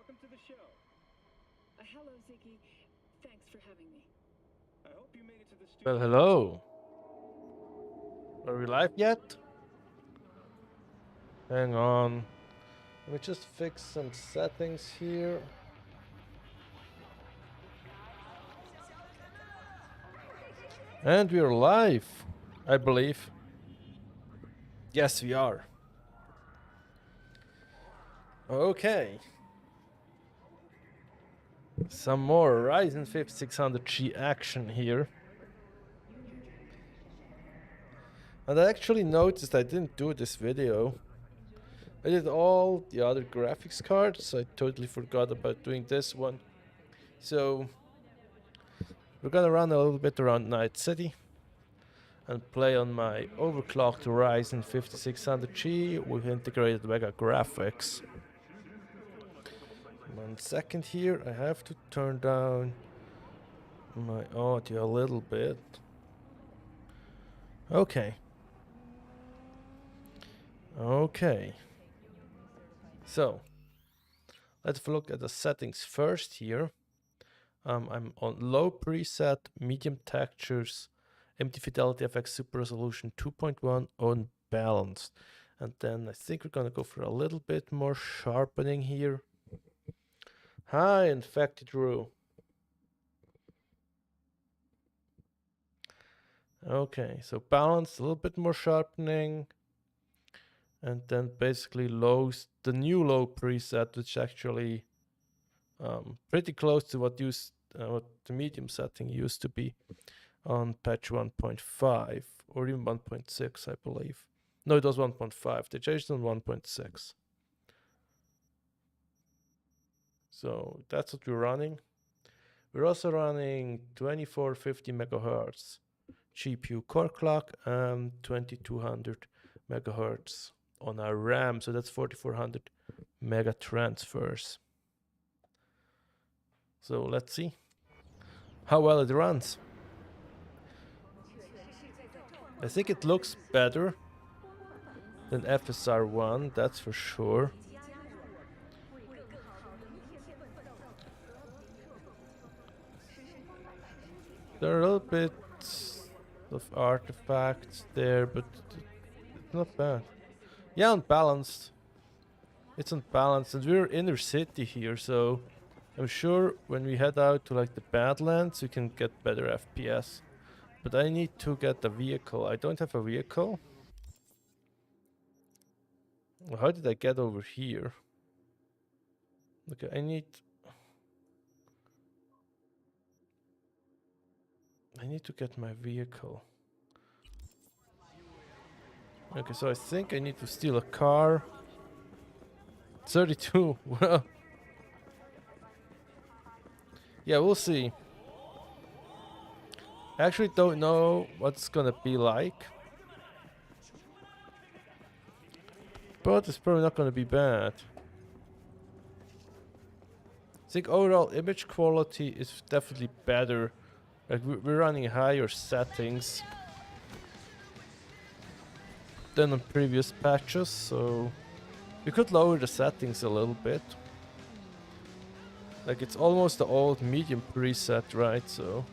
welcome to the show. Hello, Ziggy. Thanks for having me. I hope you made it to the studio. Well, hello. Are we live yet? Hang on. Let me just fix some settings here. And we're live, I believe. Yes, we are. Okay. Some more Ryzen 5600G action here. And I actually noticed I didn't do this video. I did all the other graphics cards. I totally forgot about doing this one. So we're gonna run a little bit around Night City and play on my overclocked Ryzen 5600G with integrated Vega graphics. 1 second here, I have to turn down my audio a little bit. Okay. Okay. So, let's look at the settings first here. I'm on low preset, medium textures, empty fidelity FX super resolution 2.1 on balanced. And then I think we're gonna go for a little bit more sharpening here. Hi, infected row. Okay, so balanced, a little bit more sharpening. And then basically lows, the new low preset, which actually pretty close to what the medium setting used to be on patch 1.5 or even 1.6, I believe. No, it was 1.5. They changed on 1.6. So that's what we're running. We're also running 2450 megahertz GPU core clock and 2200 megahertz on our RAM. So that's 4400 mega transfers. So let's see how well it runs. I think it looks better than FSR 1, that's for sure. There are a little bit of artifacts there, but it's not bad. Yeah, unbalanced. It's unbalanced, and we're inner city here, so I'm sure when we head out to like the Badlands, we can get better FPS. But I need to get a vehicle. I don't have a vehicle. How did I get over here? Okay, I need to get my vehicle. Okay, so I think I need to steal a car. 32. Well, yeah, we'll see. I actually don't know what it's gonna be like, but it's probably not gonna be bad. I think overall image quality is definitely better. Like we're running higher settings than on previous patches, so we could lower the settings a little bit. Like it's almost the old medium preset, right? So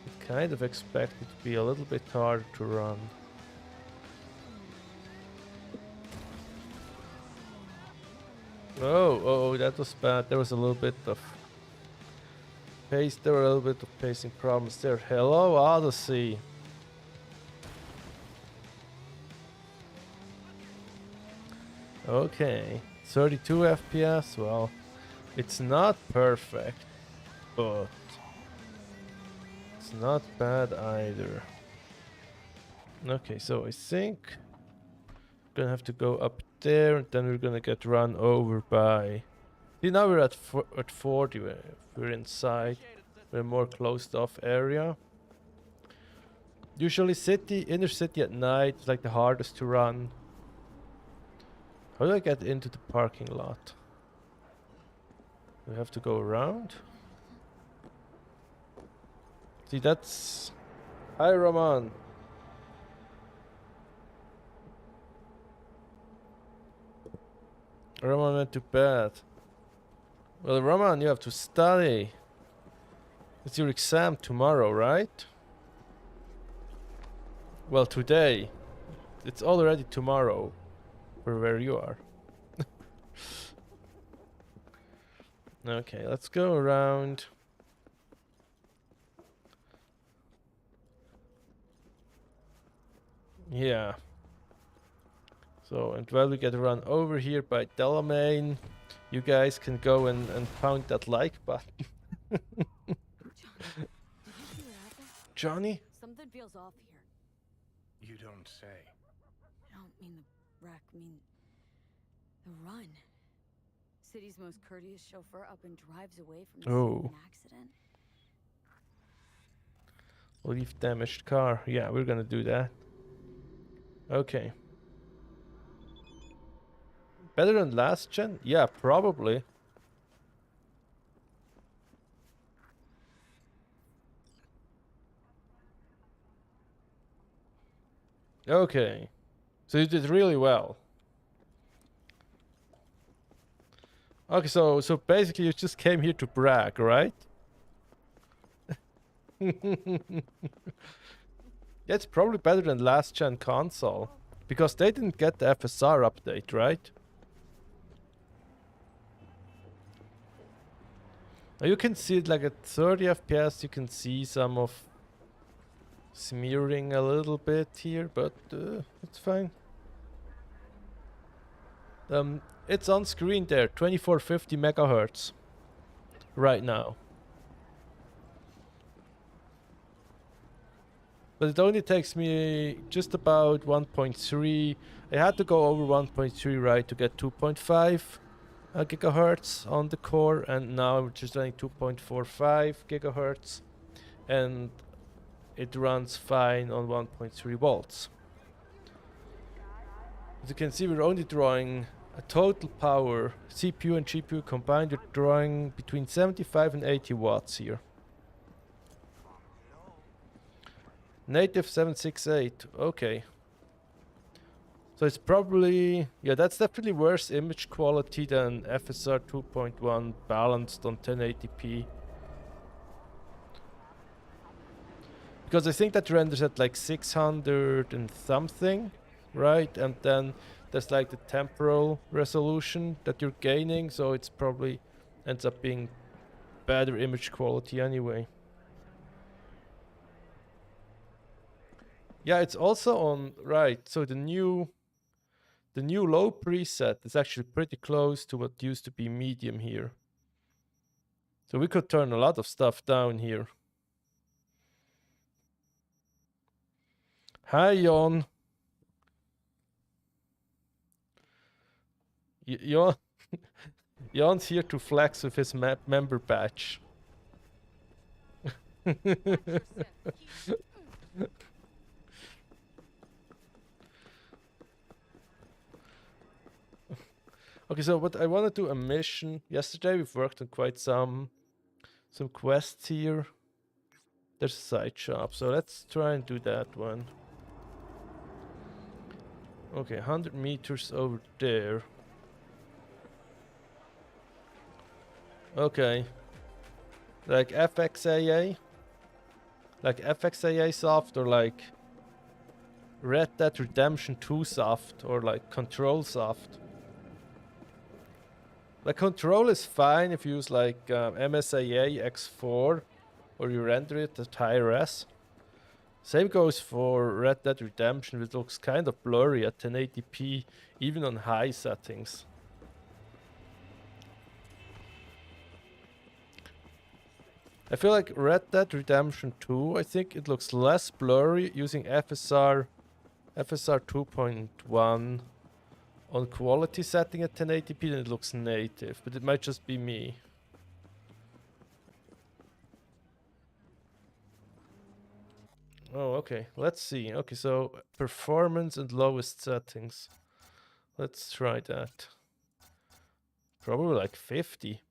I kind of expect it to be a little bit harder to run. Oh, that was bad. There was a little bit of pace. There were a little bit of pacing problems there. Hello, Odyssey. Okay, 32 FPS. Well, it's not perfect, but it's not bad either. Okay, so I think we're gonna have to go up there, and then we're gonna get run over by. See, now we're at 40. We're inside. We're a more closed off area. Usually inner city at night is like the hardest to run. How do I get into the parking lot? Do I have to go around? See, that's... Hi, Roman. Roman went to bed. Well, Roman, you have to study. It's your exam tomorrow, right? Well, today. It's already tomorrow for where you are. Okay, let's go around. Yeah. So, and while we get run over here by Delamain, you guys can go and pound that like button. Johnny? Something feels off here. You don't say. I don't mean the wreck, I mean the run. City's most courteous chauffeur up and drives away from the scene of an accident. Leave damaged car. Yeah, we're gonna do that. Okay. Better than last gen? Yeah, probably. Okay. So you did really well. Okay, so basically you just came here to brag, right? It's probably better than last gen console. Because they didn't get the FSR update, right? Now you can see it like at 30 FPS, you can see some of smearing a little bit here, but it's fine. It's on screen there, 2450 megahertz right now. But it only takes me just about 1.3. I had to go over 1.3 right to get 2.5 gigahertz on the core, and now I'm just running 2.45 gigahertz, and it runs fine on 1.3 volts. As you can see, we're only drawing a total power, CPU and GPU combined, we're drawing between 75 and 80 watts here. Native 768, okay. So it's probably, yeah, that's definitely worse image quality than FSR 2.1 balanced on 1080p. Because I think that renders at like 600 and something, right? And then there's like the temporal resolution that you're gaining, so it's probably ends up being better image quality anyway. Yeah, it's also on, right, so the new low preset is actually pretty close to what used to be medium here. So we could turn a lot of stuff down here. Hi, Jon. Jon's here to flex with his member badge. Okay, so what I want to do a mission. Yesterday we've worked on quite some quests here. There's a side shop, so let's try and do that one. Okay, 100 meters over there. Okay. Like FXAA? Like FXAA soft, or like Red Dead Redemption 2 soft, or like Control soft? Like Control is fine if you use like MSAA X4, or you render it at high res. Same goes for Red Dead Redemption, which looks kind of blurry at 1080p, even on high settings. I feel like Red Dead Redemption 2, I think it looks less blurry using FSR 2.1 on quality setting at 1080p than it looks native, but it might just be me. Oh, okay. Let's see. Okay, so performance and lowest settings. Let's try that. Probably like 50.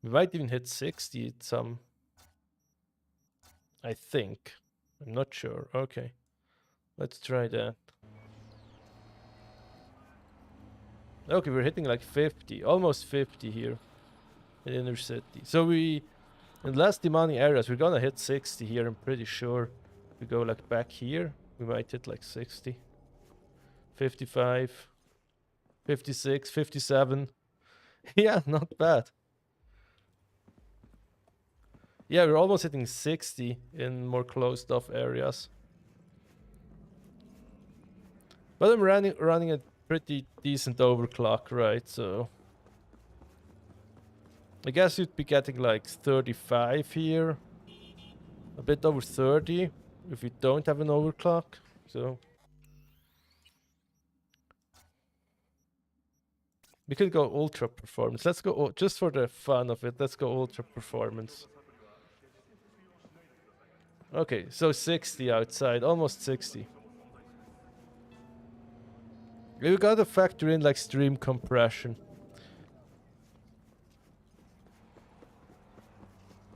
We might even hit 60 at some. I think. I'm not sure. Okay. Let's try that. Okay, we're hitting like 50. Almost 50 here. in inner city. So we, in less demanding areas, we're gonna hit 60 here, I'm pretty sure. We go like back here, we might hit like 60. 55, 56, 57. Yeah, not bad. Yeah, we're almost hitting 60 in more closed off areas. But I'm running a pretty decent overclock, right? So I guess you'd be getting like 35 here. A bit over 30 if you don't have an overclock. So we could go ultra performance. Let's go just for the fun of it. Let's go ultra performance. Okay, so 60 outside, almost 60. You gotta factor in like stream compression.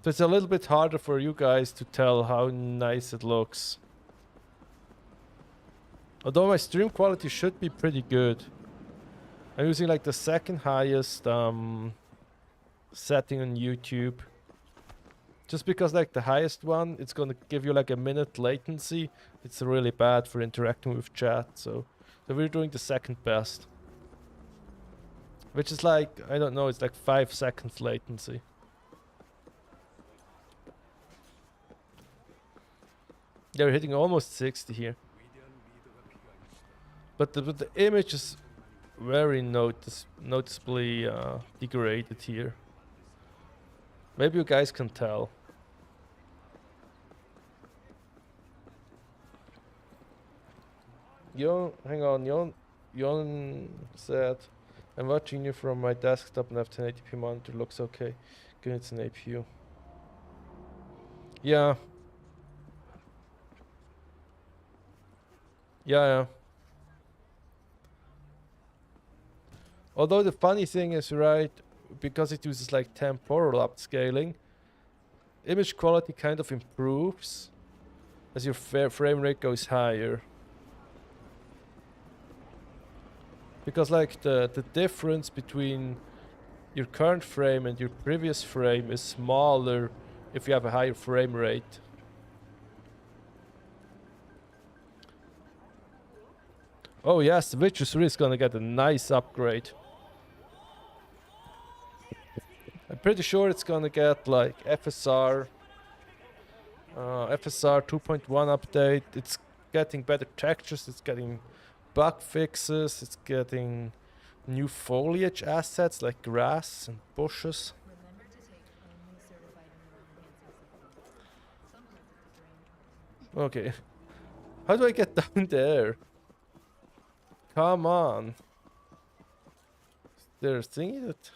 So it's a little bit harder for you guys to tell how nice it looks. Although my stream quality should be pretty good. I'm using like the second highest setting on YouTube. Just because like the highest one, it's gonna give you like a minute latency. It's really bad for interacting with chat, so we're doing the second best. Which is like, I don't know, it's like 5 seconds latency. Yeah, we're hitting almost 60 here. But the image is very noticeably degraded here. Maybe you guys can tell. Hang on, Yon said, I'm watching you from my desktop and have 1080p monitor, looks okay. Good, it's an APU. Yeah. Yeah. Although the funny thing is, right, because it uses like temporal upscaling, image quality kind of improves as your frame rate goes higher. Because like the difference between your current frame and your previous frame is smaller if you have a higher frame rate. Oh yes, the Witcher 3 is gonna get a nice upgrade. I'm pretty sure it's gonna get like FSR 2.1 update. It's getting better textures, it's getting bug fixes, it's getting new foliage assets like grass and bushes. Okay. How do I get down there? Come on. Is there a thingy that...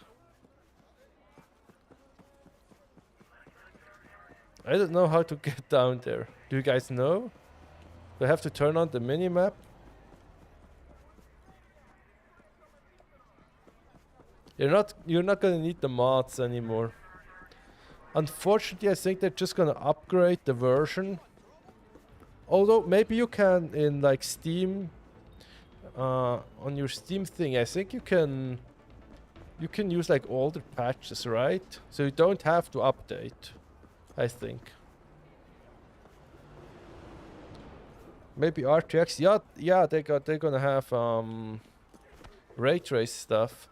I don't know how to get down there. Do you guys know? Do I have to turn on the minimap? You're not gonna need the mods anymore. Unfortunately, I think they're just gonna upgrade the version. Although maybe you can in like Steam, on your Steam thing. I think you can use like older patches, right? So you don't have to update. I think. Maybe RTX. Yeah, they're gonna have ray trace stuff.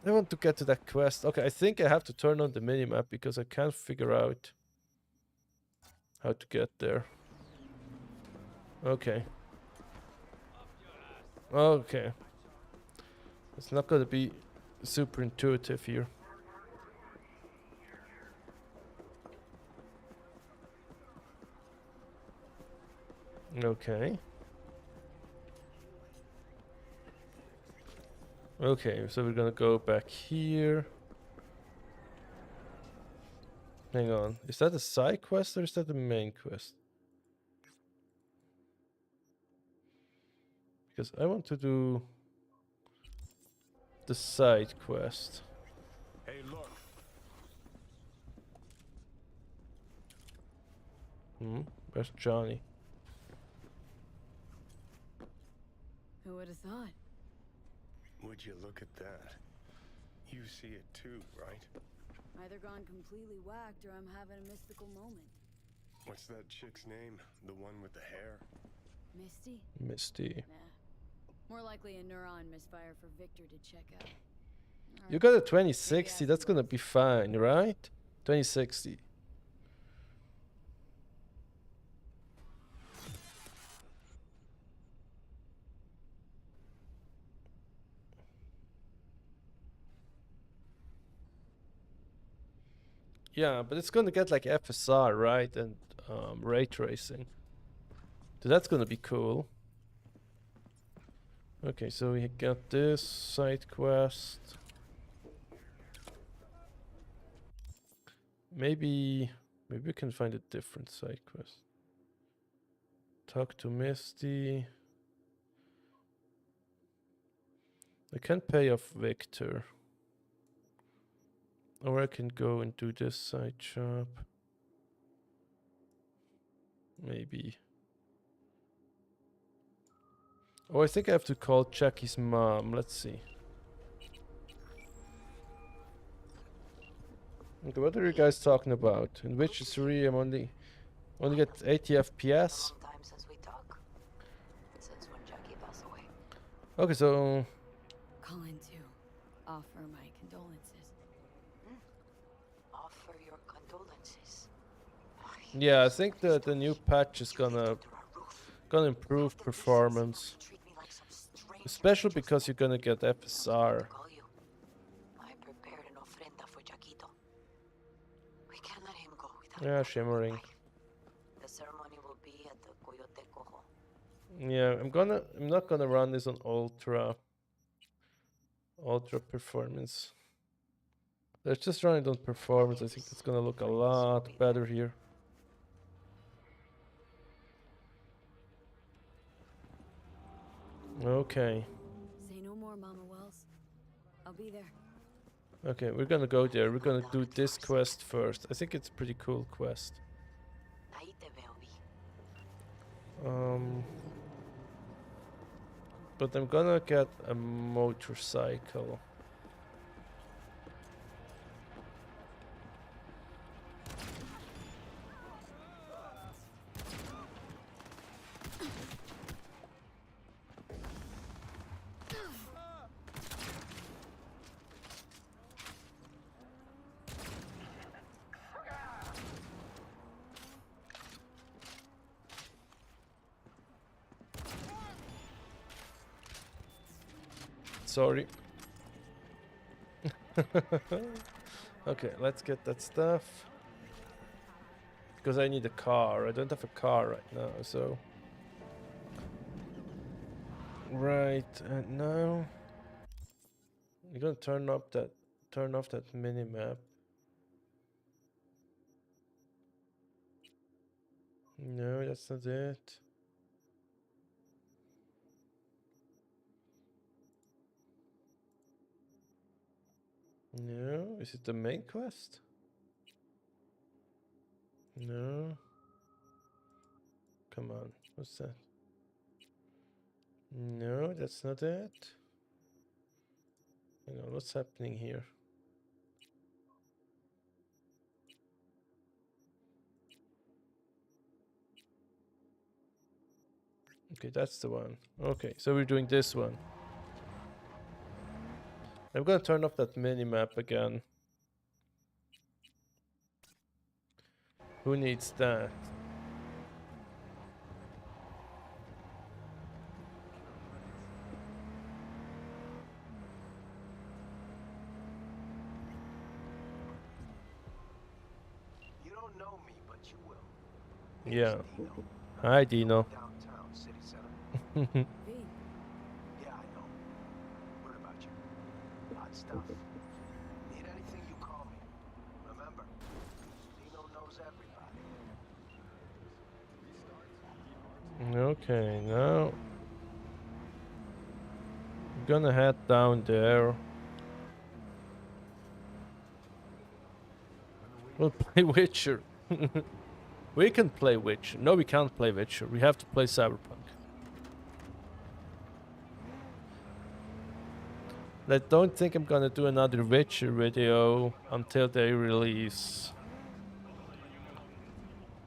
I want to get to that quest. Okay, I think I have to turn on the minimap because I can't figure out how to get there. Okay. Okay. It's not gonna be super intuitive here. Okay. Okay, so we're gonna go back here. Hang on, is that a side quest or is that the main quest? Because I want to do the side quest. Hey, look. Where's Johnny? Who would have thought? Would you look at that? You see it too, right? Either gone completely whacked or I'm having a mystical moment. What's that chick's name? The one with the hair? Misty? Misty. Nah. More likely a neuron misfire for Victor to check out. You got a 2060, that's gonna be fine, right? 2060. Yeah, but it's gonna get like FSR, right? And ray tracing. So that's gonna be cool. Okay, so we got this side quest. Maybe we can find a different side quest. Talk to Misty. I can pay off Victor. Or I can go and do this side shop. Maybe. Oh, I think I have to call Jackie's mom. Let's see. Okay, what are you guys talking about? In Witcher 3, I'm only get 80 FPS. Long time since we talk. Since when Jackie passed away. Okay, so Calling to offer my condolences. Offer your condolences. yeah, I think the new patch is gonna improve performance, especially because you're gonna get FSR. I prepared an ofrenda for Jaquito. We can't let him go without Yeah, shimmering. The ceremony will be at the Coyote Cojo. Yeah, I'm not gonna run this on ultra performance. Let's just run it on performance. I think it's gonna look a lot better here. Okay. Say no more, Mama Wells. I'll be there. Okay, we're gonna go there. We're gonna do this quest first. I think it's a pretty cool quest. Ahí te veo, Vi. But I'm gonna get a motorcycle. Sorry. Okay, let's get that stuff. Because I need a car. I don't have a car right now, so. Right, and now you're gonna turn off that mini map. No, that's not it. No, is it the main quest? No. Come on, what's that? No, that's not it. Hang on, what's happening here? Okay, that's the one. Okay, so we're doing this one. I'm gonna turn off that mini map again. Who needs that? You don't know me, but you will. Yeah. Dino. Hi, Dino. Downtown city center. V. Yeah, I know. What about you? Hot stuff. Need anything, you call me. Remember, Dino knows everybody. Okay, now I'm gonna head down there. We'll play Witcher. We can play Witcher. No, we can't play Witcher. We have to play Cyberpunk. I don't think I'm gonna do another Witcher video until they release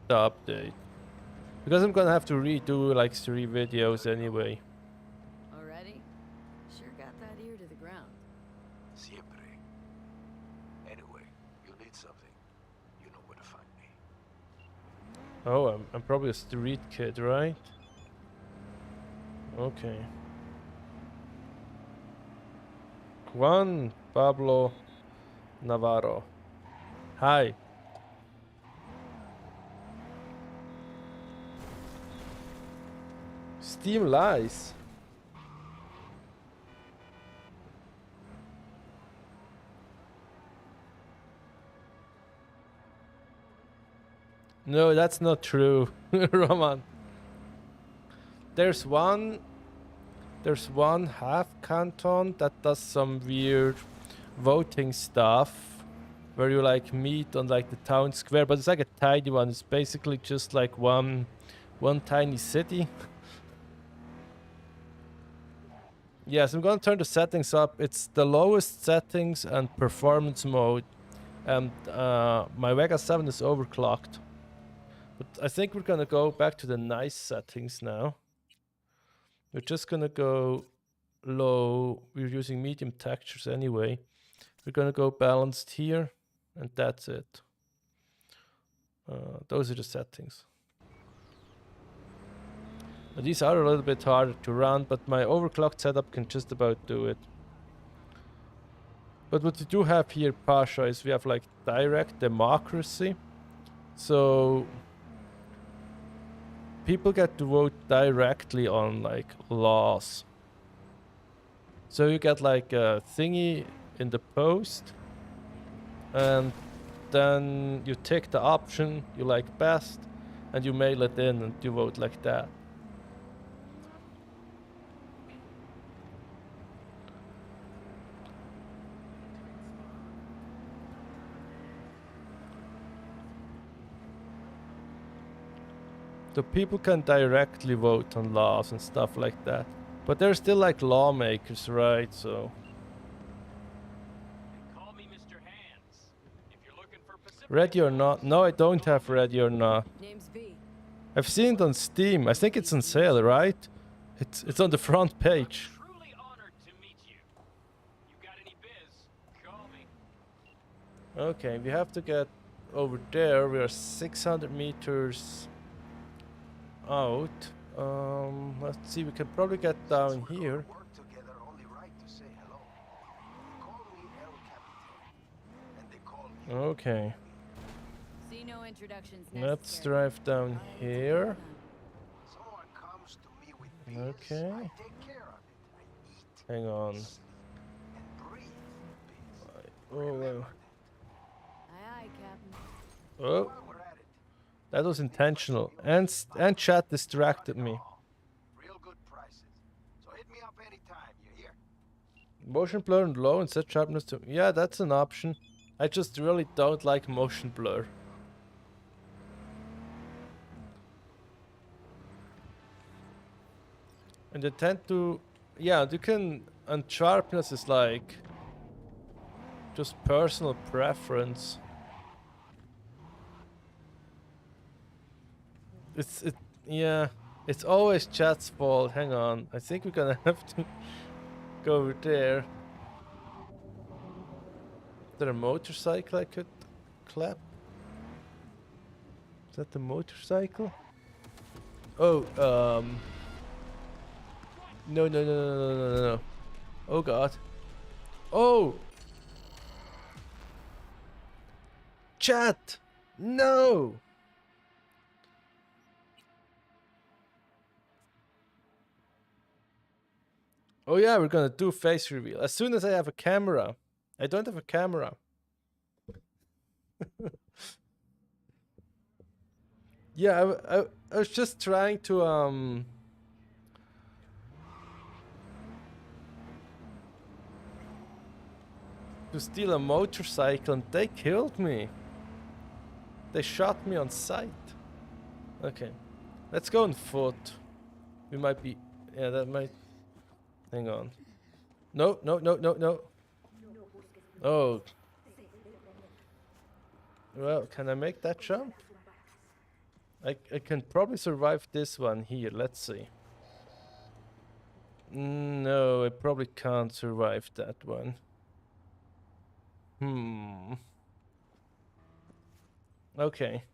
the update. Because I'm gonna have to redo like 3 videos anyway. Already? Sure got that ear to the ground. Siempre. Anyway, you need something. You know where to find me. Oh, I'm probably a street kid, right? Okay. Juan Pablo Navarro. Hi. Steam lies. No, that's not true, Roman. There's one half canton that does some weird voting stuff where you like meet on like the town square, but it's like a tiny one. It's basically just like one tiny city. Yes, I'm gonna turn the settings up. It's the lowest settings and performance mode, and my Vega 7 is overclocked. But I think we're gonna go back to the nice settings now. We're just gonna go low. We're using medium textures anyway. We're gonna go balanced here, and that's it. Those are the settings. Now, these are a little bit harder to run, but my overclocked setup can just about do it. But what we do have here, Pasha, is we have like direct democracy. So people get to vote directly on like laws. So you get like a thingy in the post, and then you take the option you like best, and you mail it in, and you vote like that. So people can directly vote on laws and stuff like that. But they're still like lawmakers, right? So Call me Mr. Hands. If you're looking for Pacific ready or not? No, I don't have ready or not. Name's V. I've seen it on Steam. I think it's on sale, right? It's on the front page. truly honored to meet you. You got any biz? Call me. Okay, we have to get over there. We are 600 meters out. Let's see, we can probably get down here. Work together, only right to say hello. They call me El Capitan, and they call me Okay, See no introductions let's necessary. drive down here. someone comes to me with beers. Okay. I take care of it. I eat Hang on. and breathe beers. Oh, well. Aye, aye, Captain. Oh, While we're at it, that was intentional. And chat distracted me. real good prices. So hit me up anytime, you hear? Motion blur and low and set sharpness to... Yeah, that's an option. I just really don't like motion blur. And they tend to... Yeah, you can... And sharpness is like... just personal preference. Yeah, it's always chat's fault. Hang on, I think we're gonna have to go over there. Is there a motorcycle I could clap? Is that the motorcycle? Oh, no, no, no, no, no, no, no, no. Oh God. Oh! Chat! No! Oh yeah, we're gonna do face reveal as soon as I have a camera. I don't have a camera. Yeah, I was just trying to steal a motorcycle and they killed me. They shot me on sight. Okay, let's go on foot. We might be... Yeah, that might... Hang on. No, no, no, no, no. Oh. Well, can I make that jump? I can probably survive this one here. Let's see. No, I probably can't survive that one. Okay.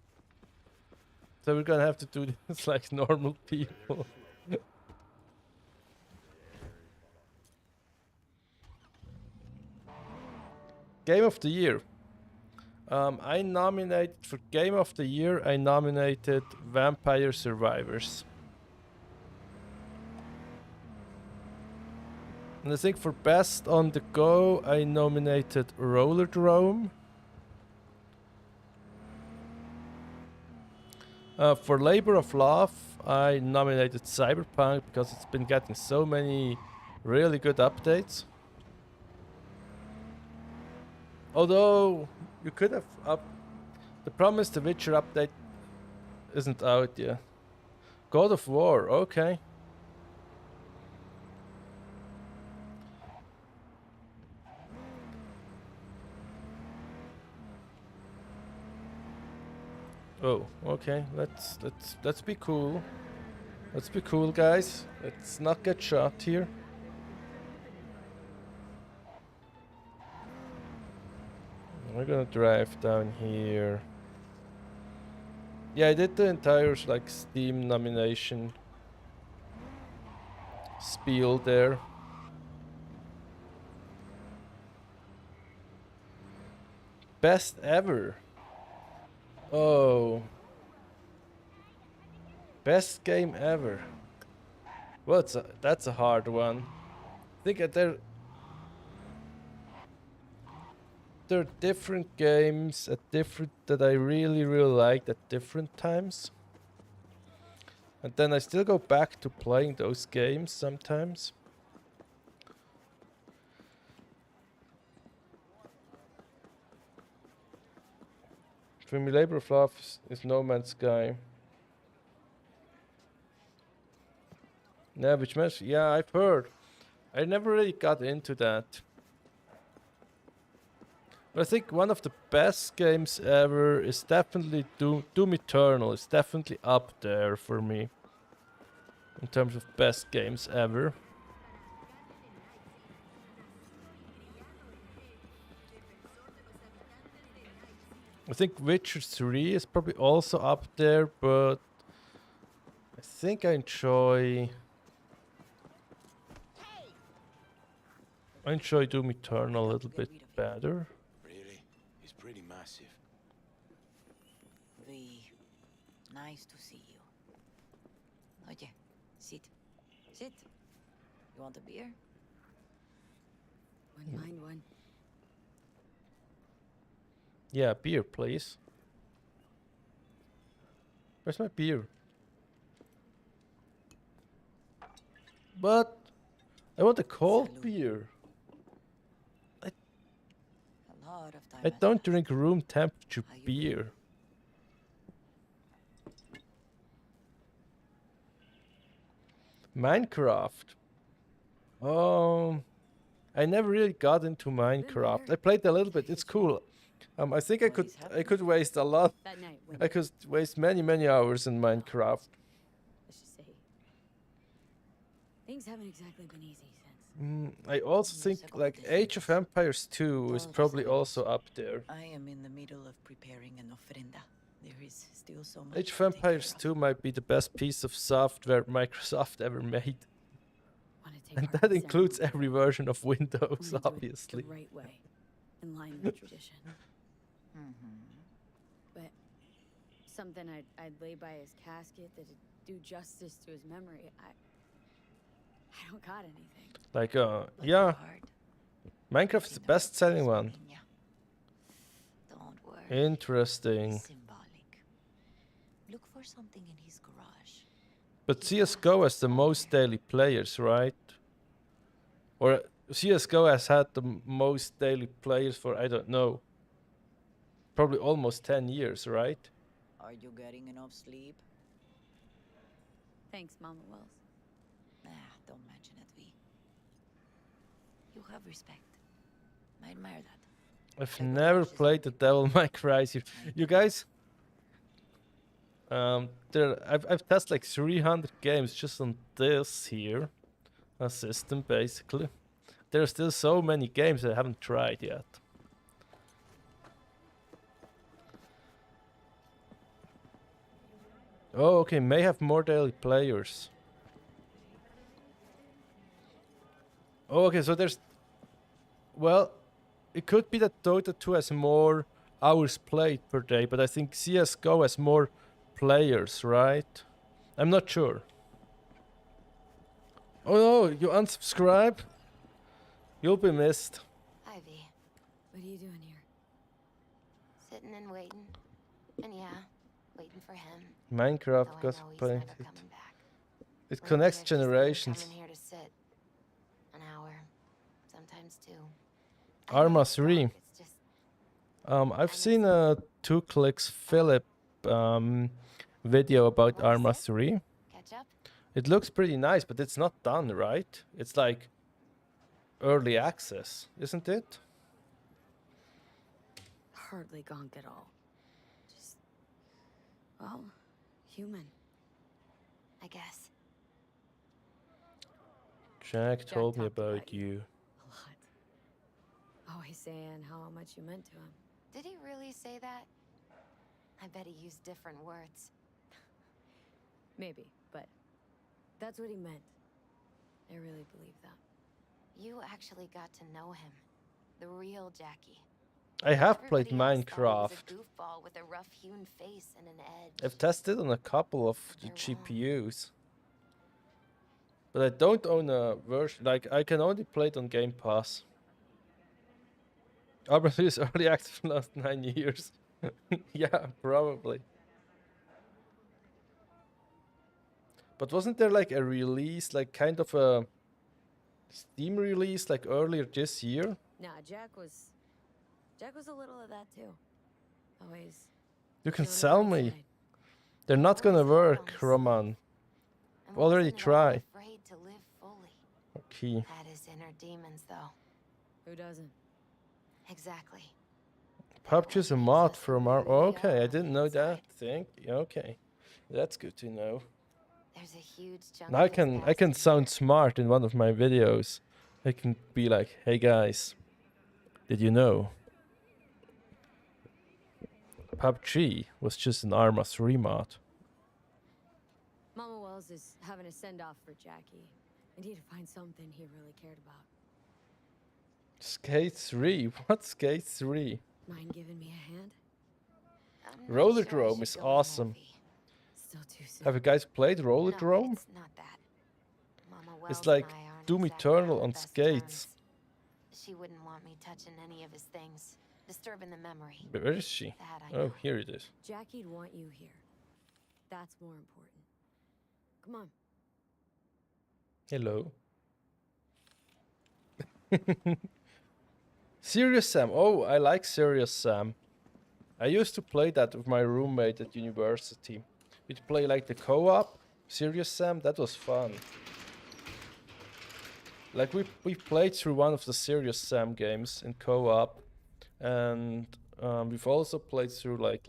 So we're gonna have to do this like normal people. Game of the Year. I nominated for Game of the Year. I nominated Vampire Survivors. And I think for Best on the Go, I nominated Rollerdrome. For Labor of Love, I nominated Cyberpunk because it's been getting so many really good updates. Although you could have the problem is the Witcher update isn't out yet. God of War, okay. Oh, okay. Let's be cool. Let's be cool, guys. Let's not get shot here. We're gonna drive down here. Yeah, I did the entire like Steam nomination spiel there. Best ever. Oh. Best game ever. Well, that's a hard one. I think there are different games that I really liked at different times. And then I still go back to playing those games sometimes. For me, Labor of Love is No Man's Sky. Yeah, which match? Yeah, I've heard. I never really got into that. But I think one of the best games ever is definitely Doom Eternal. It's definitely up there for me in terms of best games ever. I think Witcher 3 is probably also up there, but I think I enjoy Doom Eternal a little bit better. Really? He's pretty massive. Nice to see you. Oye, sit. Sit. You want a beer? Wouldn't mind one. Yeah, beer, please. Where's my beer? But I want a cold Salud. beer. A lot of time I has don't passed. drink room temperature Are you beer. Minecraft. I never really got into Minecraft. I played a little bit. It's cool. I think I could waste a lot. That night when I could waste many hours in Minecraft. let's just say things haven't exactly been easy since. I also think like Age of Empires 2 is probably also up there. I am in the middle of preparing an ofrenda. There is still so much. Age of to take care Empires of. 2 might be the best piece of software Microsoft ever made. Want to take And part that in the includes ceremony. every version of Wanna Windows, do it obviously. the right way, in line with tradition. But something I'd lay by his casket that'd do justice to his memory. I don't got anything. Like, But yeah, your heart, Minecraft is the best-selling one. niña. Don't worry. Interesting. It's symbolic. Look for something in his garage. But CSGO has the most daily players, right? Or CSGO has had the most daily players for, I don't know, probably almost 10 years, right? Are you getting enough sleep? Thanks, Mama Wells. Nah, don't mention it, V. have respect. I admire that. I've never played the Devil May Cry series. You guys, I've tested like 300 games just on this here, a system basically. There are still so many games I haven't tried yet. Oh, okay, may have more daily players. Oh, okay, so there's... Well, it could be that Dota 2 has more hours played per day, but I think CSGO has more players, right? I'm not sure. Oh no, you unsubscribe? You'll be missed. Ivy, What are you doing here? sitting and waiting. And yeah, waiting for him. Minecraft Though I got know he's painted. never coming back. It Lately, connects I've just been generations. coming here to sit. An hour, sometimes two. Arma 3. It's just I've seen a 2 Clicks Philip video about What is Arma it? 3. catch up. It looks pretty nice, but it's not done, right? It's like early access, isn't it? Hardly gonk at all. Just, well, human. I guess. Jack told me talked about about you. A lot. Always saying how much you meant to him. Did he really say that? I bet he used different words. Maybe, but that's what he meant. I really believe that. You actually got to know him. The real Jackie. I have played Everybody else thought he was Minecraft. a goofball with a rough-hewn face and an edge. I've tested on a couple of the You're wrong. GPUs. But I don't own a version. Like, I can only play it on Game Pass. Arma 3 is early active for the last 9 years. Yeah, probably. But wasn't there like a release, like kind of a Steam release, like earlier this year? Nah, Jack was a little of that too. Always. You can showing the sell bright me. side. They're not gonna Always had work, on his Roman. And already wasn't at all tried. afraid to live fully. Okay. Had his inner demons, though. Who doesn't? Exactly. PUBG is a mod from our. Okay, I didn't know that. Inside. Okay, that's good to know. There's a huge chunk Now I of his can past sound here. smart in one of my videos. I can be like, "Hey guys, did you know PUBG was just an Arma 3 mod?" Mama Wells is having a send-off for Jackie. I need to find something he really cared about. Skate 3? What's Skate 3? Mind giving me a hand? I'm not Roller sure I Drome should is go awesome. heavy. Still too soon. Have you guys played Roller No, Drome? it's not that. Mama Wells It's like and I aren't Doom exactly Eternal on the on best skates. terms. She wouldn't want me touching any of his things, disturbing the memory. Where is she? That I Oh, know. here it is. Jackie'd want you here. That's more important. Come on. Hello. Serious Sam. Oh, I like Serious Sam. I used to play that with my roommate at university. We'd play like the co-op, Serious Sam. That was fun. Like we played through one of the Serious Sam games in co-op, and we've also played through like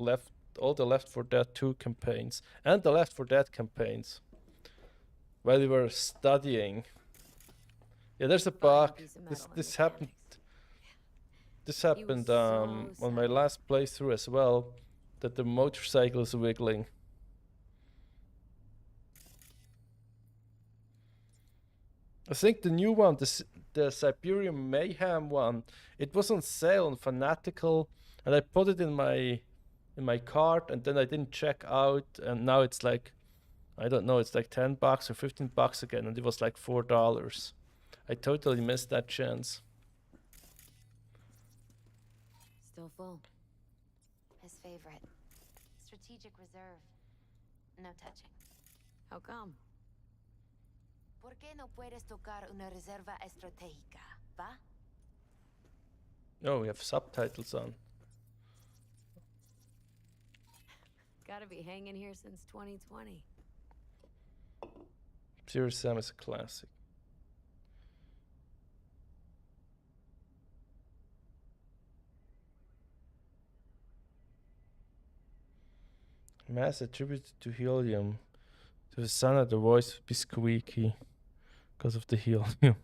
all the Left 4 Dead 2 campaigns and the Left 4 Dead campaigns while we were studying. Yeah, there's a bug. piece of metal in This the happened. This happened so on my sad. last playthrough as well, that the motorcycle is wiggling. I think the new one, the Siberian Mayhem one, it was on sale on Fanatical, and I put it in my cart, and then I didn't check out, and now it's like, I don't know, it's like $10 or $15 again, and it was like $4. I totally missed that chance. Still full. His favorite. Strategic reserve. No touching. How come? ¿Por qué no puedes tocar una reserva estratégica, va? Oh, we have subtitles on. Gotta be hanging here since 2020. Serious Sam is a classic. Mass attributed to helium. To the sun, the voice would be squeaky because of the helium.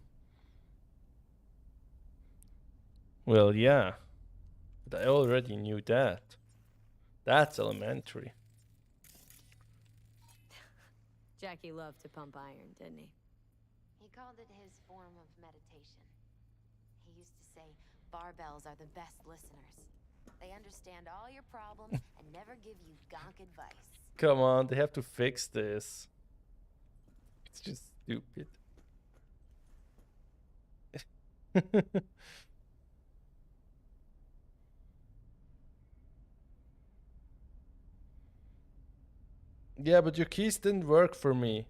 Well, yeah. But I already knew that. That's elementary. Jackie loved to pump iron, didn't he? He called it his form of meditation. He used to say barbells are the best listeners. They understand all your problems and never give you gonk advice. Come on, they have to fix this. It's just stupid. Yeah, but your keys didn't work for me.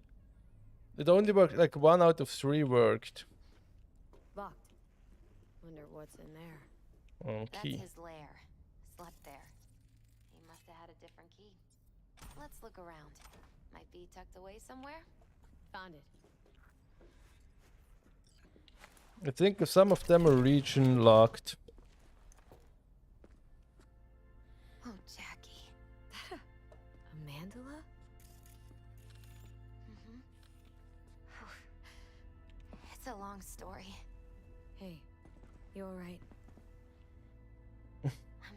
It only worked, like 1 out of 3 worked. Locked. Wonder what's in there. Key. That's his lair. Slept there. He must have had a different key. Let's look around. Might be tucked away somewhere. Found it. I think some of them are region locked. Oh, Jackie. A mandala? It's a long story. Hey, you alright?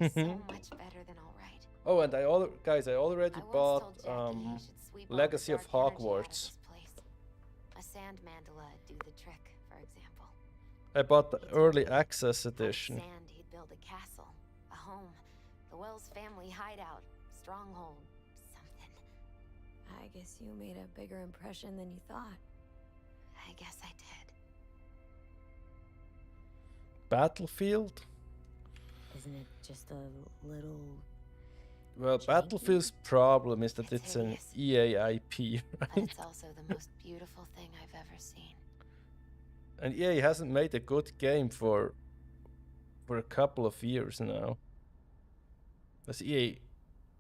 I'm so much better than alright. Oh, and I already I once bought told Jackie he should sweep all the Legacy of dark energy out of Hogwarts. this place. A sand mandala do the trick, for example. I bought the early access Out of edition. sand, he'd build a castle, a home, the Wells family hideout, stronghold, something. I guess you made a bigger impression than you thought. I guess I did. Battlefield? Isn't it just a little... Well, Janky? Battlefield's problem is that It's it's an hideous. EA IP, But right? it's also the most beautiful thing I've ever seen. And EA hasn't made a good game for a couple of years now. That's EA.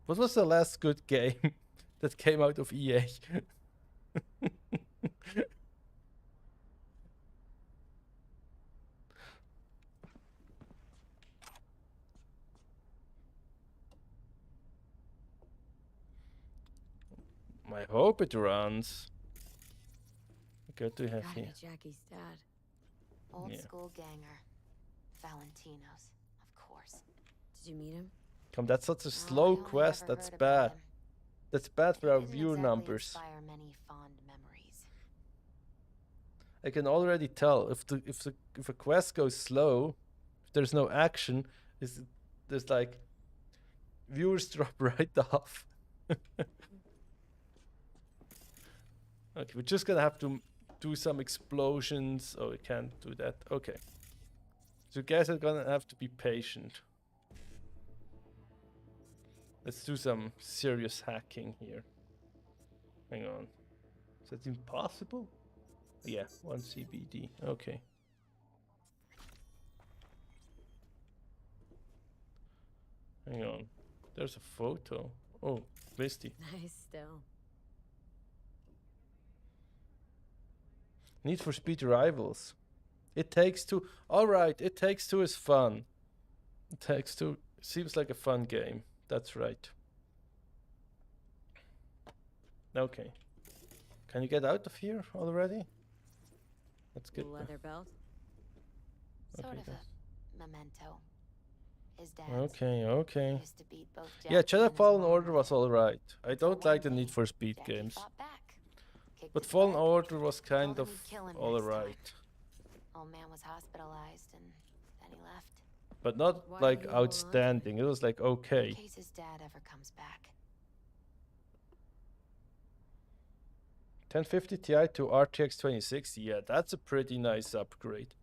What was the last good game that came out of EA? I hope it runs. Good to have Gotta here. be Jackie's dad. Old Yeah. school ganger. Valentino's, of course. Did you meet him? Come, that's such a No, I slow only quest. ever That's heard about bad. him. That's bad for He our didn't viewer exactly numbers. inspire many fond memories. I can already tell if a quest goes slow, if there's no action, there's like viewers drop right off. Okay, we're just gonna have to do some explosions. Oh, we can't do that. Okay. So you guys are gonna have to be patient. Let's do some serious hacking here. Hang on. Is that impossible? Yeah, 1 CBD. Okay. Hang on. There's a photo. Oh, Misty. Nice still. Need for Speed Rivals. It Takes Two. Alright, It Takes Two is fun. It Takes Two seems like a fun game. That's right. Okay. Can you get out of here already? That's good. Leather belt. Sort Okay, of guys. a memento. His dad's. Okay. Used to beat both Yeah, Jackie Jedi and his Fallen mom Order with was it. alright. I Until don't like one the Need day, for Speed Jackie games. fought back. Kicked But his Fallen leg, Order was kind told him of he'd kill him next alright. Old man was hospitalized and then he left. But not Why like did you hold on to it? outstanding. It was like In okay. case his dad ever comes back. 1050 Ti to RTX 2060. Yeah, that's a pretty nice upgrade.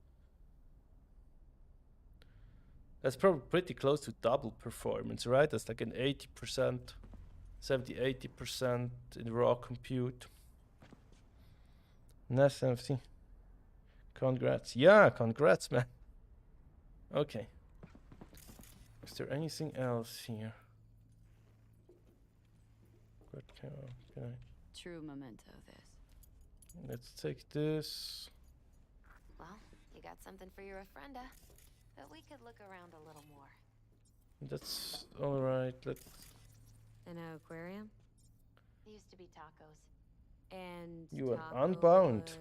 That's probably pretty close to double performance, right? That's like an 80%, 70-80% in raw compute. Nice 70. Congrats. Yeah, congrats, man. Okay. Is there anything else here? What can I... True memento this. Let's take this. Well, you got something for your ofrenda. But we could look around a little more. That's alright. An aquarium? They used to be tacos. And You are taco Unbound. was-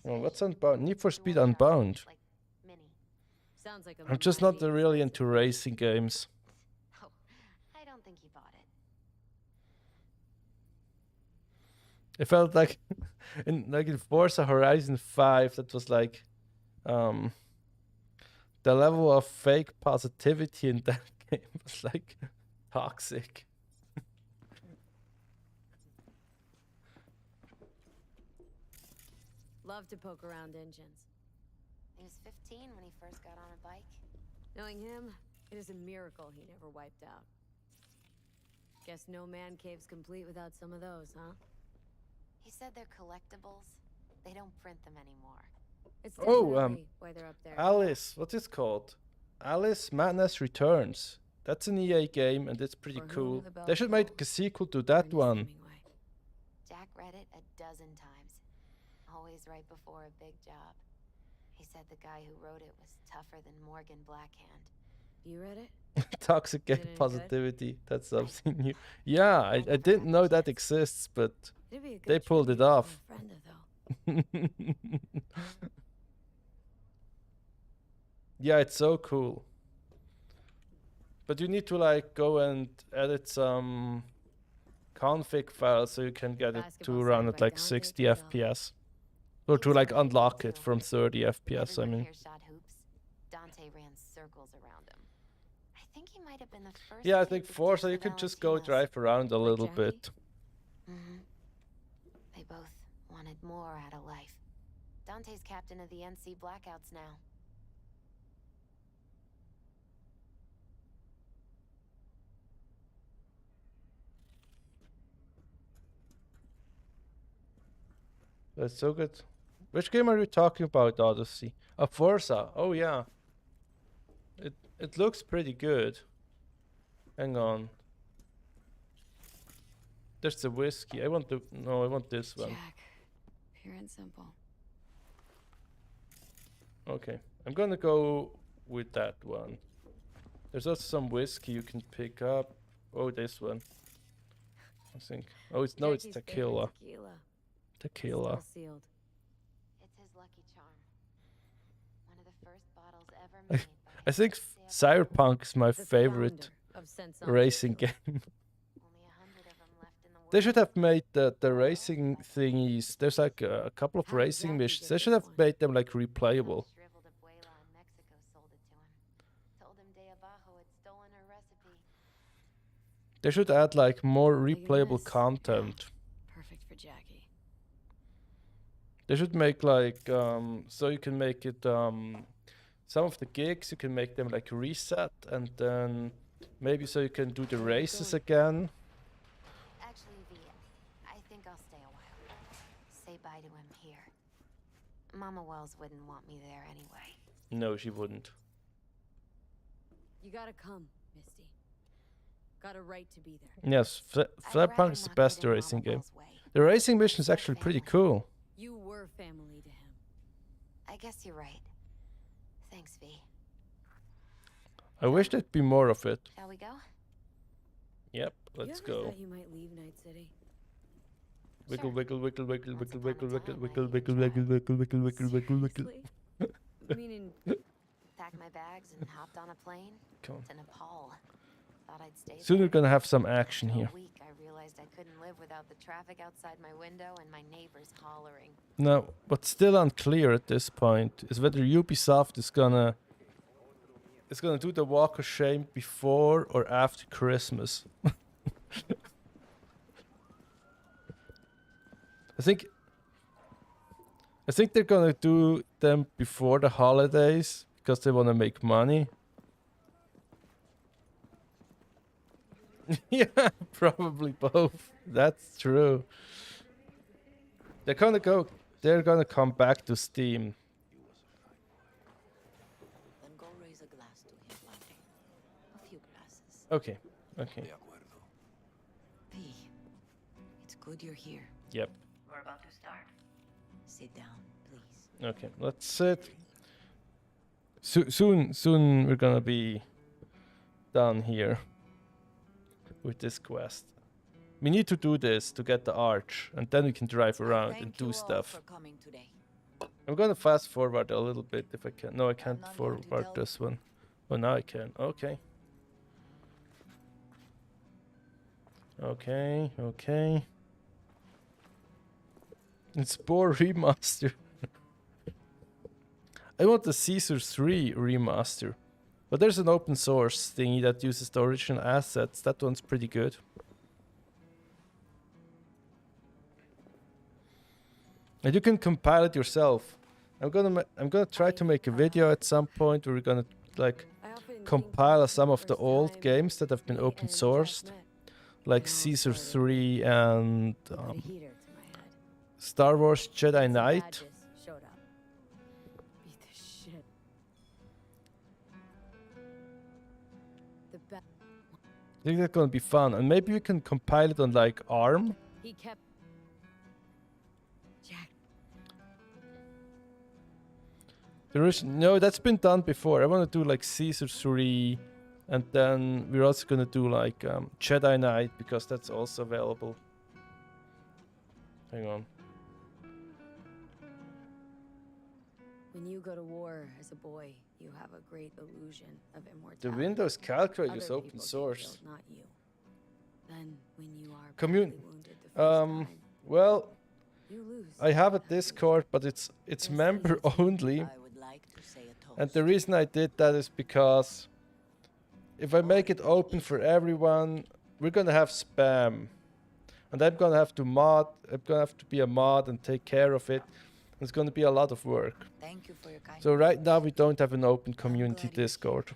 Oh, what's Unbound? Need for Speed Unbound. Like mini. Sounds like a I'm just not mighty really expensive into fish. racing games. Oh, I don't think he bought it. It felt like in Forza Horizon 5, that was like the level of fake positivity in that game was like toxic. Love to poke around engines. He was 15 when he first got on a bike. Knowing him, it is a miracle he never wiped out. Guess no man cave's complete without some of those, huh? He said they're collectibles. They don't print them anymore. It's Oh, definitely why they're up there. Alice, what is it called? Alice Madness Returns. That's an EA game and it's pretty For whom cool. the bell They should make tolls. a sequel to that Ernest one. Hemingway. Jack read it a dozen times. Always right before a big job. He said the guy who wrote it was tougher than Morgan Blackhand. You read it? Toxic Is it game any good? positivity. That's something new. Yeah, I didn't know that exists, but It'd be a good they pulled it tribute to off. a friend of though. Yeah, it's so cool. But you need to like go and edit some config files so you can get it to Basketball run saved at by like Dante 60 Cadell. FPS. Or to like unlock it from 30 FPS, I Everyone mean. here shot hoops. Dante ran circles around him. I think he might have been the first. Yeah, I kid think to Forza, catch you the could just go Valentinos. drive around a little Jackie? bit. They both wanted more out of life. Dante's captain of the NC Blackouts now. That's so good. Which game are you talking about, Odyssey? Forza. Oh yeah. It looks pretty good. Hang on. There's the whiskey. I want this one. Jack, pure and simple. Okay. I'm gonna go with that one. There's also some whiskey you can pick up. Oh, this one. I think. Oh, it's no, it's Jackie's favorite tequila. Tequila. Still sealed. It's his lucky charm. One of the first bottles ever made. I think Cyberpunk is my The favorite founder of Sense racing Tequila. game. Only 100 of them left in the world. They should have made the racing thingies. There's like a couple of How did racing Jackie missions. get They should this have one? made them like replayable. Some shriveled abuela in Mexico sold it to him. Told him De Abajo had stolen her recipe. They should add like more Look at replayable this. content. Perfect for Jackie. They should make like so you can make it some of the gigs you can make them like reset and then maybe so you can do the races again. Actually, V, I think I'll stay a while. Say bye to him here. Mama Wells wouldn't want me there anyway. No, she wouldn't. You gotta come, Misty. Got a right to be there. Yes, I'd Cyberpunk rather is the not best get in racing Mama game. Wells' way. The racing mission is actually pretty cool. You were family to him. I guess you're right. Thanks, V. I wish there'd be more of it. Shall we go? Yep, let's you ever go. thought you might leave Night City? Wiggle, Sure. wiggle, wiggle, wiggle, Once wiggle, upon a wiggle, time, wiggle, I wiggle, even wiggle, tried. wiggle, wiggle, wiggle, wiggle, wiggle. Seriously? Meaning, Packed my bags and hopped on a plane Come on. to Nepal. Thought I'd stay Soon we're there. gonna have some action After here. a week, I realized I couldn't live without the traffic outside my window and my neighbors hollering. Now, what's still unclear at this point is whether Ubisoft is gonna do the Walk of Shame before or after Christmas. I think they're gonna do them before the holidays because they wanna make money. Yeah, probably both. That's true. They're gonna come back to Steam. Then go raise a glass to him, Padre. A few glasses. Okay. Okay. V, it's good you're here. Yep. We're about to start. Sit down, please. Okay. Let's sit. Soon we're gonna be done here. with this quest. We need to do this to get the arch, and then we can drive around and Thank do you all stuff. for coming today. I'm gonna fast forward a little bit if I can. No, I can't not here to forward tell- this one. Oh, now I can. Okay. Okay, okay. It's Spore remaster. I want the Caesar 3 remaster. But there's an open source thingy that uses the original assets. That one's pretty good. And you can compile it yourself. I'm gonna try to make a video at some point where we're gonna like I often think compile back to some the of the first old time games that have been we open and Jack sourced, met. like It all Caesar started 3 and Put a heater to my head. Star Wars Jedi Some Knight. badges showed up. Beat the shit. The I think that's gonna be fun, and maybe we can compile it on like ARM. he kept Jack. No, that's been done before. I want to do like Caesar 3, and then we're also gonna do like Jedi Knight because that's also available. Hang on. When you go to war as a boy, you have a great illusion of immortality. The Windows calculator Other is open people get source. killed, not you. Then when you are Commun- badly wounded the first time, Well, you lose. I have a that illusion. Discord, but it's Yes, member please. only. I would like to say a toast. And the reason I did that is because if I make it open for everyone, we're gonna have spam. And I'm gonna have to be a mod and take care of it. It's gonna be a lot of work. Thank you for your kind So right words. now we don't have an open I'm community glad you're Discord.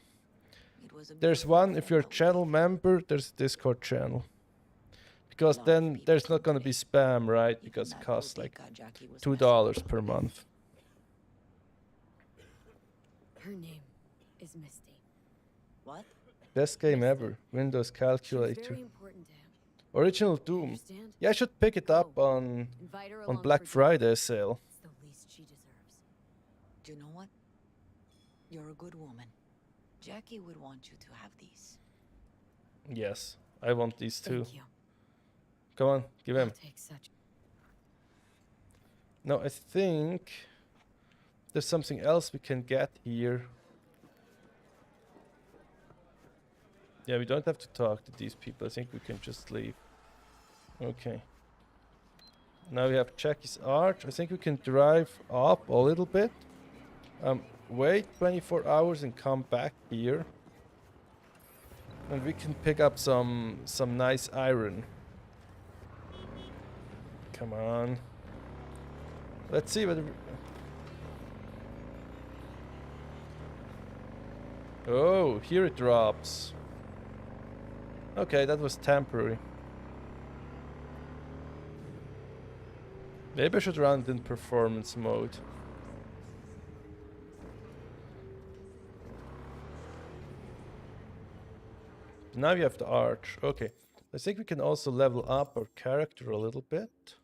It was a There's beautiful one, if you're a farewell. channel member, there's a Discord channel. Because Lot of then people there's come not gonna be today. spam, right? Even Because it that costs like bodega Jackie was $2 per month. Her name is Misty. What? Best game ever. Windows She was calculator. very important to him. Original Doom. Understand? Yeah, I should pick it up on Invite her on along Black for dinner. Friday sale. It's the least she deserves. Do you know what? You're a good woman. Jackie would want you to have these. Yes, I want these too. Thank you. Come on, give him. I'll take such. No, I think there's something else we can get here. Yeah, we don't have to talk to these people. I think we can just leave. Okay. Now we have Jackie's arch. I think we can drive up a little bit. Wait 24 hours and come back here. And we can pick up some nice iron. Come on. Let's see whether... Oh, here it drops. Okay, that was temporary. Maybe I should run it in performance mode. Now we have the arch. Okay. I think we can also level up our character a little bit.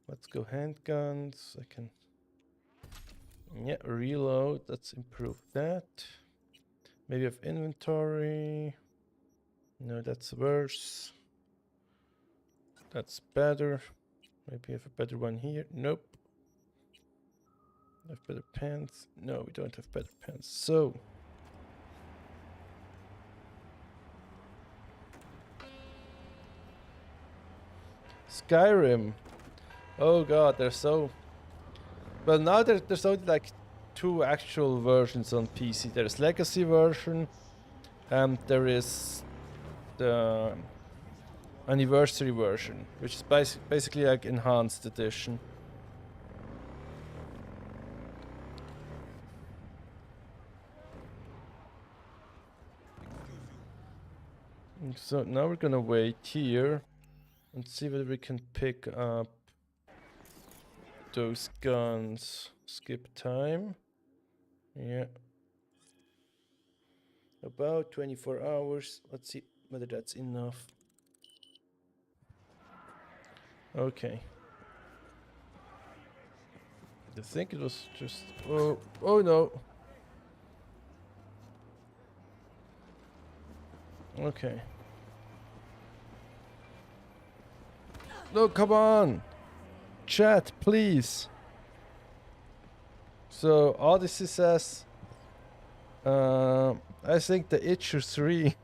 Let's go handguns. I can... Yeah, reload. Let's improve that. Maybe have inventory. No, that's worse. That's better. Maybe have a better one here. Nope. Have better pants. No, we don't have better pants. So... Skyrim. Oh god, they're so... Well, now there's only like 2 actual versions on PC. There's Legacy version, and there is the Anniversary version, which is basically like enhanced edition. So now we're gonna wait here and see whether we can pick up those guns. Skip time. Yeah. About 24 hours. Let's see whether that's enough. Okay. I think it was just... Oh no. Okay. No, come on. Chat, please. So, Odyssey says, I think the Itcher 3.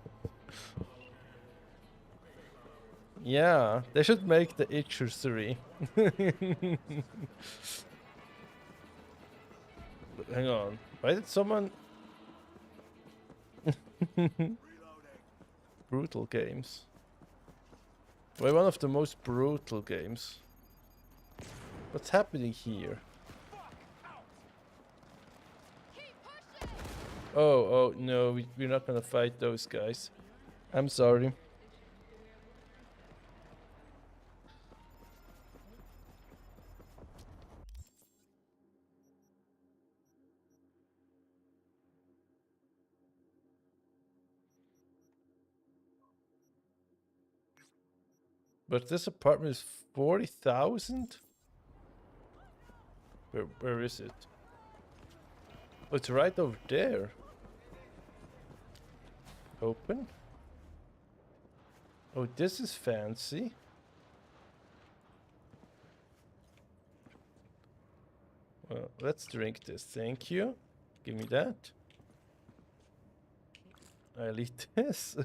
Yeah, they should make the Itcher 3. Hang on. Why did someone... Brutal games. Why one of the most brutal games? What's happening here? Oh, no, we're not gonna fight those guys. I'm sorry. But this apartment is 40,000? Where is it? Oh, it's right over there. Open. Oh, this is fancy. Well, let's drink this. Thank you. Give me that. I'll eat this.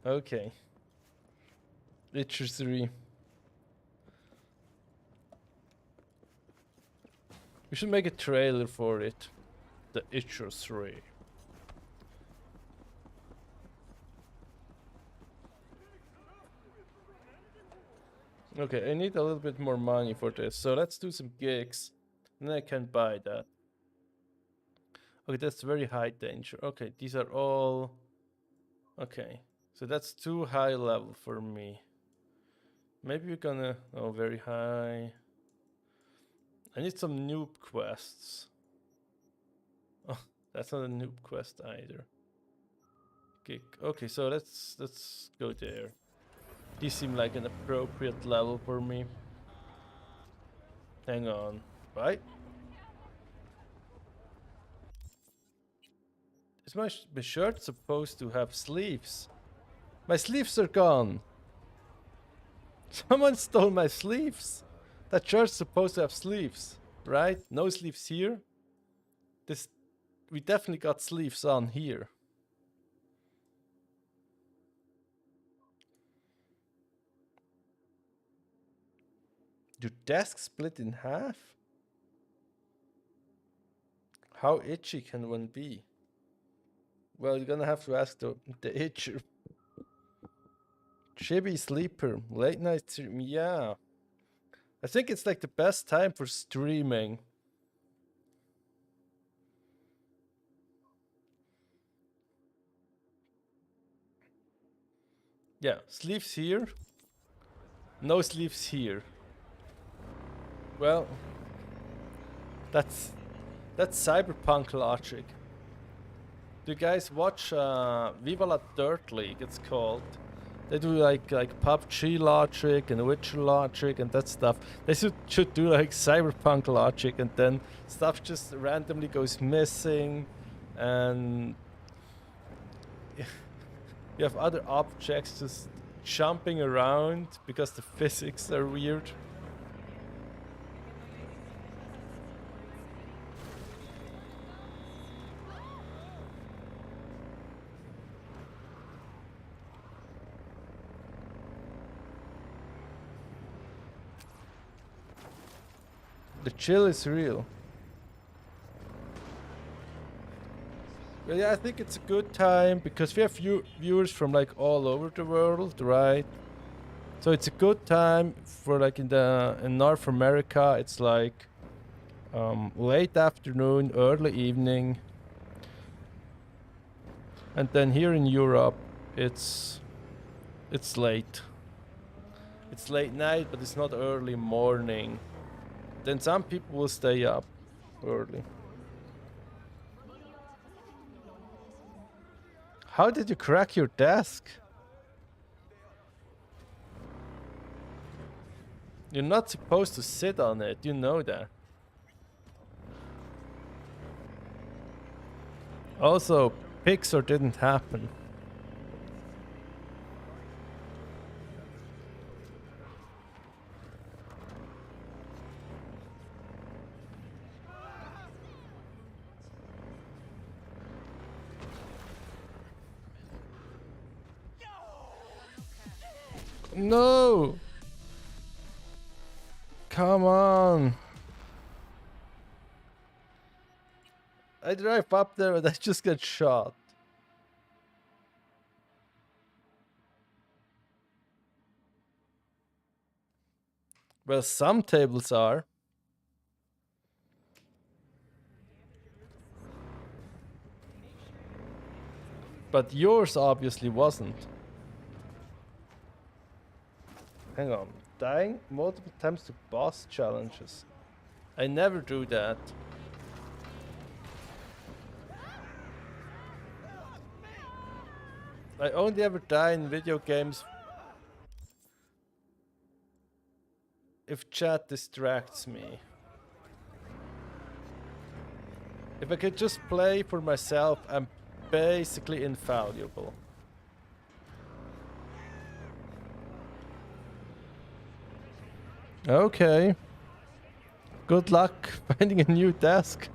Okay. Witcher 3. We should make a trailer for it. The Witcher 3. Okay, I need a little bit more money for this, so let's do some gigs. Then I can buy that. Okay, that's very high danger. Okay, these are all... Okay, so that's too high level for me. Maybe we're gonna... Oh, very high. I need some noob quests. Oh, that's not a noob quest either. Okay, so let's go there. These seem like an appropriate level for me. Hang on, right? Is my shirt supposed to have sleeves? My sleeves are gone. Someone stole my sleeves. That shirt's supposed to have sleeves, right? No sleeves here. We definitely got sleeves on here. Do desks split in half? How itchy can one be? Well, you're gonna have to ask the itcher. Chibi sleeper, late night stream, yeah. I think it's like the best time for streaming. Yeah, sleeves here. No sleeves here. Well, that's Cyberpunk logic. Do you guys watch Viva La Dirt League? It's called. They do like PUBG logic and Witcher logic and that stuff. They should do like Cyberpunk logic, and then stuff just randomly goes missing, and you have other objects just jumping around because the physics are weird. The chill is real. Well, yeah, I think it's a good time because we have viewers from like all over the world, right? So it's a good time for like in North America. It's like late afternoon, early evening, and then here in Europe, it's late. It's late night, but it's not early morning. Then some people will stay up early. How did you crack your desk? You're not supposed to sit on it, you know that. Also, Pixar didn't happen. No! Come on! I drive up there and I just get shot. Well, some tables are. But yours obviously wasn't. Hang on. Dying multiple times to boss challenges. I never do that. I only ever die in video games if chat distracts me. If I could just play for myself, I'm basically infallible. Okay. Good luck finding a new desk.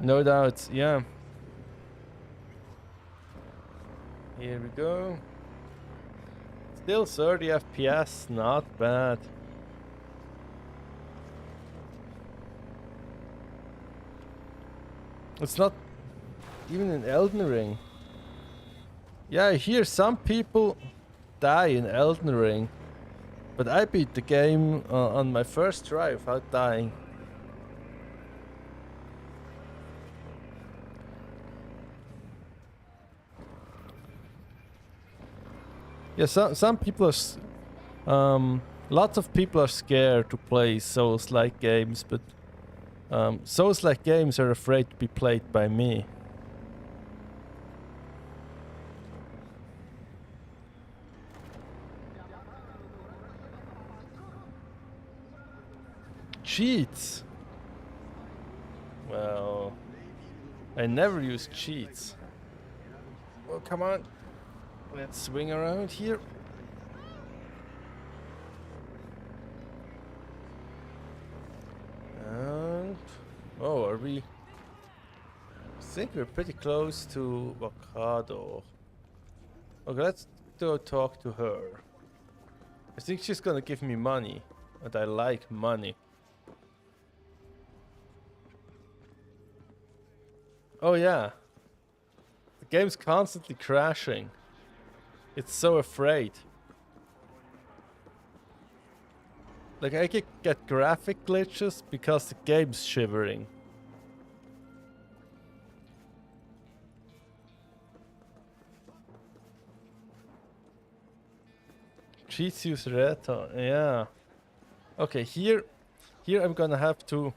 No doubt, yeah. Here we go. Still 30 FPS, not bad. It's not even in Elden Ring. Yeah, I hear some people die in Elden Ring, but I beat the game on my first try without dying. Yeah, some people are, lots of people are scared to play Souls-like games, but Souls-like games are afraid to be played by me. Cheats? Well, I never use cheats. Oh, come on. Let's swing around here. And... oh, are we... I think we're pretty close to Avocado. Okay, let's go talk to her. I think she's gonna give me money. And I like money. Oh yeah. The game's constantly crashing. It's so afraid. Like I could get graphic glitches because the game's shivering. Cheats use Reta, yeah. Okay, here I'm gonna have to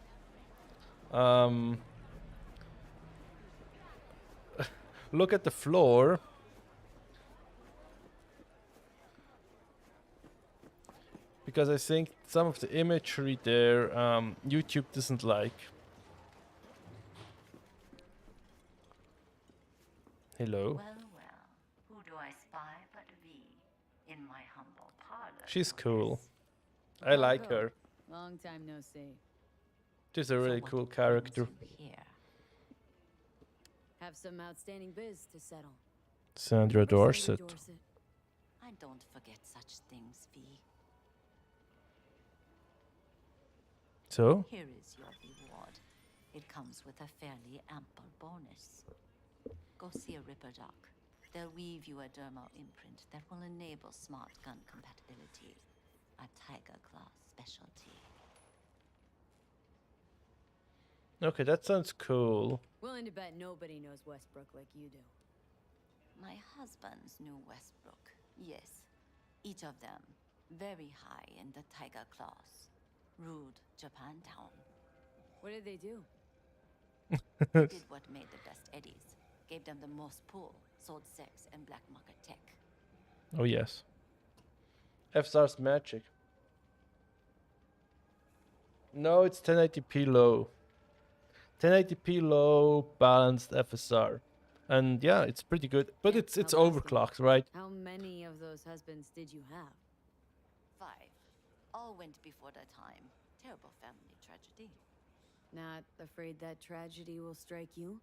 look at the floor. Because I think some of the imagery there, YouTube doesn't like. Hello. Well, who do I spy but thee in my humble parlor? She's cool. I like her. Long time no see. She's a really cool character. Have some outstanding biz to settle. Sandra Dorset. I don't forget such things, V. So? Here is your reward. It comes with a fairly ample bonus. Go see a Ripper Doc. They'll weave you a dermal imprint that will enable smart gun compatibility. A Tiger Claw specialty. Okay, that sounds cool. Willing to bet nobody knows Westbrook like you do. My husband's knew Westbrook. Yes. Each of them very high in the Tiger Claws. Ruled Japantown. What did they do? Did what made the best eddies. Gave them the most pull. Sold sex and black market tech. Oh yes. FSR's magic. No, it's 1080p low. 1080p low balanced FSR. And yeah, it's pretty good. But it's overclocked, right? How many of those husbands did you have? 5. All went before their time. Terrible family tragedy. Not afraid that tragedy will strike you?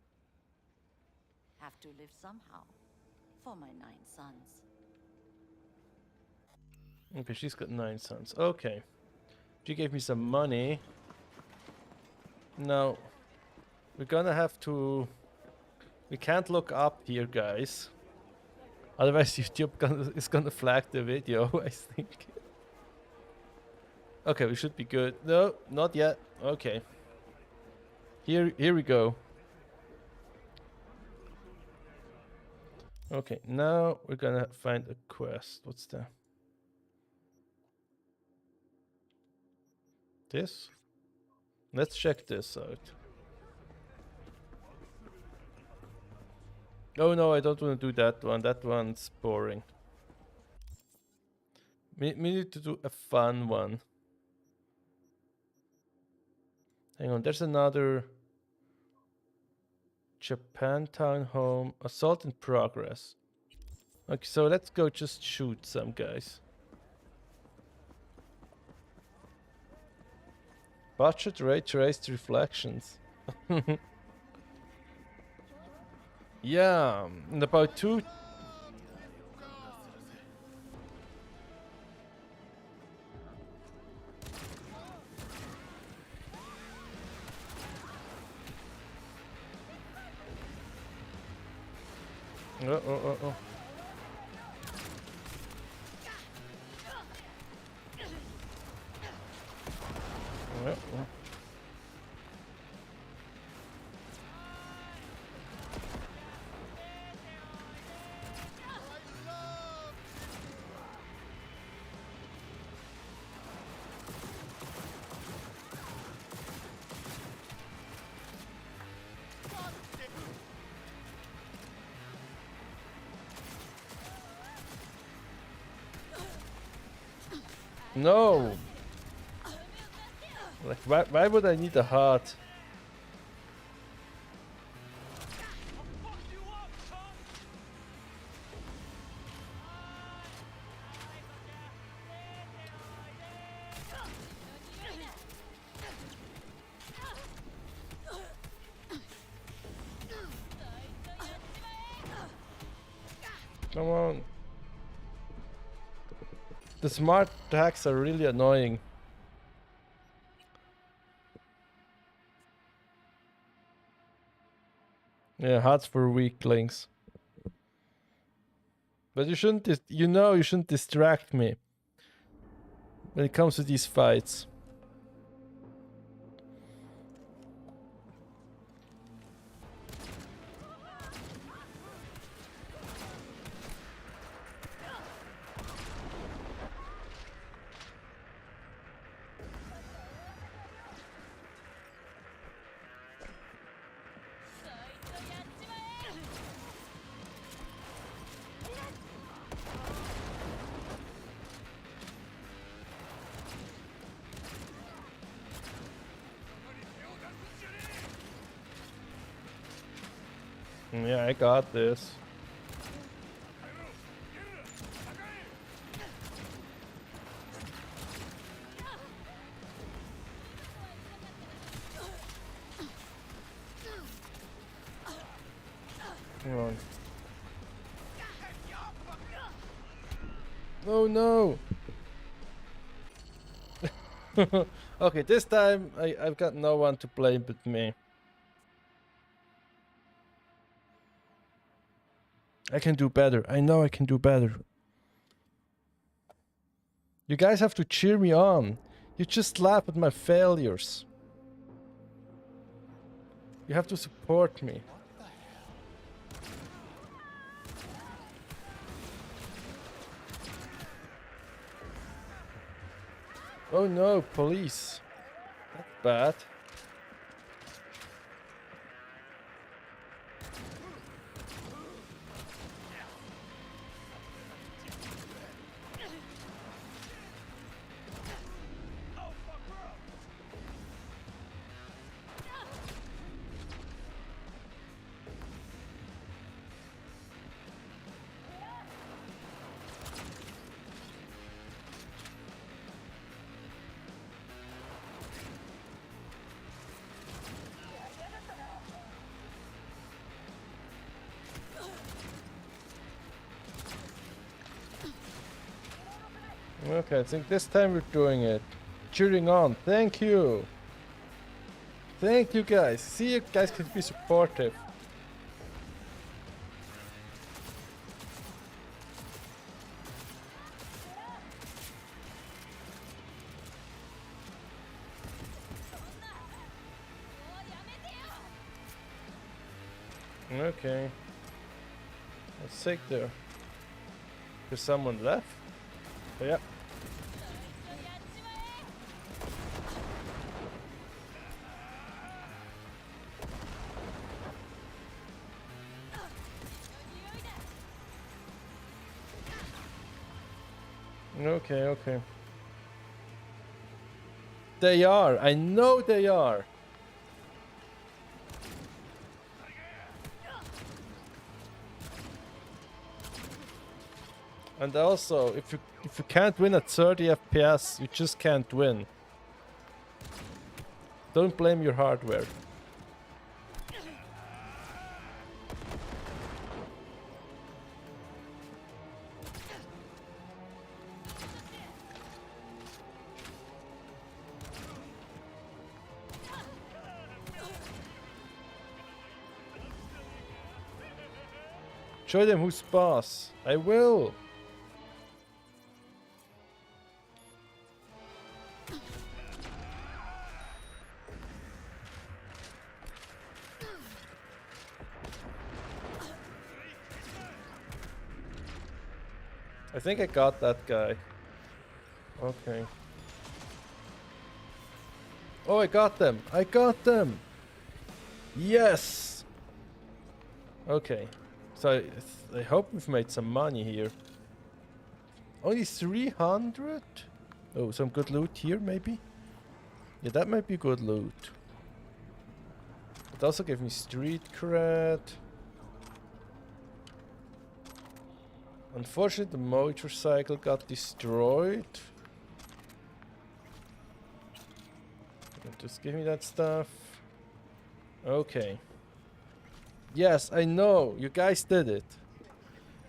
have to live somehow. For my 9 sons. Okay, she's got 9 sons. Okay. She gave me some money. Now, we're gonna have to... We can't look up here, guys. Otherwise, YouTube is gonna flag the video, I think. Okay, we should be good. No, not yet. Okay. Here we go. Okay, now we're gonna find a quest. What's that? This? Let's check this out. Oh no, I don't want to do that one. That one's boring. We need to do a fun one. Hang on, there's another Japantown home. Assault in progress. Okay, so let's go just shoot some guys. Budget rate traced reflections. Yeah, in about 2... Oh. No! Like, why would I need a heart? Come on. The smart attacks are really annoying. Yeah, hearts for weaklings. But you shouldn't, you shouldn't distract me when it comes to these fights. Yeah, I got this. Come on. Oh no! Okay, this time I've got no one to blame but me. I can do better. I know I can do better. You guys have to cheer me on. You just laugh at my failures. You have to support me. Oh no, police. That's bad. Okay, I think this time we're doing it. Cheering on. Thank you. Thank you guys. See, you guys can be supportive. Okay. Let's take there. There's someone left? Oh, yeah. Okay, okay. They are. I know they are. And also, if you can't win at 30 FPS, you just can't win. Don't blame your hardware. Show them who's boss. I will. I think I got that guy. Okay. Oh, I got them. I got them. Yes. Okay. So I hope we've made some money here. Only 300? Oh, some good loot here maybe? Yeah, that might be good loot. It also gave me street cred. Unfortunately, the motorcycle got destroyed. Just give me that stuff. Okay. Yes, I know. You guys did it.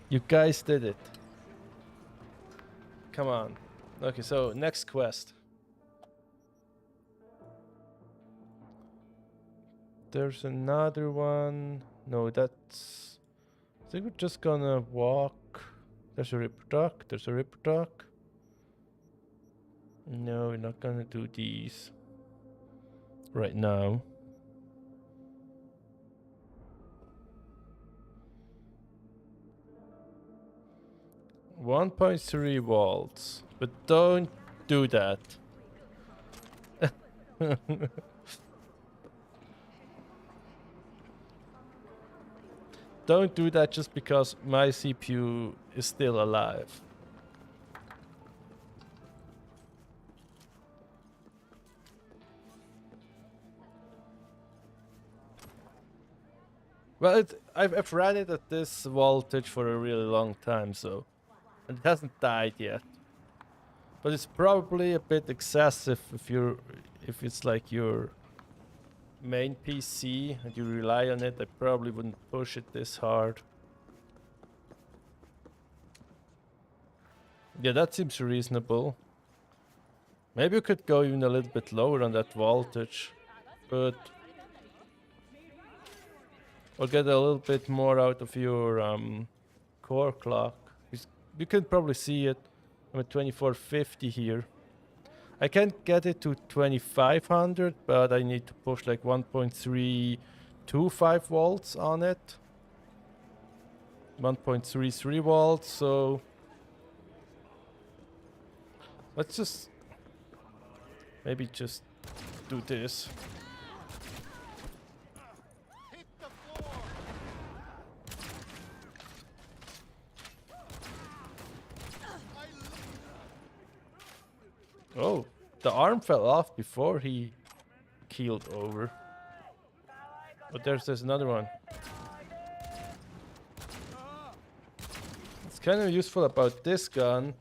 You guys did it. Come on. Okay, so next quest. There's another one. No, that's... I think we're just gonna walk. There's a Ripper Duck. There's a Ripper Duck. No, we're not gonna do these right now. .3 volts, but don't do that. Don't do that just because my CPU is still alive. Well, I've ran it at this voltage for a really long time, so... And it hasn't died yet. But it's probably a bit excessive if it's like your main PC and you rely on it. I probably wouldn't push it this hard. Yeah, that seems reasonable. Maybe you could go even a little bit lower on that voltage, but or get a little bit more out of your core clock. You can probably see it. I'm at 2450 here. I can't get it to 2500, but I need to push like 1.325 volts on it. 1.33 volts, so let's just maybe just do this. Oh, the arm fell off before he keeled over. But there's another one. What's kind of useful about this gun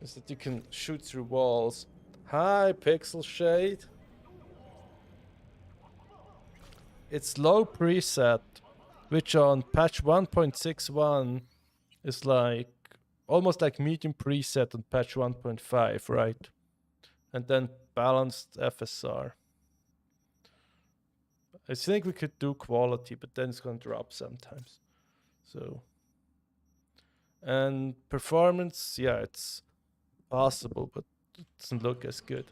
is that you can shoot through walls. Hi, Pixel Shade. It's low preset, which on patch 1.61 is like almost like medium preset on patch 1.5, right? And then balanced FSR. I think we could do quality, but then it's going to drop sometimes. So, and performance, yeah, it's possible, but it doesn't look as good.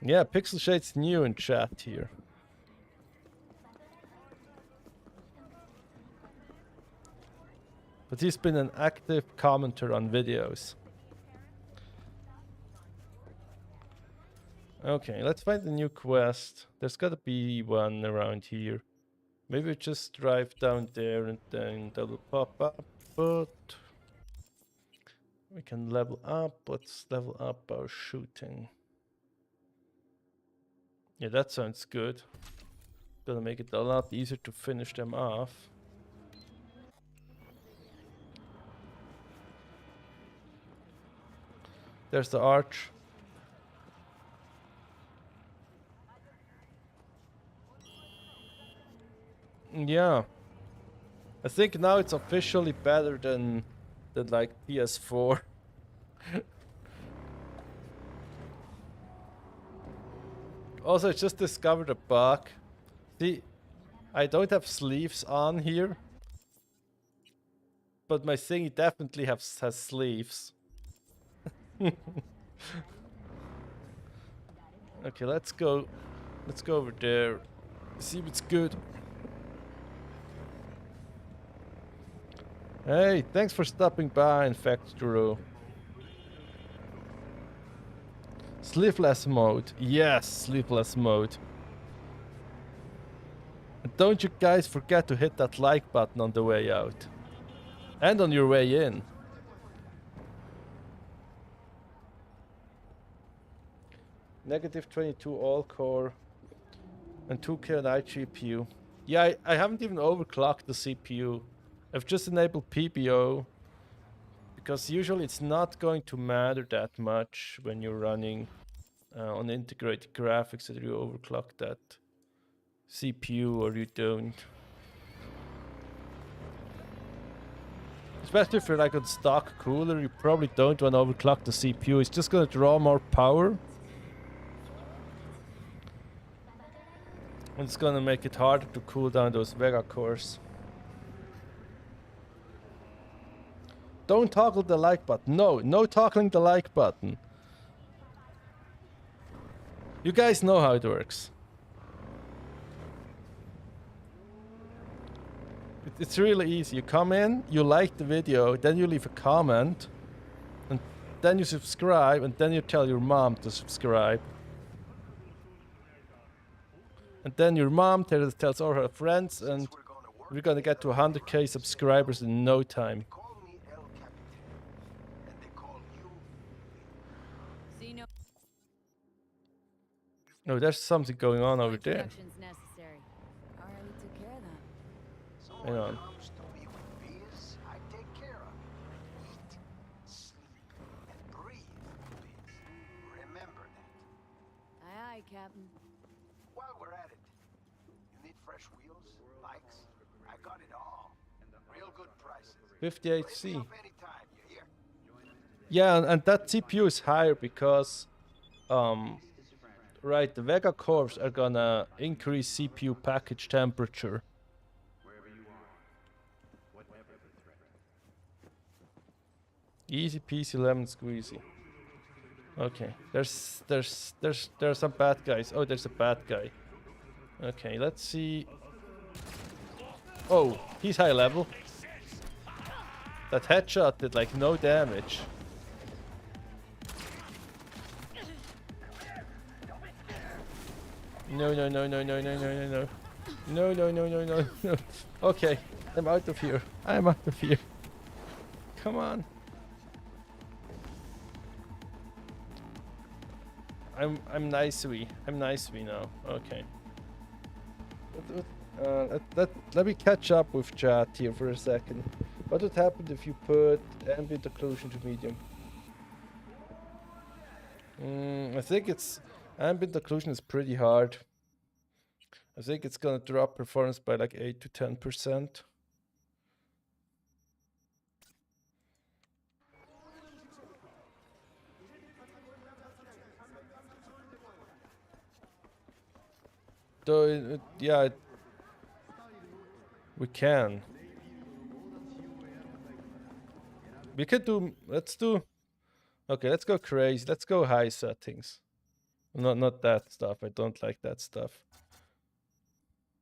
Yeah, Pixel Shade's new in chat here. But he's been an active commenter on videos. Okay, let's find a new quest. There's gotta be one around here. Maybe we just drive down there and then that will pop up, but we can level up. Let's level up our shooting. Yeah, that sounds good. Gonna make it a lot easier to finish them off. There's the arch. Yeah. I think now it's officially better than like PS4. Also, I just discovered a bug. See, I don't have sleeves on here. But my thingy definitely has sleeves. Okay, let's go over there. See if it's good. Hey, thanks for stopping by, Infectoro. Sleeveless mode. Yes, sleeveless mode. And don't you guys forget to hit that like button on the way out. And on your way in. Negative 22 all-core and 2K on iGPU. Yeah, I haven't even overclocked the CPU. I've just enabled PBO because usually it's not going to matter that much when you're running on integrated graphics that you overclock that CPU or you don't. Especially if you're like on stock cooler, you probably don't want to overclock the CPU. It's just going to draw more power. And it's going to make it harder to cool down those Vega cores. Don't toggle the like button. No, no toggling the like button. You guys know how it works. It's really easy. You come in, you like the video, then you leave a comment, and then you subscribe, and then you tell your mom to subscribe. And then your mom tells all her friends, and we're gonna get to 100k subscribers in no time. No, there's something going on over there. Hang on. Aye, Captain. While we're at it, you need fresh wheels, bikes. I got it all. Real good prices. 58C. Yeah, and that CPU is higher because, right, the Vega cores are gonna increase CPU package temperature. Easy peasy lemon squeezy. Okay, there are some bad guys. Oh, there's a bad guy. Okay, let's see. Oh, he's high level. That headshot did like no damage. No. No. Okay, I'm out of here. Come on. I'm nicely now. Okay. Let me catch up with chat here for a second. What would happen if you put ambient occlusion to medium? I Ambient occlusion is pretty hard. I think it's gonna drop performance by like 8 to 10%. Though, yeah, we can. We could do, let's do, okay, let's go crazy. Let's go high settings. Not that stuff. I don't like that stuff.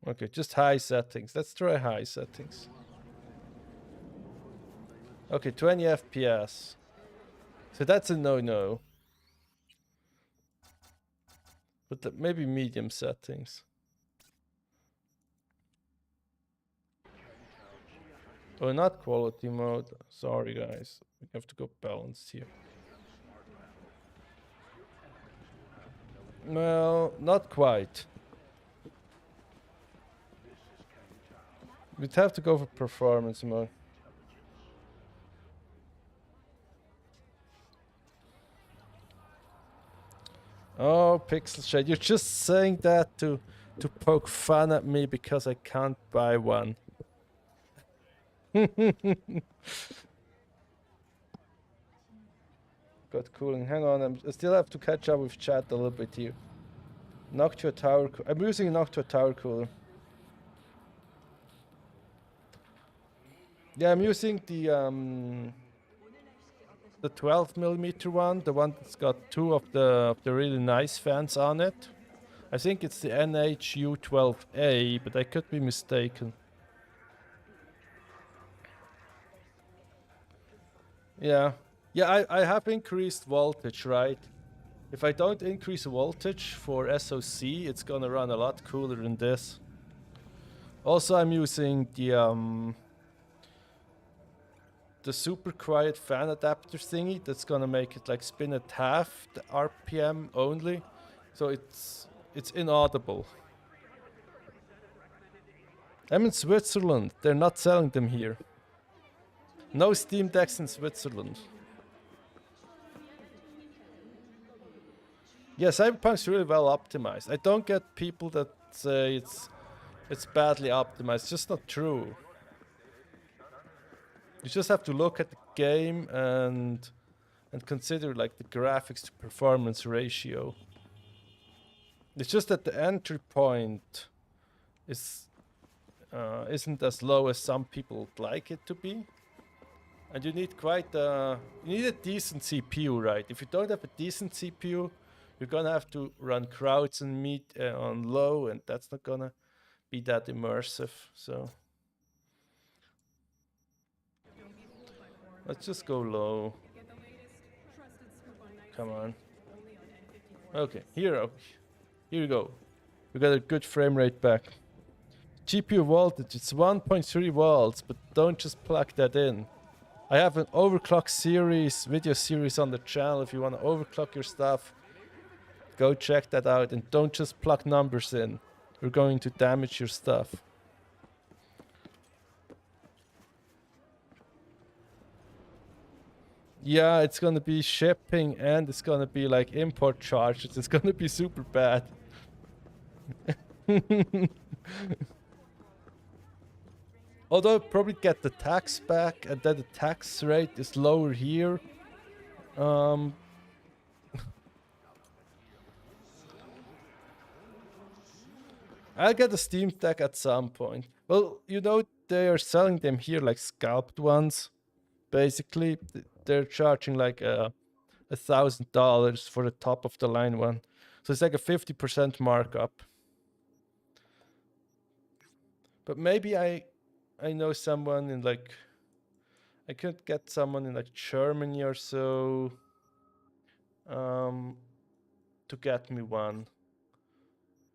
Okay, just high settings. Let's try high settings. Okay, 20 FPS. So that's a no-no. But maybe medium settings. Oh, not quality mode. Sorry, guys. We have to go balanced here. Well, not quite. We'd have to go for performance mode. Oh, Pixel Shade, you're just saying that to poke fun at me because I can't buy one. Got cooling. Hang on, I still have to catch up with chat a little bit here. Noctua Tower. I'm using Noctua Tower Cooler. Yeah, I'm using the 12mm one, the one that's got two of the really nice fans on it. I think it's the NH-U12A, but I could be mistaken. Yeah. Yeah, I have increased voltage, right? If I don't increase voltage for SoC, it's gonna run a lot cooler than this. Also, I'm using the super quiet fan adapter thingy that's gonna make it like spin at half the RPM only, so it's inaudible. I'm in Switzerland. They're not selling them here. No Steam Decks in Switzerland. Yeah, Cyberpunk's really well optimized. I don't get people that say it's badly optimized. It's just not true. You just have to look at the game and consider like the graphics to performance ratio. It's just that the entry point isn't as low as some people would like it to be. And you need you need a decent CPU, right? If you don't have a decent CPU, you're gonna have to run crowds and meet on low, and that's not gonna be that immersive. So let's just go low. Come on. Okay, here we go. We got a good frame rate back. GPU voltage, it's 1.3 volts, but don't just plug that in. I have an overclock series, video series on the channel. If you want to overclock your stuff, go check that out, and don't just plug numbers in. You're going to damage your stuff. Yeah, it's gonna be shipping and it's gonna be like import charges. It's gonna be super bad. Although I'll probably get the tax back, and then the tax rate is lower here. I'll get a Steam Deck at some point. Well, you know, they are selling them here like scalped ones. Basically, they're charging like $1,000 for the top of the line one. So it's like a 50% markup. But maybe I know someone in like, I could get someone in like Germany or so to get me one.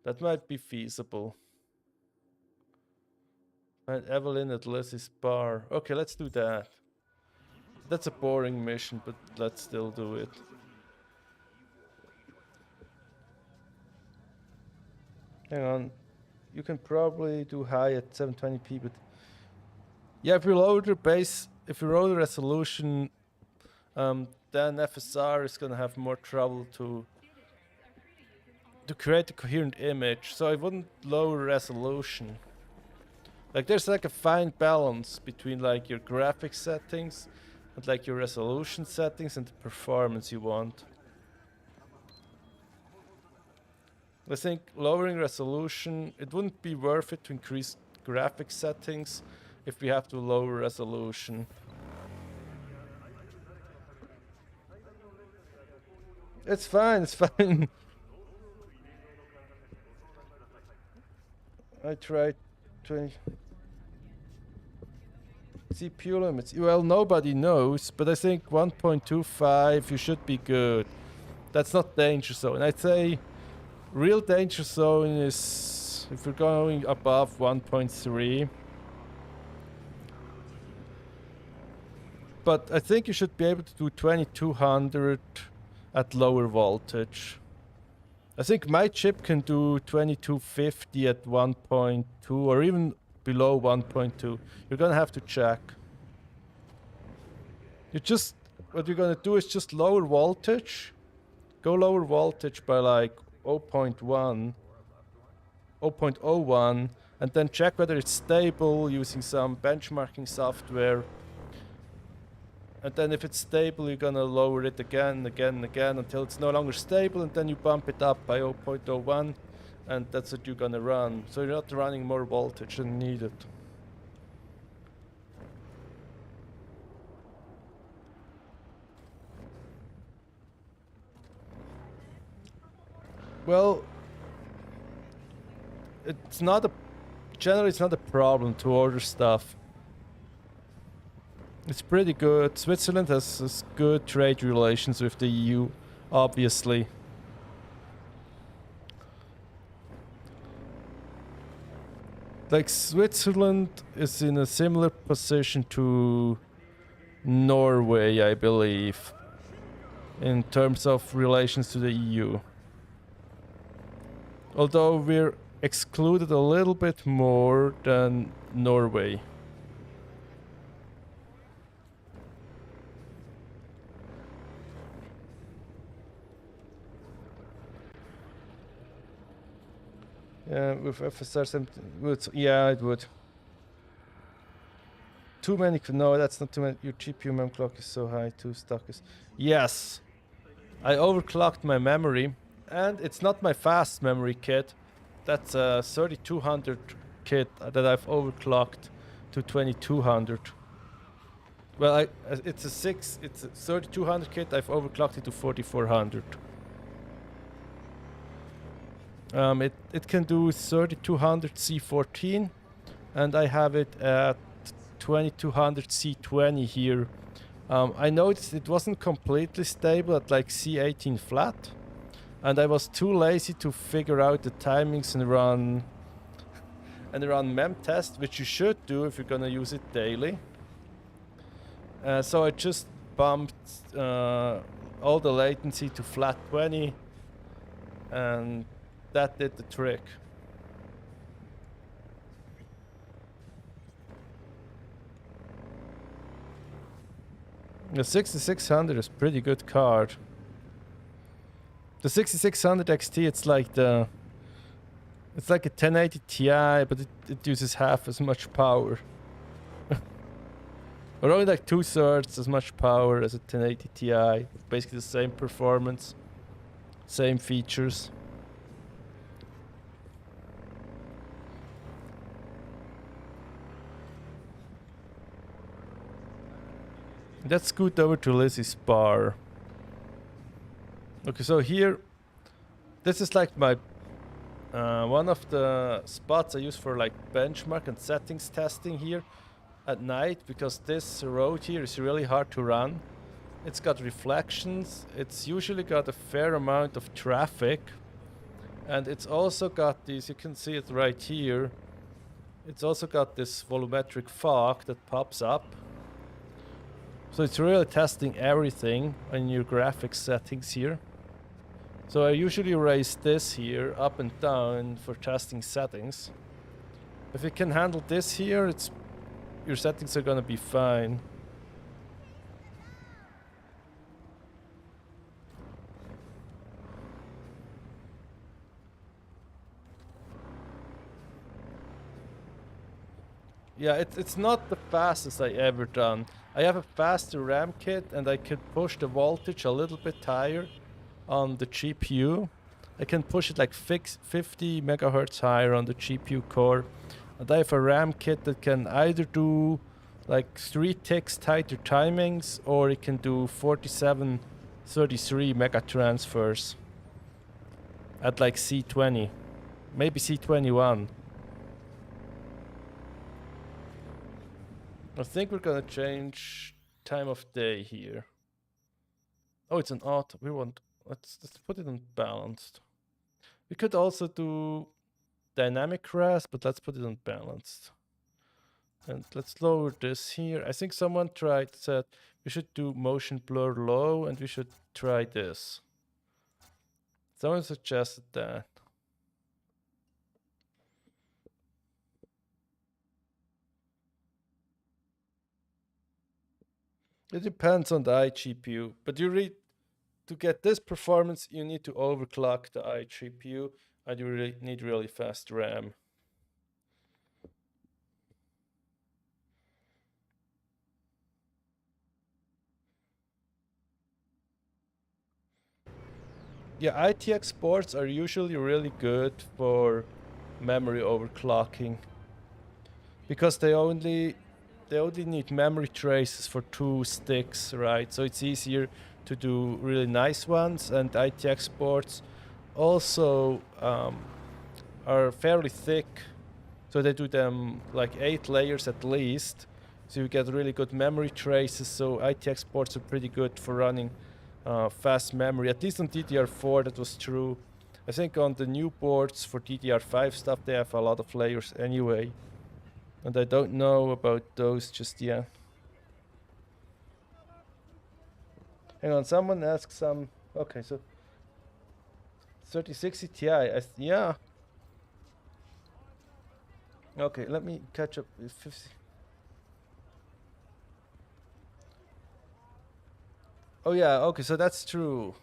That might be feasible. And Evelyn at Lizzie's bar. Okay, let's do that. That's a boring mission, but let's still do it. Hang on. You can probably do high at 720p, but yeah, if you lower the resolution, then FSR is gonna have more trouble to to create a coherent image, so I wouldn't lower resolution. Like there's like a fine balance between like your graphics settings and like your resolution settings and the performance you want. I think lowering resolution, it wouldn't be worth it to increase graphics settings if we have to lower resolution. It's fine, it's fine. I tried 20 CPU limits. Well, nobody knows, but I think 1.25 you should be good. That's not danger zone. I'd say real danger zone is if you're going above 1.3. But I think you should be able to do 2200 at lower voltage. I think my chip can do 2250 at 1.2 or even below 1.2. You're gonna have to check. What you're gonna do is just lower voltage. Go lower voltage by like 0.1, and then check whether it's stable using some benchmarking software. And then if it's stable, you're gonna lower it again until it's no longer stable, and then you bump it up by 0.01, and that's what you're gonna run. So you're not running more voltage than needed. Well, generally it's not a problem to order stuff. It's pretty good. Switzerland has good trade relations with the EU, obviously. Like Switzerland is in a similar position to Norway, I believe, in terms of relations to the EU. Although we're excluded a little bit more than Norway. Yeah, with FSR 17 would, yeah, it would. Too many, no, that's not too many. Your GPU mem clock is so high, too stuck is. Yes, I overclocked my memory, and it's not my fast memory kit. That's a 3200 kit that I've overclocked to 2200. Well, it's a 3200 kit. I've overclocked it to 4400. It can do 3200 C14, and I have it at 2200 C20 here. I noticed it wasn't completely stable at like C18 flat, and I was too lazy to figure out the timings and run mem test, which you should do if you're gonna use it daily. So I just bumped all the latency to flat 20, and that did the trick. The 6600 is a pretty good card. The 6600 XT, it's like a 1080 Ti, but it uses half as much power. Or only like 2/3 as much power as a 1080 Ti. Basically the same performance, same features. Let's scoot over to Lizzie's bar. Okay, so here, this is like my one of the spots I use for like benchmark and settings testing here at night, because this road here is really hard to run. It's got reflections, it's usually got a fair amount of traffic, and it's also got these, you can see it right here, it's also got this volumetric fog that pops up. So it's really testing everything in your graphics settings here. So I usually raise this here up and down for testing settings. If it can handle this here, your settings are gonna be fine. Yeah, it's not the fastest I ever done. I have a faster RAM kit and I can push the voltage a little bit higher on the GPU. I can push it like 50 megahertz higher on the GPU core. And I have a RAM kit that can either do like 3 ticks tighter timings, or it can do 4733 mega transfers at like C20, maybe C21. I think we're gonna change time of day here. Oh, it's an auto. We want, let's put it on balanced. We could also do dynamic res, but let's put it on balanced. And let's lower this here. I think someone said we should do motion blur low, and we should try this. Someone suggested that. It depends on the iGPU, but to get this performance, you need to overclock the iGPU, and you really need really fast RAM. Yeah, ITX boards are usually really good for memory overclocking because they only need memory traces for 2 sticks, right? So it's easier to do really nice ones, and ITX boards also are fairly thick, so they do them like 8 layers at least, so you get really good memory traces. So ITX boards are pretty good for running fast memory. At least on DDR4 that was true. I think on the new boards for DDR5 stuff they have a lot of layers anyway, and I don't know about those just yet. Hang on, someone asked some. Okay, so 3060 Ti. Yeah. Okay, let me catch up with 50. Oh yeah, okay, so that's true.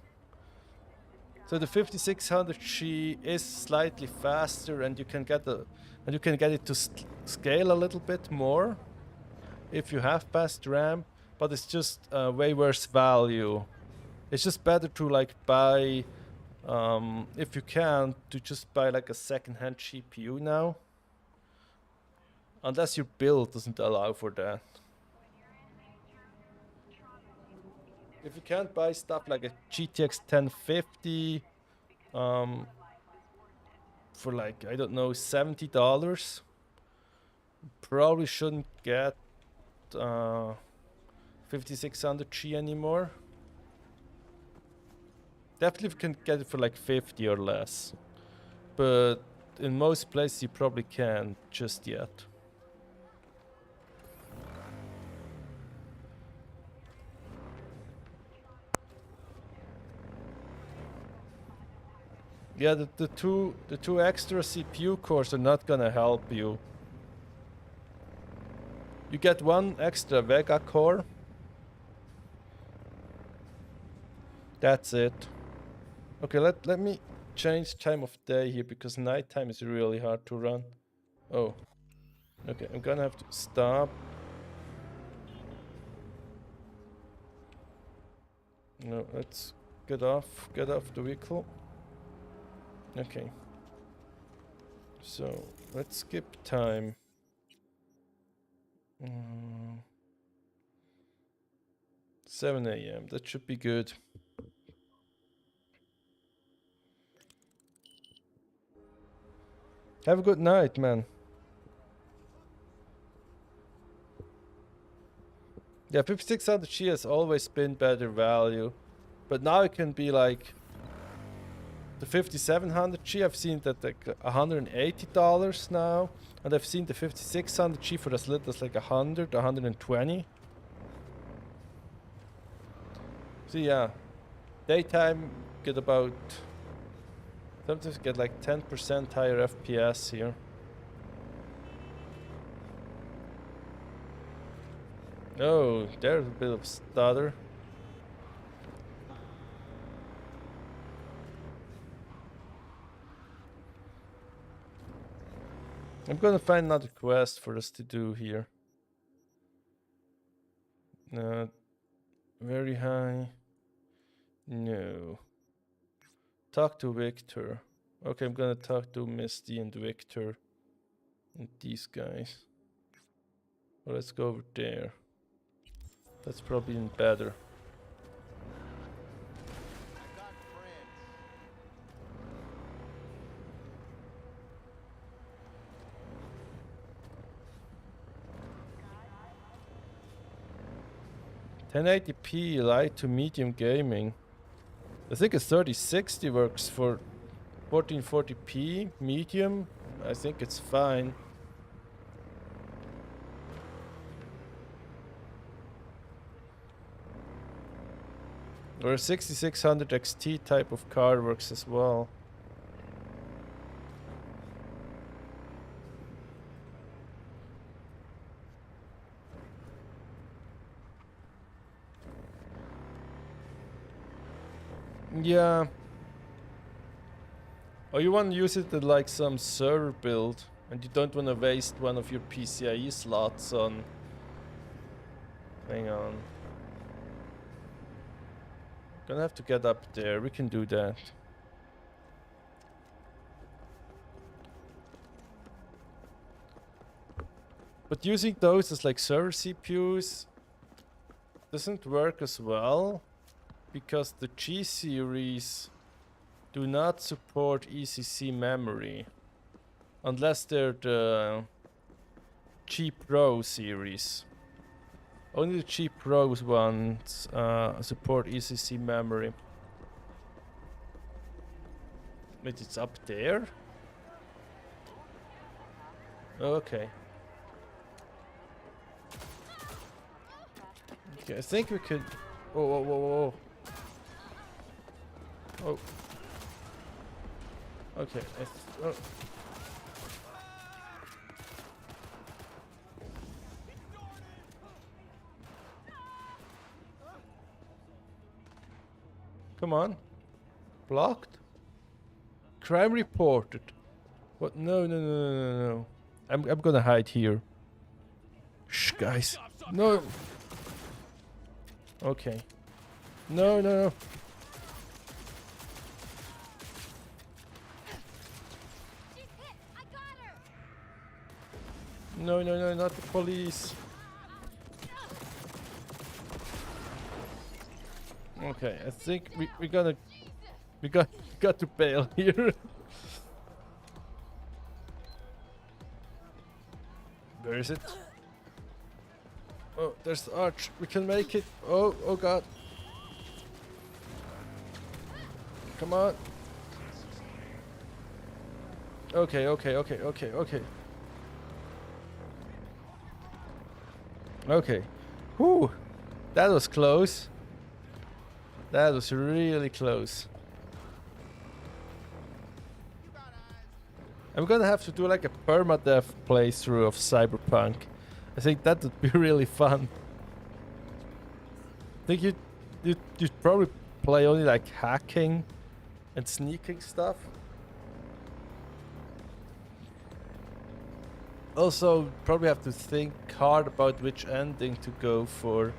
So the 5600G is slightly faster, and you can get it to scale a little bit more if you have fast RAM, but it's just way worse value. It's just better to like buy, if you can, to just buy like a second-hand GPU now, unless your build doesn't allow for that. If you can't buy stuff like a GTX 1050 for like, I don't know, $70, probably shouldn't get 5600G anymore. Definitely if you can get it for like 50 or less, but in most places you probably can't just yet. Yeah, the two extra CPU cores are not gonna help you. You get 1 extra Vega core. That's it. Okay, let me change time of day here because nighttime is really hard to run. Oh. Okay, I'm gonna have to stop. No, let's get off the vehicle. Okay. So, let's skip time. 7 a.m. That should be good. Have a good night, man. Yeah, 5600G has always been better value, but now it can be like the 5700G. I've seen that like $180 now, and I've seen the 5600G for as little as like 120. So yeah, daytime get about, sometimes get like 10% higher FPS here. Oh, there's a bit of stutter. I'm gonna find another quest for us to do here. Very high. No. Talk to Victor. Okay, I'm gonna talk to Misty and Victor and these guys. Well, let's go over there. That's probably even better. $1080p light to medium gaming. I think a 3060 works for 1440p medium. I think it's fine. Or a 6600 XT type of card works as well. Yeah. Or you want to use it at like some server build and you don't want to waste one of your PCIe slots on... Hang on. Gonna have to get up there. We can do that. But using those as like server CPUs doesn't work as well because the G series do not support ECC memory unless they're the G Pro series. Only the G Pro ones support ECC memory. Wait, it's up there? Okay. Okay, I think we could... Whoa, whoa, whoa, whoa. Oh. Okay, oh. Come on. Blocked? Crime reported. What? No, no, no, no, no, no. I'm gonna hide here. Shh, guys. No. Okay. No, no, no. No, no, no, not the police. Okay, I think we got to bail here. Where is it? Oh, there's the arch. We can make it. Oh, oh god. Come on. Okay, okay, okay, okay, okay. Okay. Whew. That was close. That was really close. I'm gonna have to do like a permadeath playthrough of Cyberpunk. I think that would be really fun. I think you'd probably play only like hacking and sneaking stuff. Also, probably have to think hard about which ending to go for.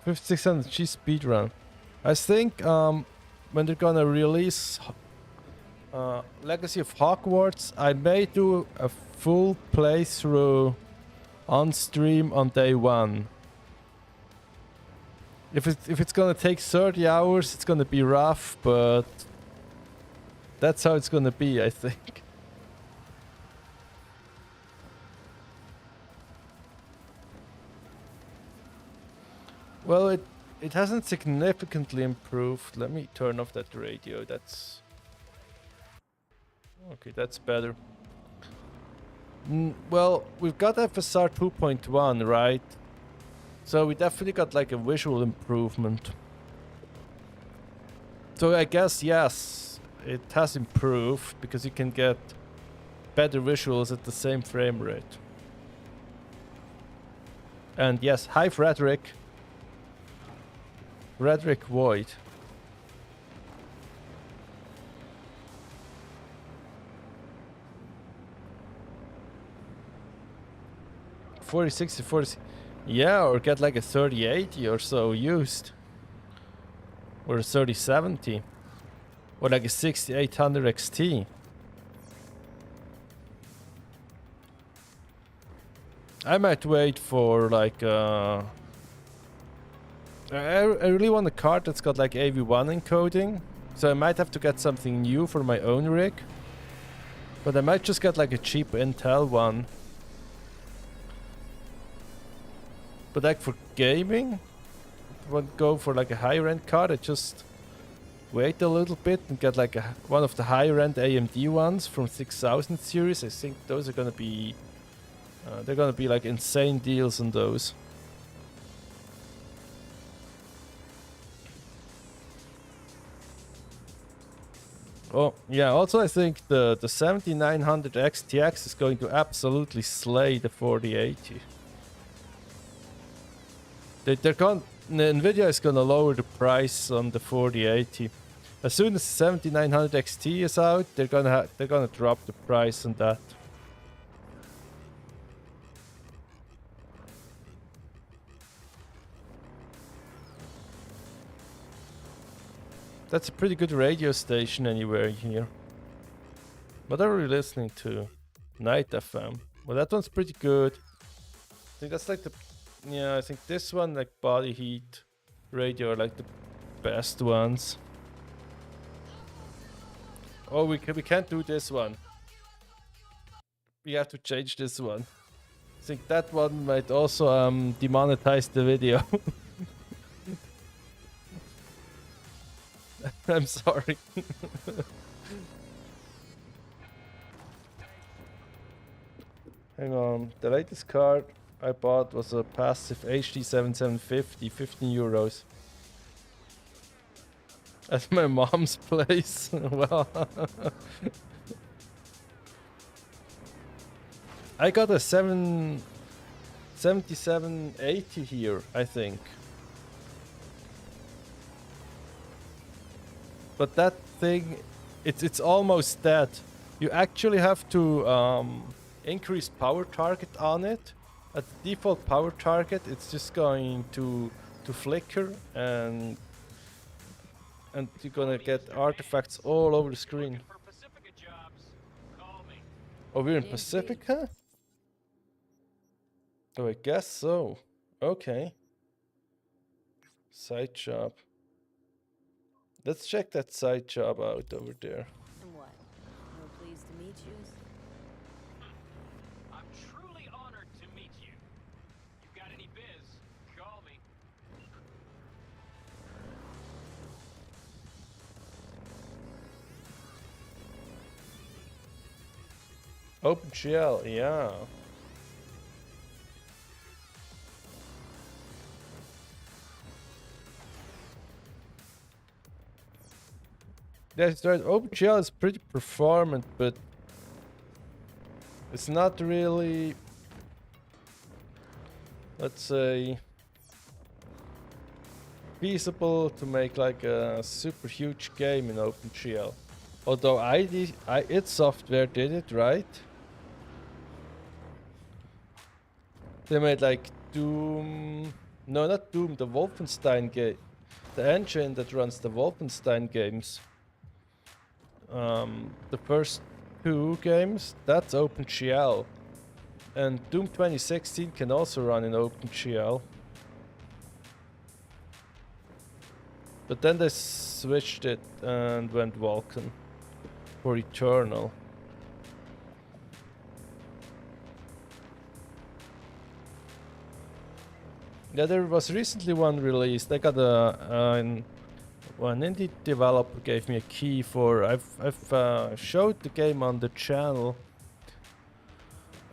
$5600G speedrun. I think when they're gonna release Legacy of Hogwarts, I may do a full playthrough on stream on day one. If it's gonna take 30 hours, it's gonna be rough, but that's how it's gonna be, I think. Well, it hasn't significantly improved. Let me turn off that radio. That's... Okay, that's better. Well, we've got FSR 2.1, right? So we definitely got like a visual improvement. So I guess yes, it has improved because you can get better visuals at the same frame rate. And yes, hi Frederick. Frederick Void. $4060, yeah, or get like a 3080 or so used. Or a 3070. Or like a 6800 XT. I might wait for like I really want a card that's got like AV1 encoding. So I might have to get something new for my own rig. But I might just get like a cheap Intel one. But like for gaming, I won't go for like a higher end card. I just wait a little bit and get like one of the higher end AMD ones from 6000 series. I think those are gonna be they're gonna be like insane deals on those. Oh yeah, also I think the 7900 XTX is going to absolutely slay the 4080. Nvidia is gonna lower the price on the 4080. As soon as the 7900 XT is out, they're gonna drop the price on that. That's a pretty good radio station anywhere here. What are we listening to? Night FM. Well, that one's pretty good. I think that's like the... Yeah, I think this one, like Body Heat Radio, are like the best ones. Oh, we can't do this one. We have to change this one. I think that one might also demonetize the video. I'm sorry. Hang on, the latest card I bought was a passive HD7750, 15 euros. At my mom's place. Well, I got a 7780 here, I think. But that thing, it's almost dead. You actually have to increase power target on it. At the default power target, it's just going to flicker, and you're gonna get artifacts all over the screen. Oh, we're in Pacifica? Oh, I guess so. Okay. Side job. Let's check that side job out over there. And what? No pleased to meet you? I'm truly honored to meet you. You got any biz? Call me. OpenGL, yeah. That's right, OpenGL is pretty performant, but it's not really, let's say, feasible to make like a super huge game in OpenGL. Although id Software did it, right? They made like Doom, no, not Doom, the Wolfenstein game, the engine that runs the Wolfenstein games. The first two games, that's OpenGL. And Doom 2016 can also run in OpenGL. But then they switched it and went Vulkan for Eternal. Yeah, there was recently one released. I got one indie developer gave me a key for. I've showed the game on the channel.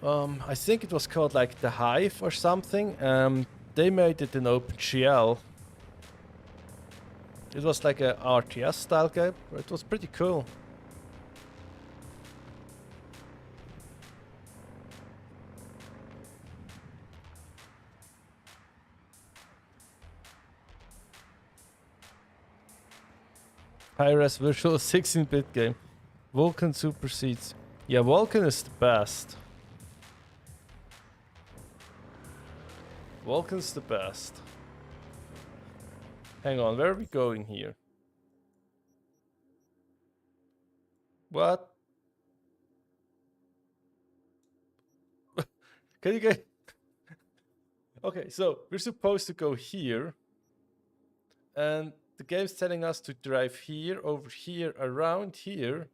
I think it was called like The Hive or something. They made it in OpenGL. It was like a RTS style game. It was pretty cool. High-res visual 16-bit game. Vulkan supersedes. Yeah, Vulkan is the best. Vulkan's the best. Hang on, where are we going here? What? Can you get... Okay, so we're supposed to go here. And the game's telling us to drive here, over here, around here,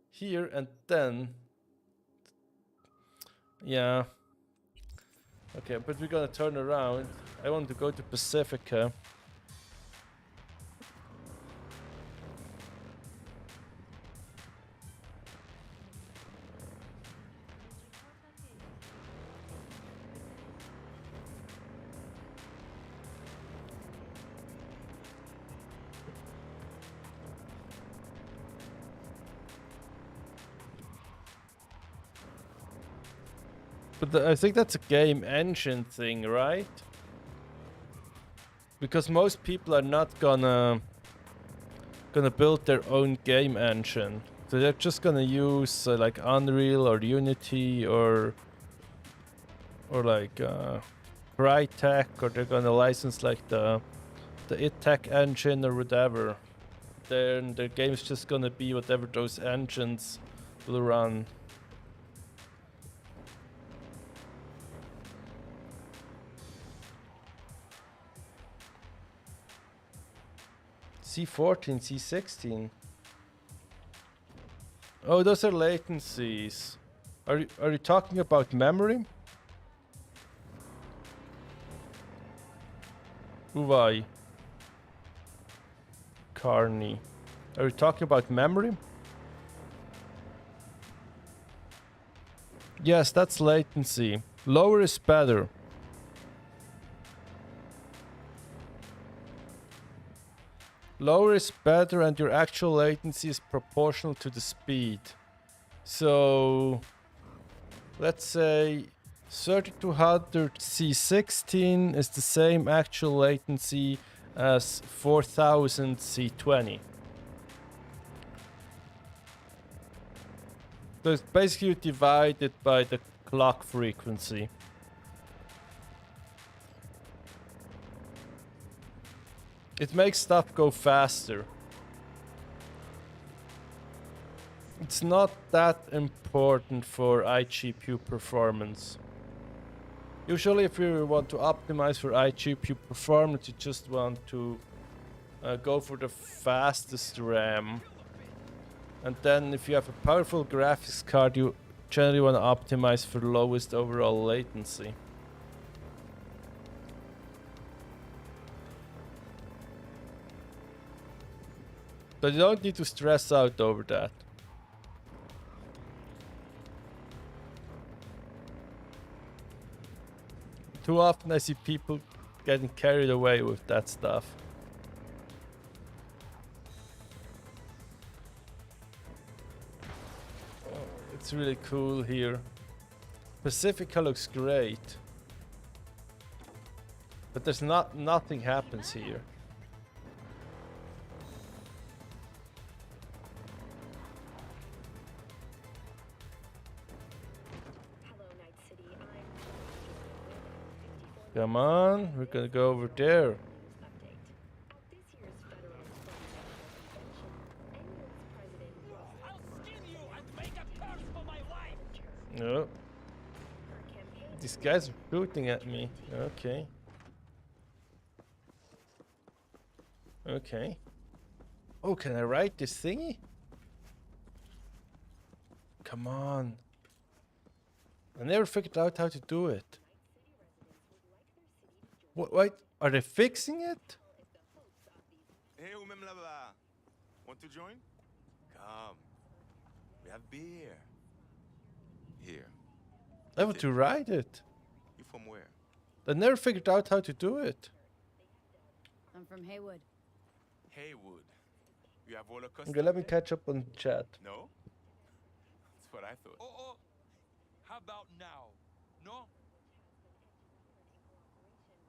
here, and then... Yeah. Okay, but we're gonna turn around. I want to go to Pacifica. But I think that's a game engine thing, right? Because most people are not gonna build their own game engine. So they're just gonna use like Unreal or Unity or like Crytek, or they're gonna license like the ITech engine or whatever. Then their game's just gonna be whatever those engines will run. C14, C16. Oh, those are latencies. Are you talking about memory? Uwai. Carney. Are you talking about memory? Yes, that's latency. Lower is better. Lower is better, and your actual latency is proportional to the speed. So let's say 3200 C16 is the same actual latency as 4000 C20. So it's basically divided by the clock frequency. It makes stuff go faster. It's not that important for iGPU performance. Usually if you want to optimize for iGPU performance, you just want to go for the fastest RAM. And then if you have a powerful graphics card, you generally want to optimize for lowest overall latency. But you don't need to stress out over that. Too often I see people getting carried away with that stuff. Oh, it's really cool here. Pacifica looks great. But there's nothing happens here. Come on, we're gonna go over there. No. These guys are shooting at me. Okay. Okay. Oh, can I ride this thingy? Come on. I never figured out how to do it. Wait, are they fixing it? Hey, want to join? Come. We have beer. Here. I want to ride it. You from where? I never figured out how to do it. I'm from Haywood. Haywood. You have all the custom Okay, let me made? catch up on chat. No? That's what I thought. Oh, how about now? No?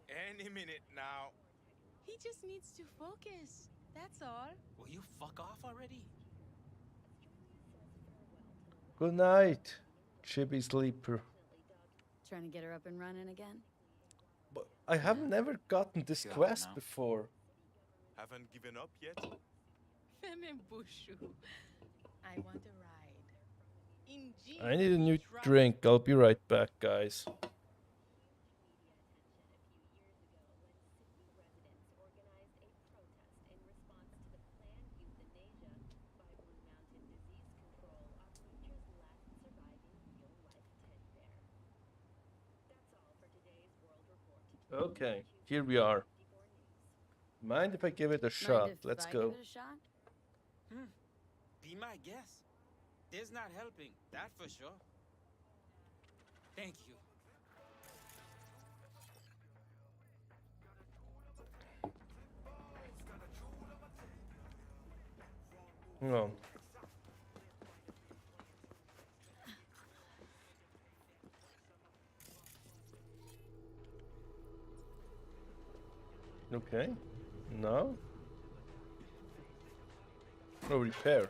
Any minute now. He just needs to focus. That's all. Will you fuck off already? Good night, chippy sleeper. Trying to get her up and running again? But I have never gotten this Yeah, quest no. before. Haven't given up yet? Femembushu. I want a ride. In I need a new trust- drink. I'll be right back, guys. Okay, here we are. Mind if I give it a shot? Mind if Let's I go. Give it a shot? Be my guest. There's not helping, that for sure. Thank you. Hang on. Okay. No. No repair.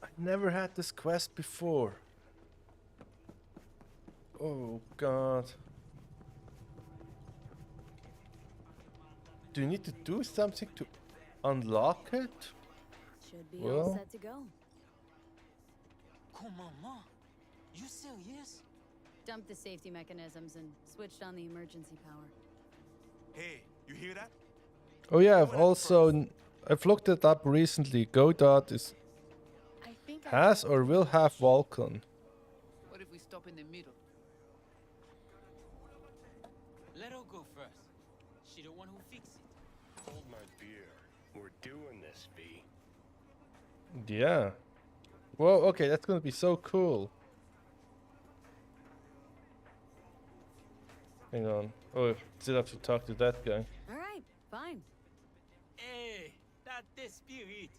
I never had this quest before. Oh god. Do you need to do something to unlock it? Should be Well. all set to go. Come on, Ma. You serious? Dumped the safety mechanisms and switched on the emergency power. Hey, you hear that? Oh yeah, I've looked it up recently. Godot I think has or will have Vulkan. What if we stop in the middle? Let her go first. She the one who fixed it. Hold my beer. We're doing this, V. Yeah. Whoa, okay, that's gonna be so cool. Hang on. Oh, still have to talk to that guy. All right, fine. Hey, that's the spirit.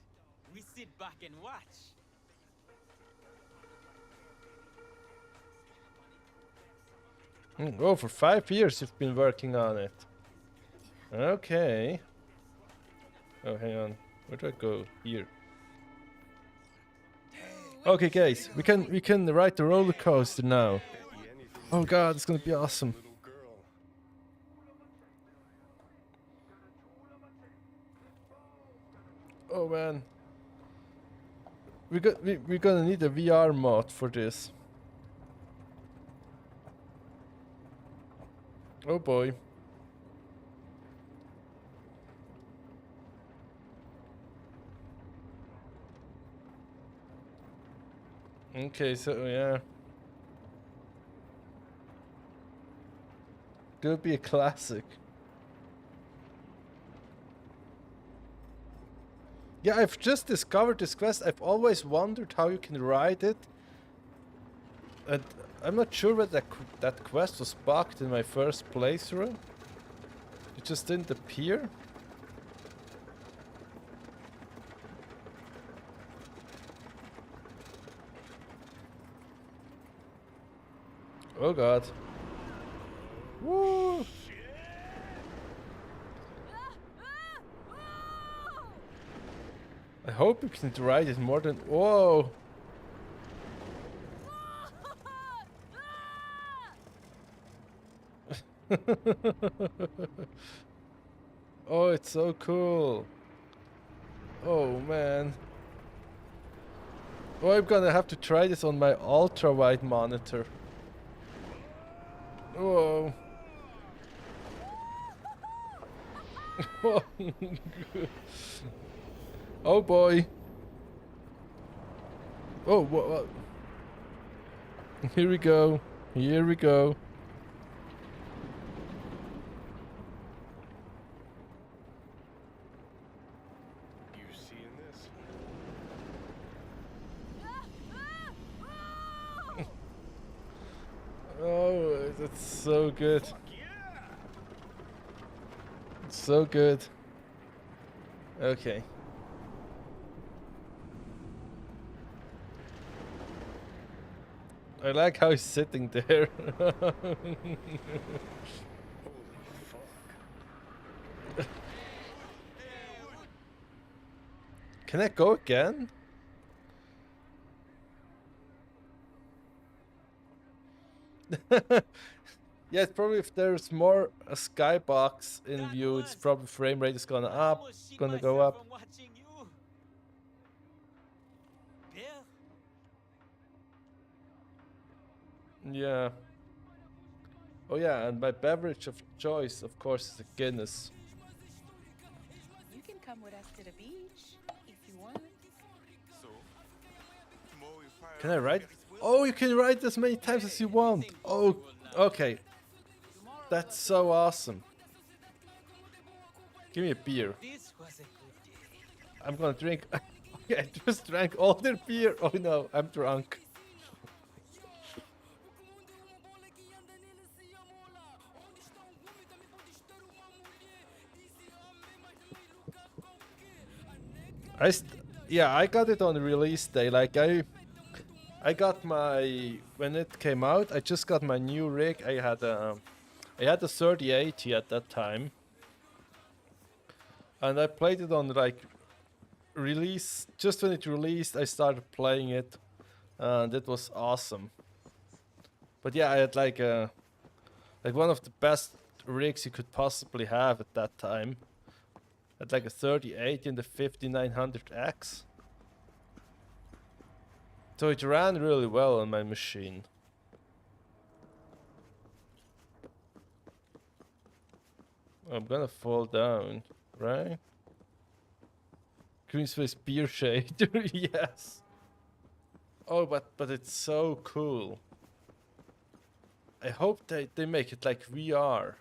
We sit back and watch. Oh, for 5 years you've been working on it. Okay. Oh, hang on. Where do I go? Here. Okay, guys, we can ride the roller coaster now. Oh god, it's gonna be awesome. Little girl. Oh man. We're gonna need a VR mod for this. Oh boy. Okay, so yeah. Gonna be a classic. Yeah, I've just discovered this quest. I've always wondered how you can ride it. And I'm not sure whether that quest was bugged in my first playthrough. It just didn't appear. Oh god. Woo! I hope you can ride it more than... Whoa! Oh, it's so cool. Oh man. Oh, I'm gonna have to try this on my ultra-wide monitor. Whoa. Oh boy. Oh, what? Here we go. Here we go. You seeing this? Oh, that's so good. Fuck yeah! It's So good. Okay. I like how he's sitting there. Can I go again? Yeah, it's probably if there's more a skybox in view, it's probably frame rate is gonna go up. Yeah. Oh yeah, and my beverage of choice, of course, is a Guinness. You can come with us to the beach if you want. So, tomorrow we fire Can I up ride? Ferris wheel? Oh, you can ride as many times as you want. Oh, okay. That's so awesome. Give me a beer. I'm gonna drink. Okay, I just drank all their beer. Oh no, I'm drunk. Yeah, I got it on release day. Like I got my when it came out. I just got my new rig. I had a 3080 at that time, and I played it on like release. Just when it released, I started playing it, and it was awesome. But yeah, I had like one of the best rigs you could possibly have at that time. At like a 3080 and the 5900X. So it ran really well on my machine. I'm gonna fall down, right? Green space beer shader, yes. Oh, but it's so cool. I hope they make it like VR.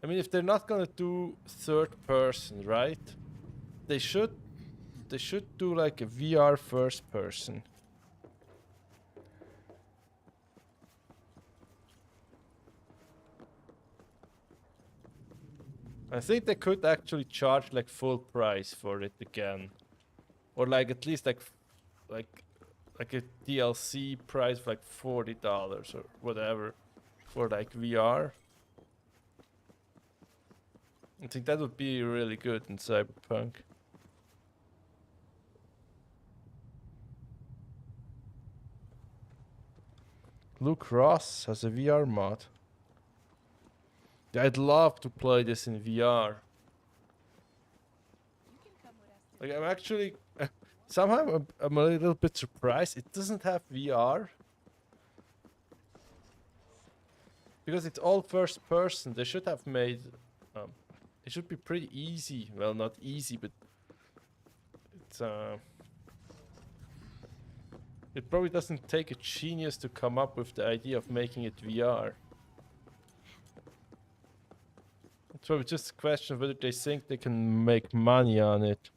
I mean, if they're not gonna do third person, right? They should do like a VR first person. I think they could actually charge like full price for it again, or like at least like a DLC price of like $40 or whatever for like VR. I think that would be really good in Cyberpunk. Luke Ross has a VR mod. I'd love to play this in VR. Like I'm actually somehow I'm a little bit surprised it doesn't have VR. Because it's all first person. They should have made it should be pretty easy. Well, not easy, but it's it probably doesn't take a genius to come up with the idea of making it VR. It's probably just a question of whether they think they can make money on it.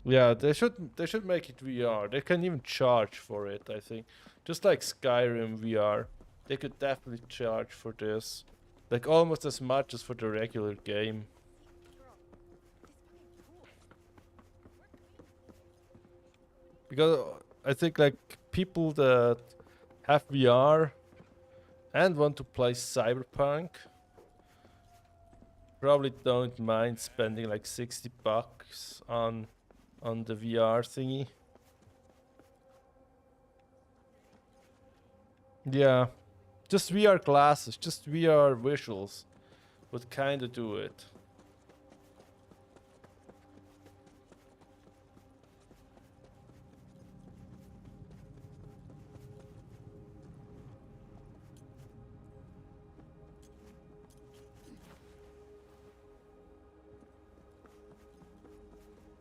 Yeah, they should make it VR. They can even charge for it, I think. Just like Skyrim VR. They could definitely charge for this. Like almost as much as for the regular game. Because I think like people that have VR and want to play Cyberpunk probably don't mind spending like $60 on the VR thingy. Yeah, just VR glasses, just VR visuals would kinda do it.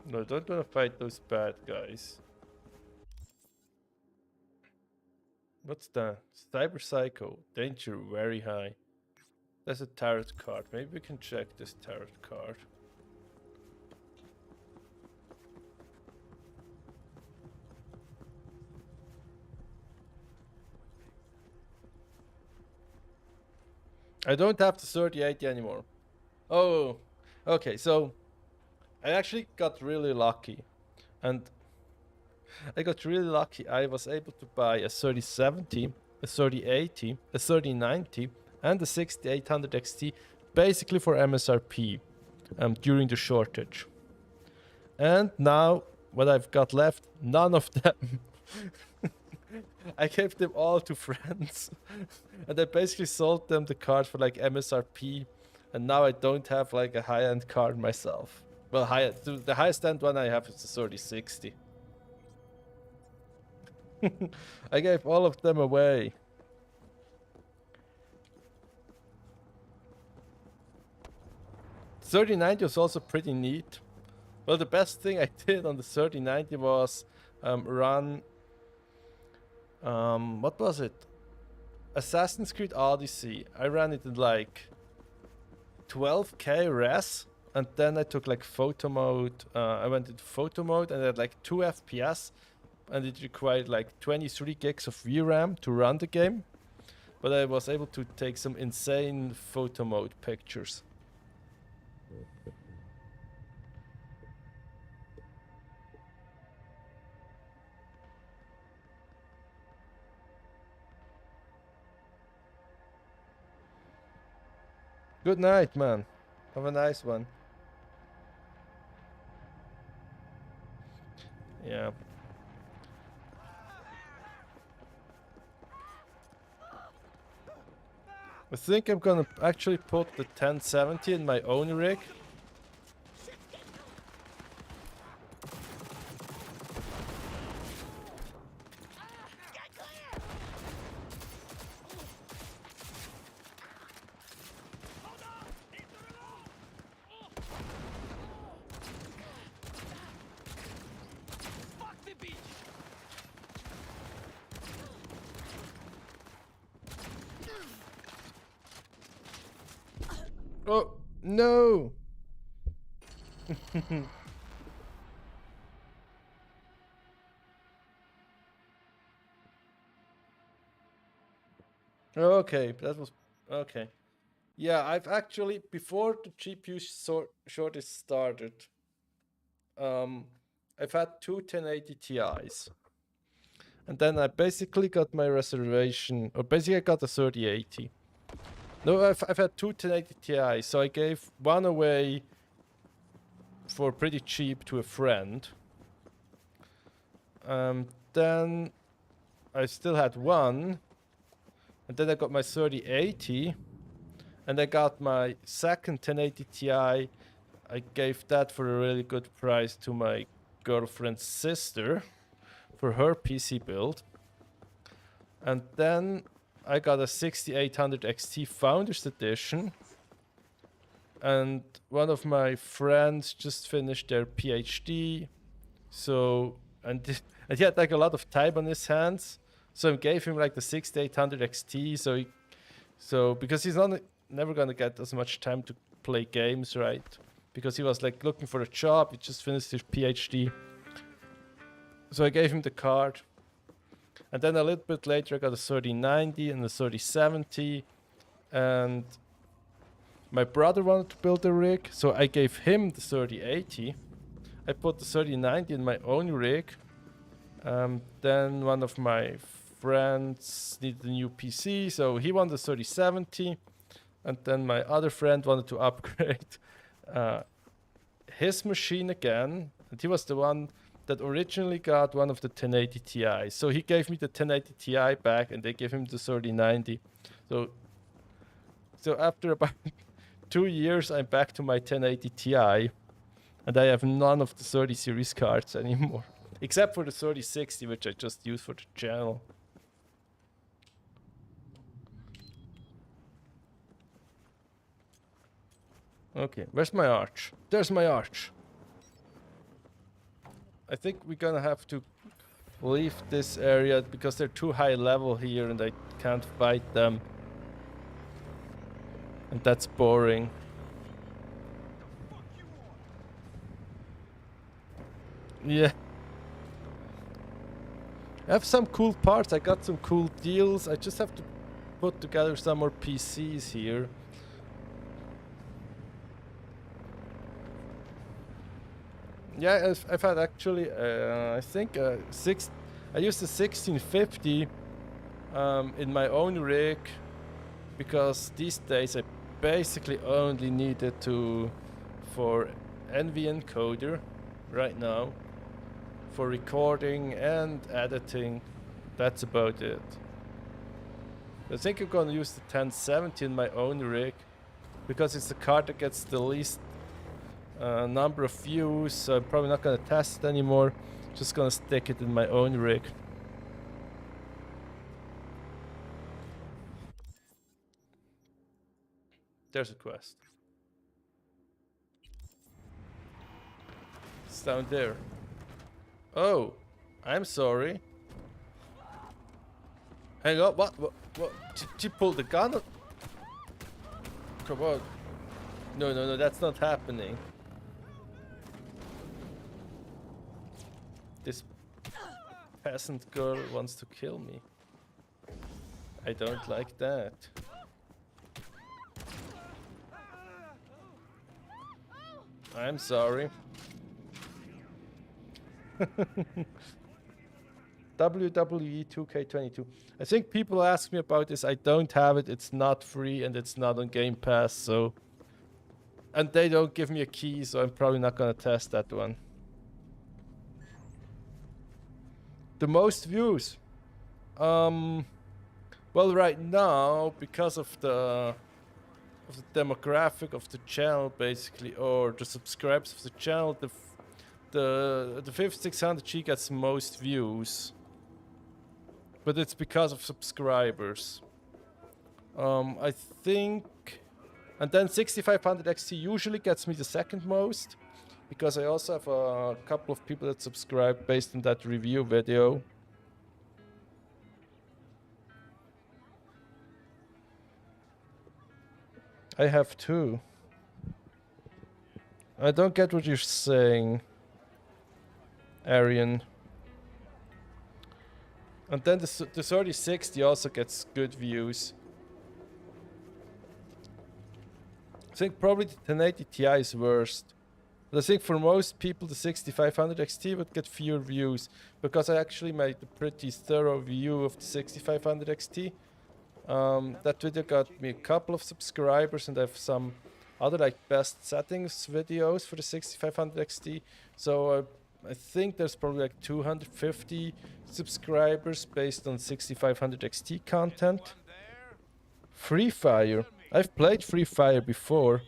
No, don't wanna fight those bad guys. What's that? Cyber Psycho. Danger very high. There's a tarot card. Maybe we can check this tarot card. I don't have the 3080 anymore. Oh, okay, so I actually got really lucky. And I got really lucky. I was able to buy a 3070, a 3080, a 3090, and a 6800 XT basically for MSRP during the shortage. And now, what I've got left, none of them. I gave them all to friends. And I basically sold them the card for like MSRP. And now I don't have like a high-end card myself. Well, the highest end one I have is the 3060. I gave all of them away. The 3090 was also pretty neat. Well, the best thing I did on the 3090 was run... what was it? Assassin's Creed Odyssey. I ran it in like 12K res. And then I took like photo mode. I went into photo mode and I had like 2 FPS. And it required like 23 gigs of VRAM to run the game. But I was able to take some insane photo mode pictures. Good night, man. Have a nice one. Yeah. I think I'm gonna actually put the 1070 in my own rig. Oh, no! Okay, that was... Okay. Yeah, I've actually, before the GPU shortage started, I've had two 1080 Ti's. And then I basically got my reservation, or basically I got a 3080. No, I've had two 1080 Ti, so I gave one away for pretty cheap to a friend. Then I still had one, and then I got my 3080, and I got my second 1080 Ti. I gave that for a really good price to my girlfriend's sister for her PC build. And then I got a 6800 XT Founders Edition, and one of my friends just finished their PhD, so and he had like a lot of time on his hands, so I gave him like the 6800 XT, so because he's never gonna get as much time to play games, right? Because he was like looking for a job, he just finished his PhD, so I gave him the card. And then a little bit later I got a 3090 and a 3070, and my brother wanted to build a rig, so I gave him the 3080. I put the 3090 in my own rig. Then one of my friends needed a new PC, so he wanted the 3070, and then my other friend wanted to upgrade his machine again, and he was the one that originally got one of the 1080 Ti. So he gave me the 1080 Ti back, and they gave him the 3090. So after about 2 years, I'm back to my 1080 Ti, and I have none of the 30 series cards anymore, except for the 3060, which I just use for the channel. Okay, where's my arch? There's my arch. I think we're gonna have to leave this area because they're too high level here and I can't fight them. And that's boring. Yeah. I have some cool parts, I got some cool deals, I just have to put together some more PCs here. Yeah, I've had actually, I think I used the 1650 in my own rig, because these days I basically only need it for NV encoder right now, for recording and editing. That's about it. I think I'm gonna use the 1070 in my own rig, because it's the card that gets the least number of views, so I'm probably not gonna test it anymore. Just gonna stick it in my own rig. There's a quest. It's down there. Oh, I'm sorry. Hang on, what? Did you pull the gun? Come on. No, that's not happening. This peasant girl wants to kill me. I don't like that. I'm sorry. WWE 2K22. I think people ask me about this. I don't have it. It's not free and it's not on Game Pass, so... And they don't give me a key, so I'm probably not gonna test that one. The most views. Well, right now, because of the demographic of the channel, basically, or the subscribers of the channel, the 5600G gets most views, but it's because of subscribers. I think, and then 6500 XT usually gets me the second most, because I also have a couple of people that subscribe based on that review video. I have two. I don't get what you're saying, Arian. And then the 3060 also gets good views. I think probably the 1080 Ti is worst. But I think for most people the 6500 XT would get fewer views, because I actually made a pretty thorough view of the 6500 XT. That video got me a couple of subscribers, and I have some other like best settings videos for the 6500 XT. So I think there's probably like 250 subscribers based on 6500 XT content. Free Fire. I've played Free Fire before,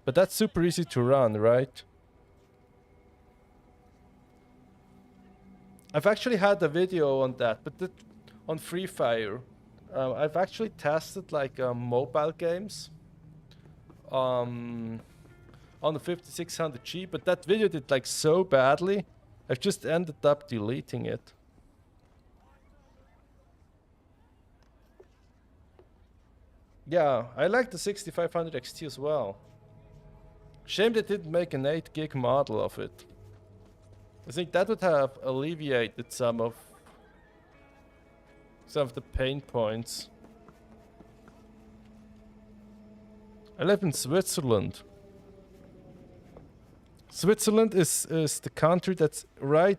but that's super easy to run, right? I've actually had a video on that, but on Free Fire. I've actually tested like mobile games on the 5600G, but that video did like so badly, I've just ended up deleting it. Yeah, I like the 6500 XT as well. Shame they didn't make an 8 gig model of it. I think that would have alleviated some of the pain points. I live in Switzerland. Switzerland is the country that's right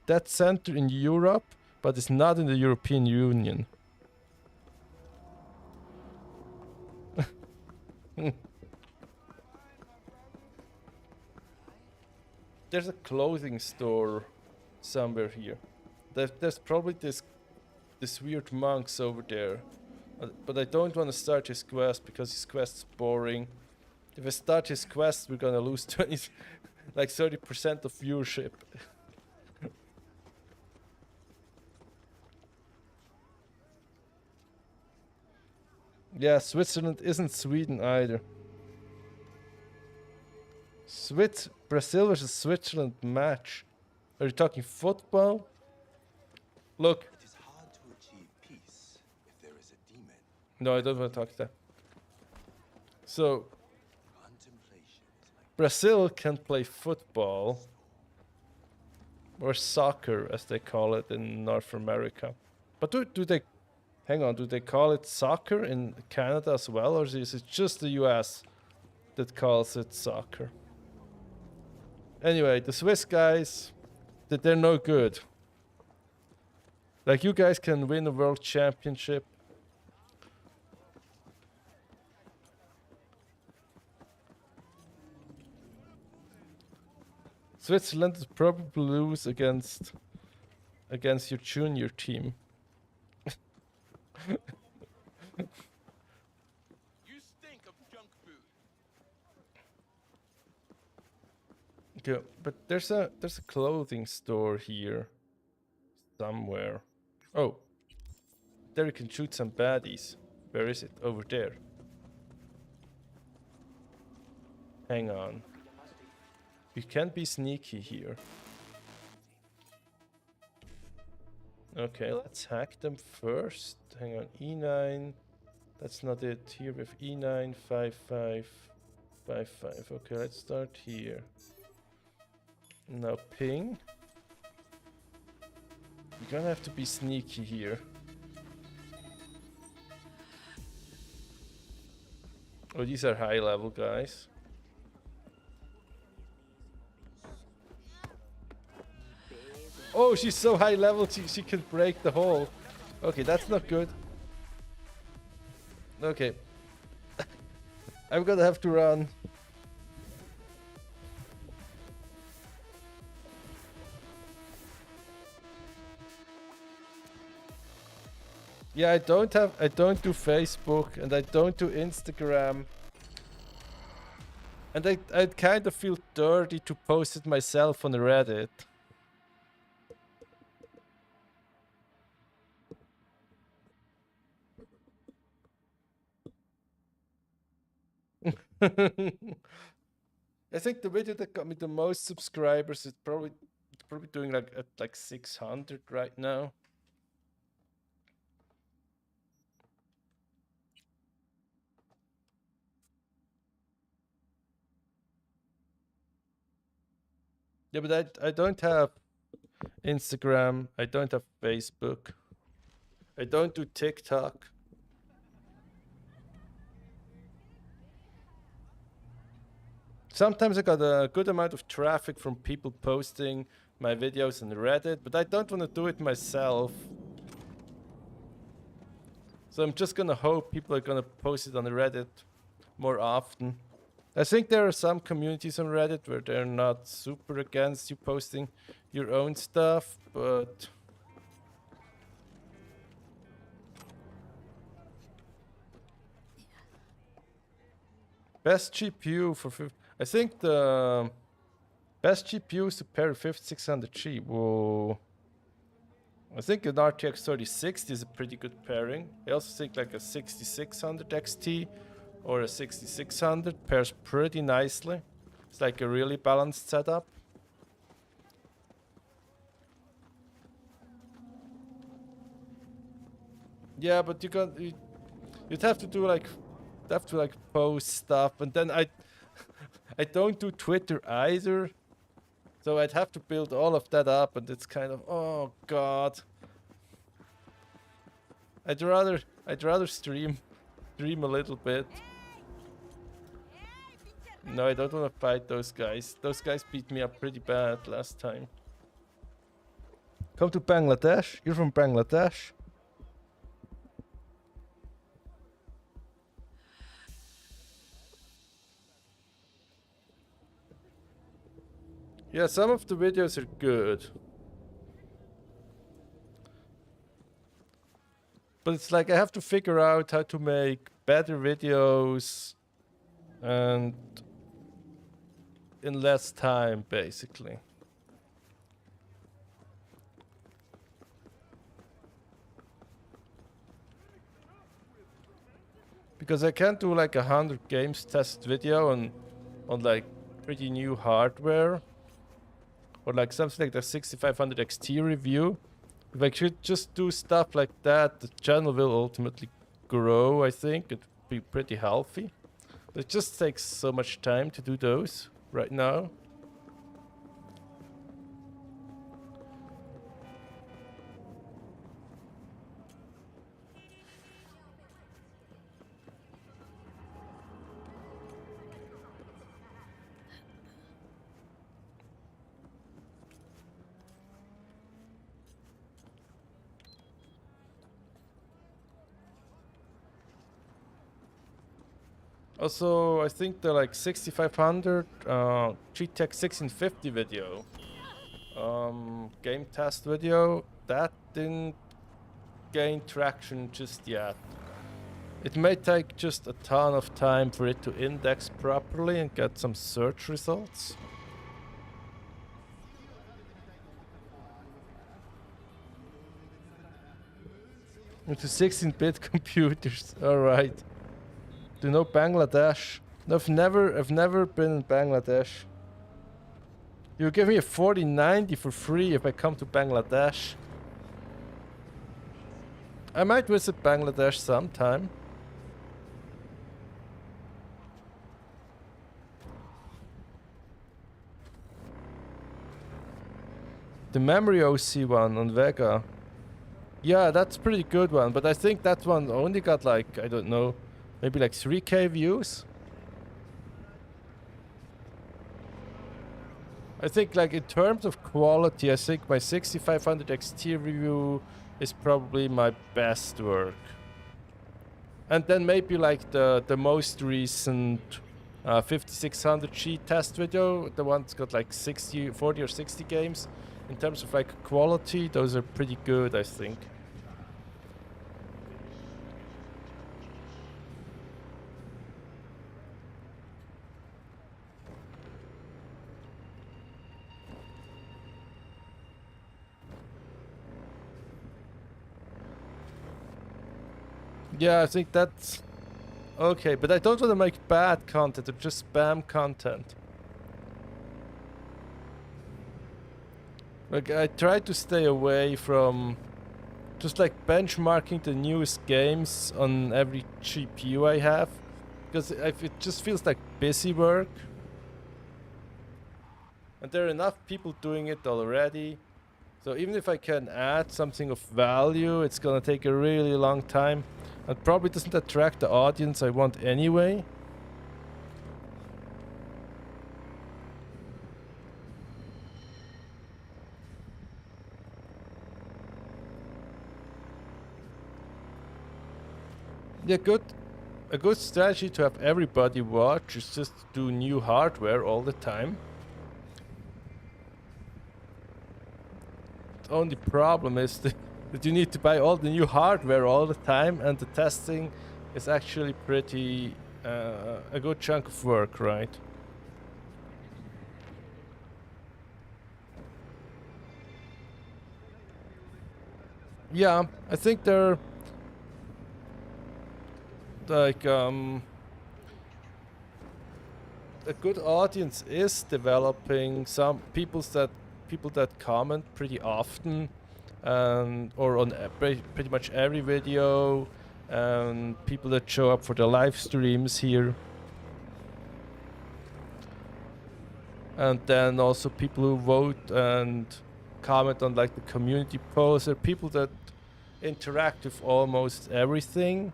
dead center in Europe, but it's not in the European Union. There's a clothing store somewhere here. There's probably this weird monks over there, but I don't want to start his quest because his quest's boring. If I start his quest, we're gonna lose 30% of viewership. Yeah, Switzerland isn't Sweden either. Brazil versus Switzerland match. Are you talking football? Look. It is hard to achieve peace if there is a demon. No, I don't want to talk to that. So, Brazil can play football, or soccer as they call it in North America. But do they Hang on, do they call it soccer in Canada as well, or is it just the US that calls it soccer? Anyway, the Swiss guys, they're no good. Like, you guys can win a world championship. Switzerland will probably lose against your junior team. You stink of junk food. Okay, but there's a clothing store here somewhere. Oh, there you can shoot some baddies. Where is it? Over there. Hang on. You can't be sneaky here. Okay, let's hack them first. Hang on, E9. That's not it. Here we have E9, 5555. Okay, let's start here. Now ping. You're gonna have to be sneaky here. Oh, these are high level guys. Oh, she's so high level, she can break the hole. Okay, that's not good. Okay. I'm gonna have to run. Yeah, I don't do Facebook and I don't do Instagram. And I kind of feel dirty to post it myself on Reddit. I think the video that got me the most subscribers is probably doing like at like 600 right now. Yeah, but I don't have Instagram, I don't have Facebook, I don't do TikTok. Sometimes I got a good amount of traffic from people posting my videos on Reddit, but I don't want to do it myself. So I'm just gonna hope people are gonna post it on Reddit more often. I think there are some communities on Reddit where they're not super against you posting your own stuff, but... Best GPU for... I think the best GPU is to pair 5600G. Whoa. I think an RTX 3060 is a pretty good pairing. I also think like a 6600 XT or a 6600 pairs pretty nicely. It's like a really balanced setup. Yeah, but you'd have to do like post stuff, and then I don't do Twitter either, so I'd have to build all of that up, and it's kind of, oh god. I'd rather stream a little bit. No, I don't want to fight those guys. Those guys beat me up pretty bad last time. Come to Bangladesh? You're from Bangladesh? Yeah, some of the videos are good. But it's like I have to figure out how to make better videos and in less time, basically. Because I can't do like 100 games test video on like pretty new hardware. Or like something like the 6500 XT review. If I should just do stuff like that, the channel will ultimately grow, I think. It'd be pretty healthy. But it just takes so much time to do those right now. Also, I think the like 6500 GTX 1650 video, game test video, that didn't gain traction just yet. It may take just a ton of time for it to index properly and get some search results. Into 16-bit computers, alright. Do you know Bangladesh? No, I've never been in Bangladesh. You give me a 4090 for free if I come to Bangladesh. I might visit Bangladesh sometime. The memory OC one on Vega. Yeah, that's a pretty good one, but I think that one only got like, I don't know, maybe like 3K views. I think like in terms of quality, I think my 6500 XT review is probably my best work. And then maybe like the most recent 5600G test video, the one that's got like 40 or 60 games. In terms of like quality, those are pretty good, I think. Yeah, I think that's okay, but I don't want to make bad content or just spam content. Like, I try to stay away from just like benchmarking the newest games on every GPU I have, because it just feels like busy work. And there are enough people doing it already. So even if I can add something of value, it's gonna take a really long time. And probably doesn't attract the audience I want anyway. Yeah, a good strategy to have everybody watch is just to do new hardware all the time. The only problem is that you need to buy all the new hardware all the time, and the testing is actually pretty a good chunk of work, right? Yeah, I think they're like a good audience is developing. Some people that comment pretty often, or on pretty much every video, and people that show up for the live streams here, and then also people who vote and comment on like the community posts, or people that interact with almost everything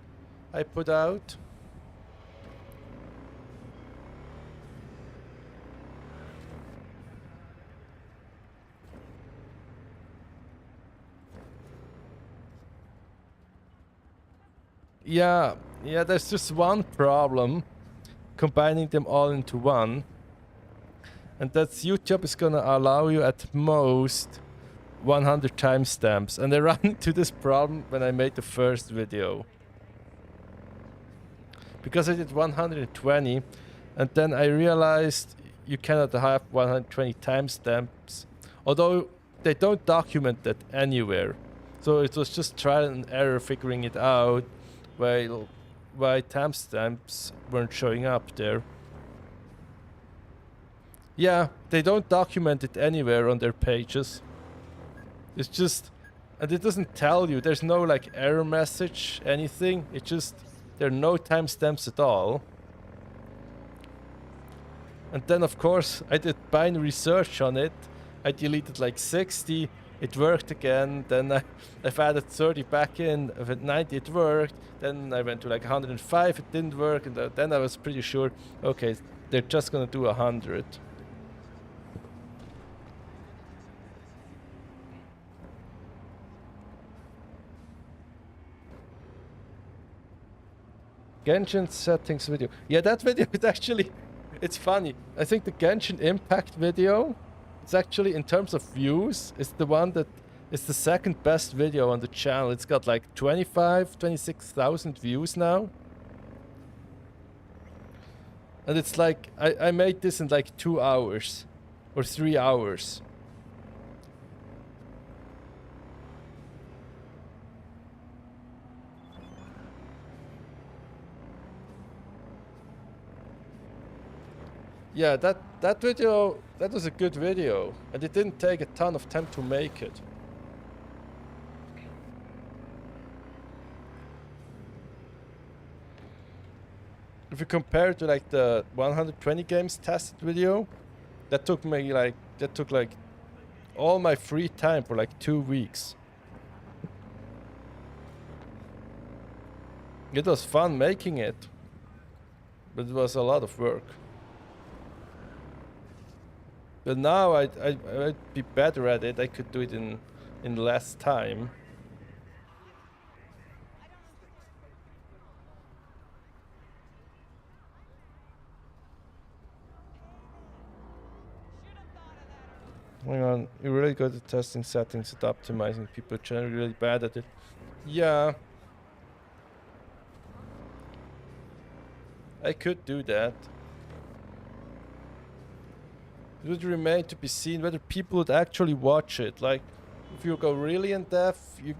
I put out. Yeah, there's just one problem combining them all into one, and that's YouTube is gonna allow you at most 100 timestamps, and I ran into this problem when I made the first video. Because I did 120, and then I realized you cannot have 120 timestamps, although they don't document that anywhere. So it was just trial and error figuring it out why timestamps weren't showing up there. Yeah, they don't document it anywhere on their pages. It's just, and it doesn't tell you, there's no like error message, anything. It just, there are no timestamps at all. And then of course I did binary search on it. I deleted like 60, it worked again. Then I've added 30 back in, I've had 90, it worked. Then I went to like 105, it didn't work. And then I was pretty sure, okay, they're just gonna do 100. Genshin settings video. Yeah, that video is actually, it's funny. I think the Genshin Impact video, it's actually, in terms of views, is the one that is the second best video on the channel. It's got like 26,000 views now. And it's like, I made this in like 2 hours or 3 hours. Yeah, that video, that was a good video, and it didn't take a ton of time to make it. If you compare it to like the 120 games tested video, that took me like, all my free time for like 2 weeks. It was fun making it, but it was a lot of work. But now I'd be better at it. I could do it in less time. Hang on, you're really good at testing settings and optimizing. People are generally really bad at it. Yeah. I could do that. It would remain to be seen whether people would actually watch it. Like, if you go really in depth, you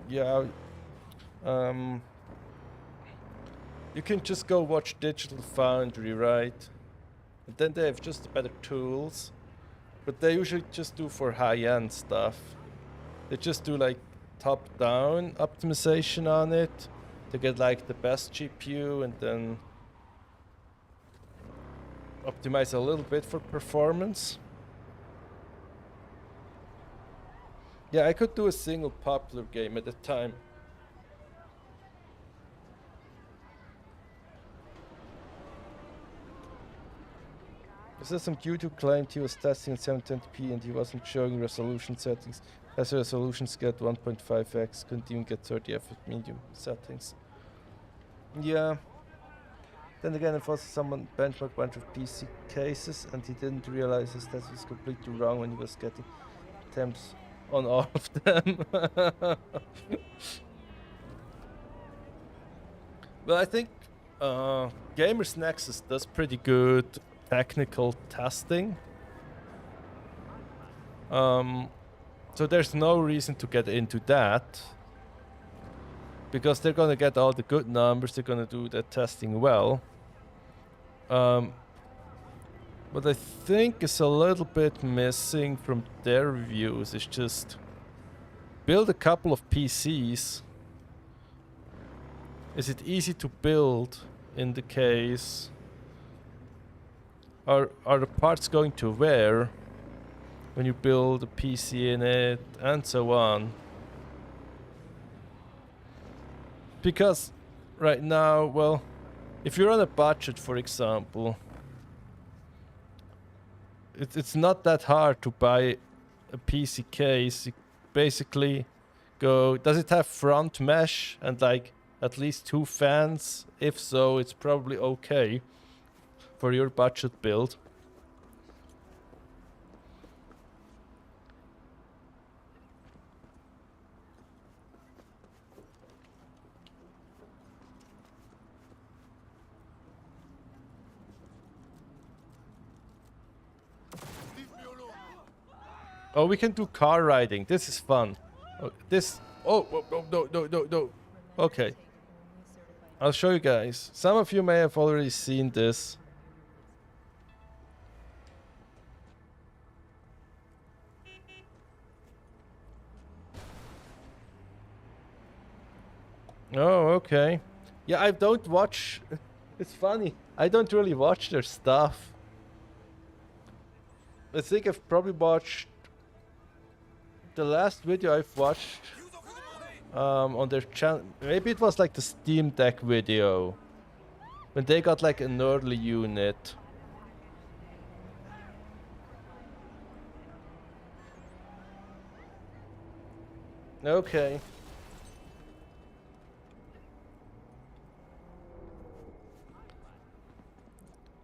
can just go watch Digital Foundry, right? And then they have just better tools. But they usually just do for high-end stuff. They just do like top-down optimization on it to get like the best GPU and then optimize a little bit for performance. Yeah, I could do a single popular game at a time. Some YouTube claimed he was testing at 720p and he wasn't showing resolution settings. As resolutions get 1.5x, couldn't even get 30 f at medium settings. Yeah. Then again, if also someone benchmarked a bunch of PC cases and he didn't realize his test was completely wrong when he was getting temps on all of them. Well, I think Gamers Nexus does pretty good technical testing. So there's no reason to get into that. Because they're gonna get all the good numbers, they're gonna do the testing well. What I think is a little bit missing from their reviews is just build a couple of PCs. Is it easy to build in the case? Are the parts going to wear when you build a PC in it, and so on? Because right now, well, if you're on a budget, for example, it's not that hard to buy a PC case. You basically go, does it have front mesh and like at least 2 fans? If so, it's probably okay for your budget build. Oh, we can do car riding. This is fun. Oh, this. Oh, no. Okay. I'll show you guys. Some of you may have already seen this. Oh, okay. Yeah, I don't watch. It's funny. I don't really watch their stuff. I think I've probably watched. The last video I've watched on their channel, maybe it was like the Steam Deck video, when they got like an early unit. Okay.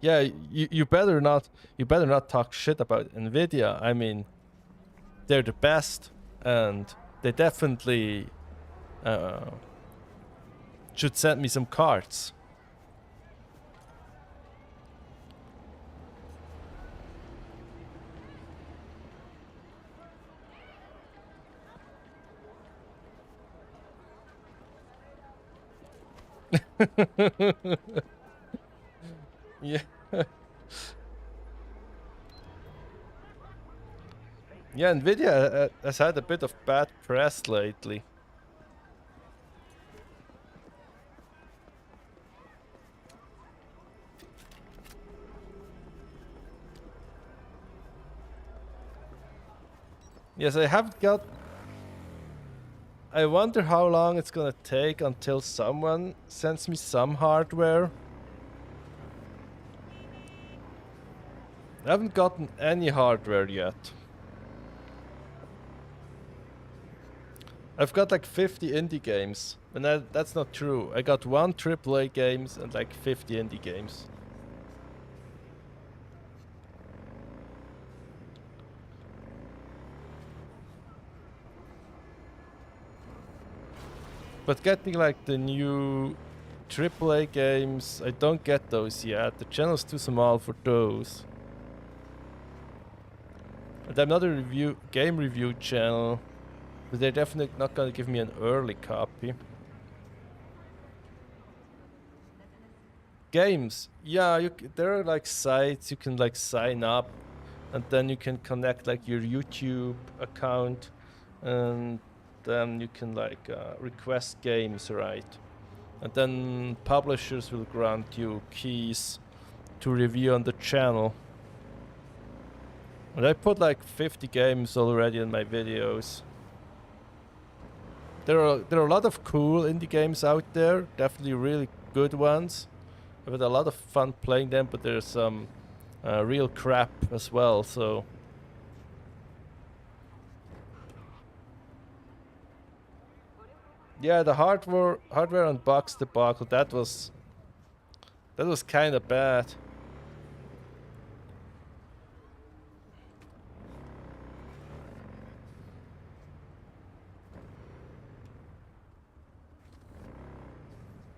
Yeah, you better not talk shit about Nvidia. I mean, they're the best, and they definitely should send me some cards. Yeah. Yeah, Nvidia has had a bit of bad press lately. Yes, I haven't got... I wonder how long it's gonna take until someone sends me some hardware. I haven't gotten any hardware yet. I've got like 50 indie games, and that's not true. I got 1 AAA games and like 50 indie games. But getting like the new AAA games, I don't get those yet. The channel's too small for those. And I'm not a game review channel, but they're definitely not gonna give me an early copy. Games, yeah, there are like sites you can like sign up, and then you can connect like your YouTube account, and then you can like request games, right? And then publishers will grant you keys to review on the channel. And I put like 50 games already in my videos. There are a lot of cool indie games out there, definitely really good ones. I've had a lot of fun playing them, but there's some real crap as well, so... Yeah, the hardware unbox debacle, that was kind of bad.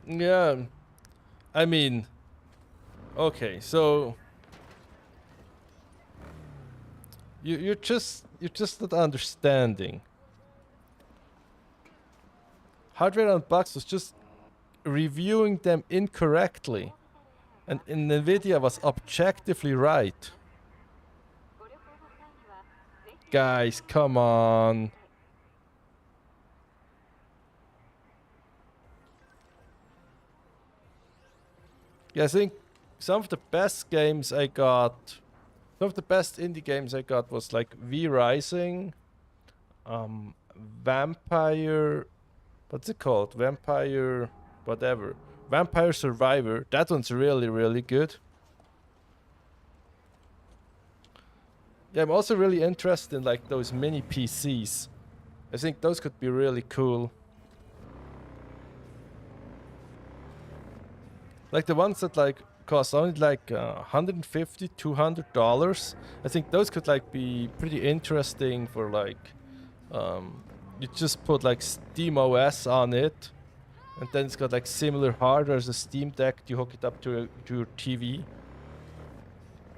Yeah, I mean, okay, so you're just not understanding. Hardware Unboxed was just reviewing them incorrectly, and Nvidia was objectively right. Guys, come on. Yeah, I think some of the best games I got, some of the best indie games I got was like Ryzen, Vampire, what's it called? Vampire, whatever. Vampire Survivor. That one's really, really good. Yeah, I'm also really interested in like those mini PCs. I think those could be really cool. Like the ones that like cost only like $150, $200. I think those could like be pretty interesting for like, you just put like Steam OS on it, and then it's got like similar hardware as a Steam Deck. You hook it up to your TV.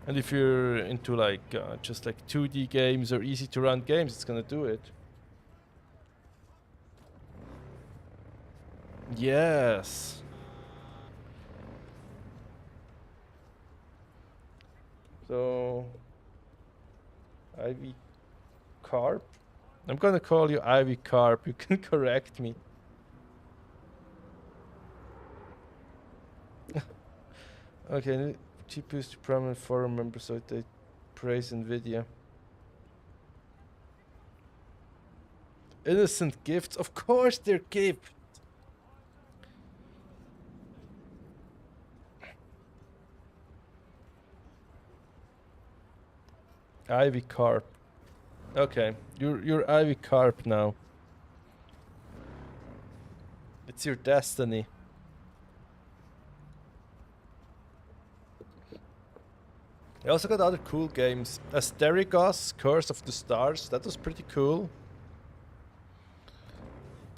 And if you're into like just like 2D games or easy to run games, it's gonna do it. Yes. So, Ivy Carp? I'm gonna call you Ivy Carp, you can correct me. Okay, cheapest prominent forum members, so they praise Nvidia. Innocent gifts, of course they're gifts. Ivy Carp. Okay, you're Ivy Carp now. It's your destiny. I also got other cool games. Asterigos, Curse of the Stars. That was pretty cool.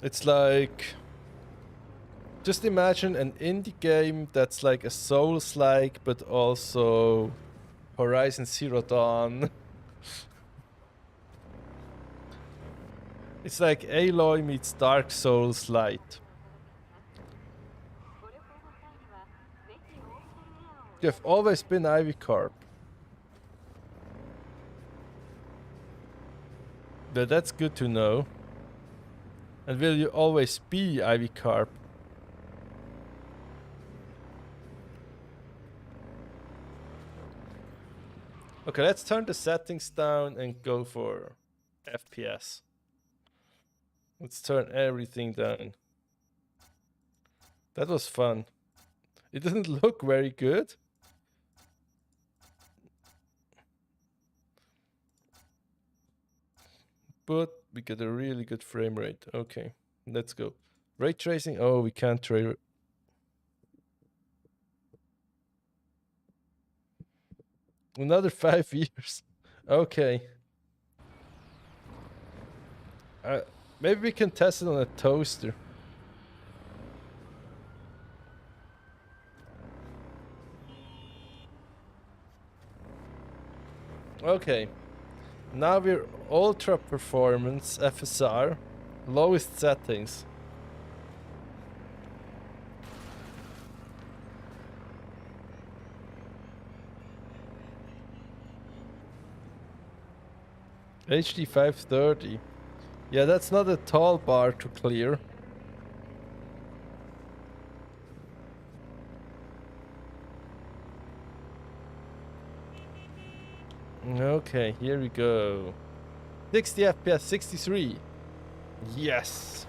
It's like... just imagine an indie game that's like a Souls-like, but also Horizon Zero Dawn. It's like Aloy meets Dark Souls Light. You've always been Ivy Carp. But that's good to know. And will you always be Ivy Carp? Okay, let's turn the settings down and go for FPS. Let's turn everything down. That was fun. It doesn't look very good. But we get a really good frame rate. Okay, let's go. Ray tracing. Oh, we can't trade. Another 5 years. Okay. Maybe we can test it on a toaster. Okay. Now we're ultra performance FSR, lowest settings. HD 530. Yeah, that's not a tall bar to clear. Okay, here we go. 60 FPS, 63. Yes.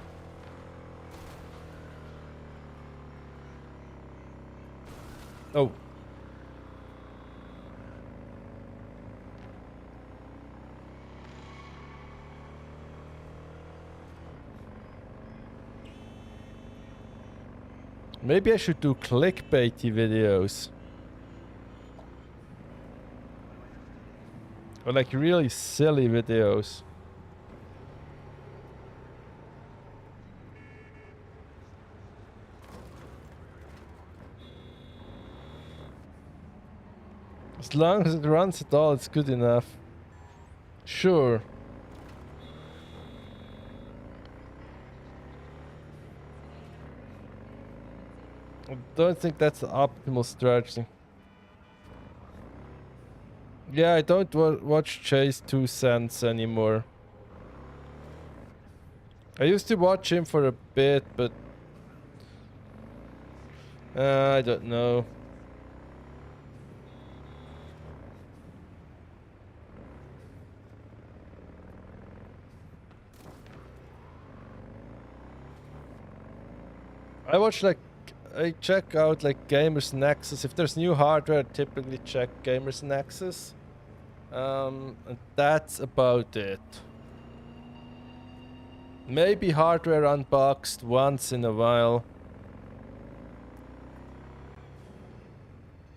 Oh. Maybe I should do clickbaity videos. Or like really silly videos. As long as it runs at all, it's good enough. Sure. I don't think that's the optimal strategy. Yeah, I don't watch Chase 2 Cents anymore. I used to watch him for a bit, but I don't know. I check out like Gamers Nexus. If there's new hardware, I typically check Gamers Nexus. And that's about it. Maybe hardware unboxed once in a while.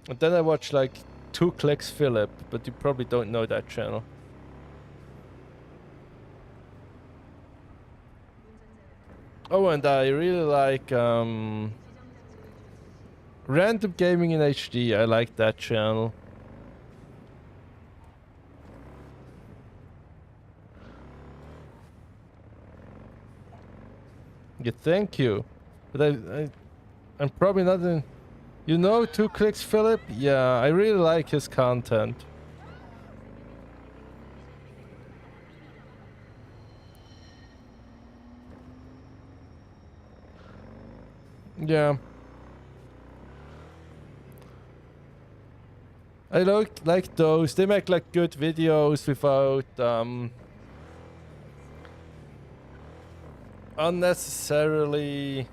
And then I watch like 2 Clicks Philip, but you probably don't know that channel. Oh, and I really like Random Gaming in HD. I like that channel. Yeah, thank you. But I'm probably not in... You know 2 Clicks Philip? Yeah, I really like his content. Yeah. I like those. They make like good videos without unnecessarily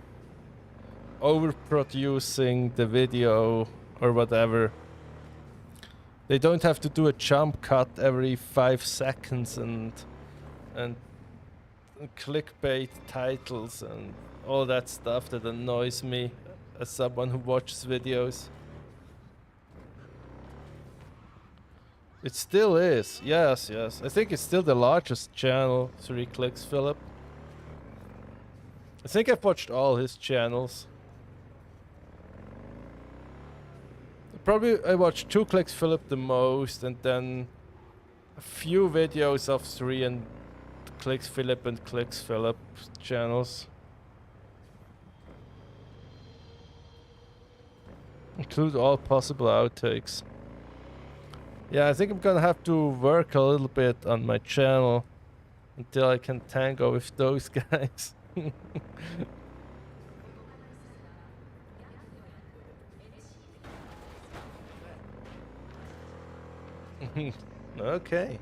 overproducing the video or whatever. They don't have to do a jump cut every 5 seconds and clickbait titles and all that stuff that annoys me as someone who watches videos. It still is. Yes, yes. I think it's still the largest channel. 3 clicks, Philip. I think I've watched all his channels. Probably I watched 2 clicks, Philip the most, and then a few videos of 3 and clicks, Philip and clicks, Philip channels. Include all possible outtakes. Yeah, I think I'm gonna have to work a little bit on my channel until I can tango with those guys. Okay.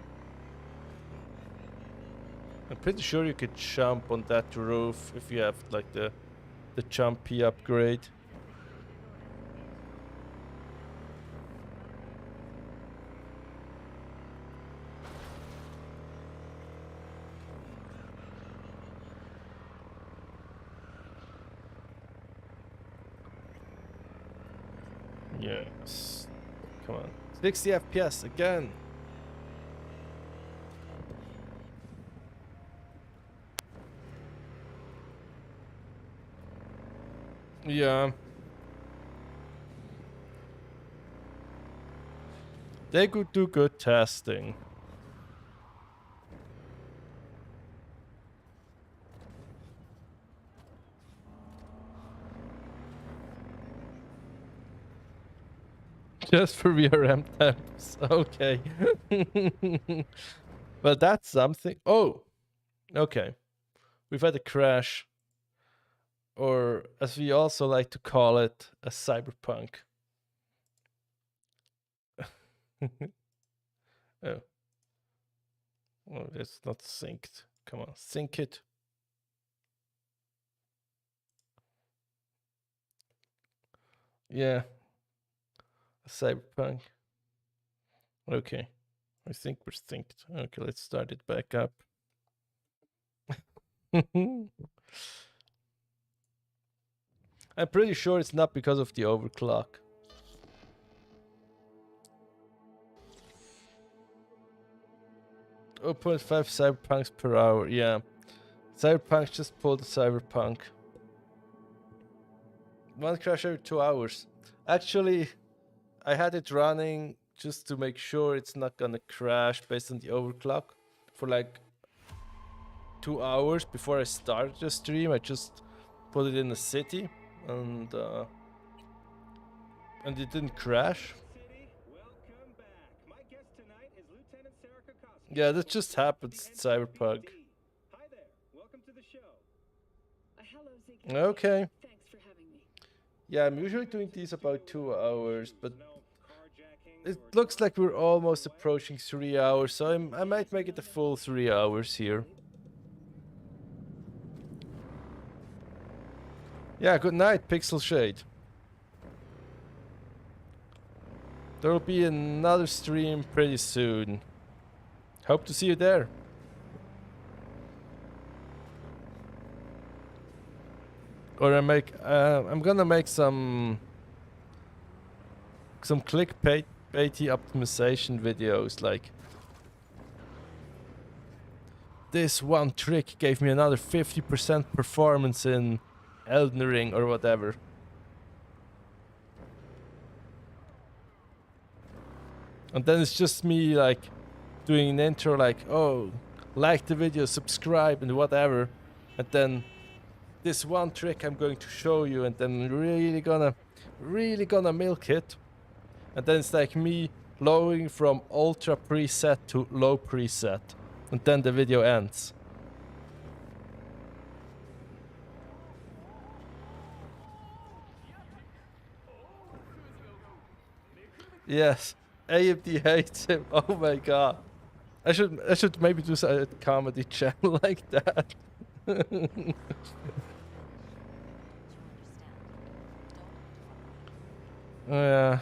I'm pretty sure you could jump on that roof if you have like the jumpy upgrade. Yes. Come on. 60 FPS again. Yeah. They could do good testing. Just for VRM temps. Okay. Well, that's something. Oh, okay. We've had a crash. Or, as we also like to call it, a cyberpunk. Oh. Oh, it's not synced. Come on, sync it. Yeah. A cyberpunk. Okay. I think we're synced. Okay, let's start it back up. I'm pretty sure it's not because of the overclock. Oh, 0.5 cyberpunks per hour, yeah. Cyberpunk just pulled the cyberpunk. One crash every 2 hours. Actually, I had it running just to make sure it's not gonna crash based on the overclock for like 2 hours before I started the stream. I just put it in the city and it didn't crash. Yeah, that just happens, Cyberpunk. Hi there. Welcome to the show. Hello, Ziggy. Okay. Thanks for having me. Yeah, I'm usually doing these about 2 hours, but it looks like we're almost approaching 3 hours, so I might make it a full 3 hours here. Yeah, good night, Pixel Shade. There will be another stream pretty soon. Hope to see you there. Or I'm gonna make some clickbaity optimization videos, like this one trick gave me another 50% performance in Elden Ring or whatever. And then it's just me like doing an intro like, oh, like the video, subscribe and whatever. And then this one trick I'm going to show you, and then really gonna milk it. And then it's like me lowering from ultra preset to low preset. And then the video ends. Yes, AMD hates him. Oh my god. I should maybe do a comedy channel like that. Oh yeah.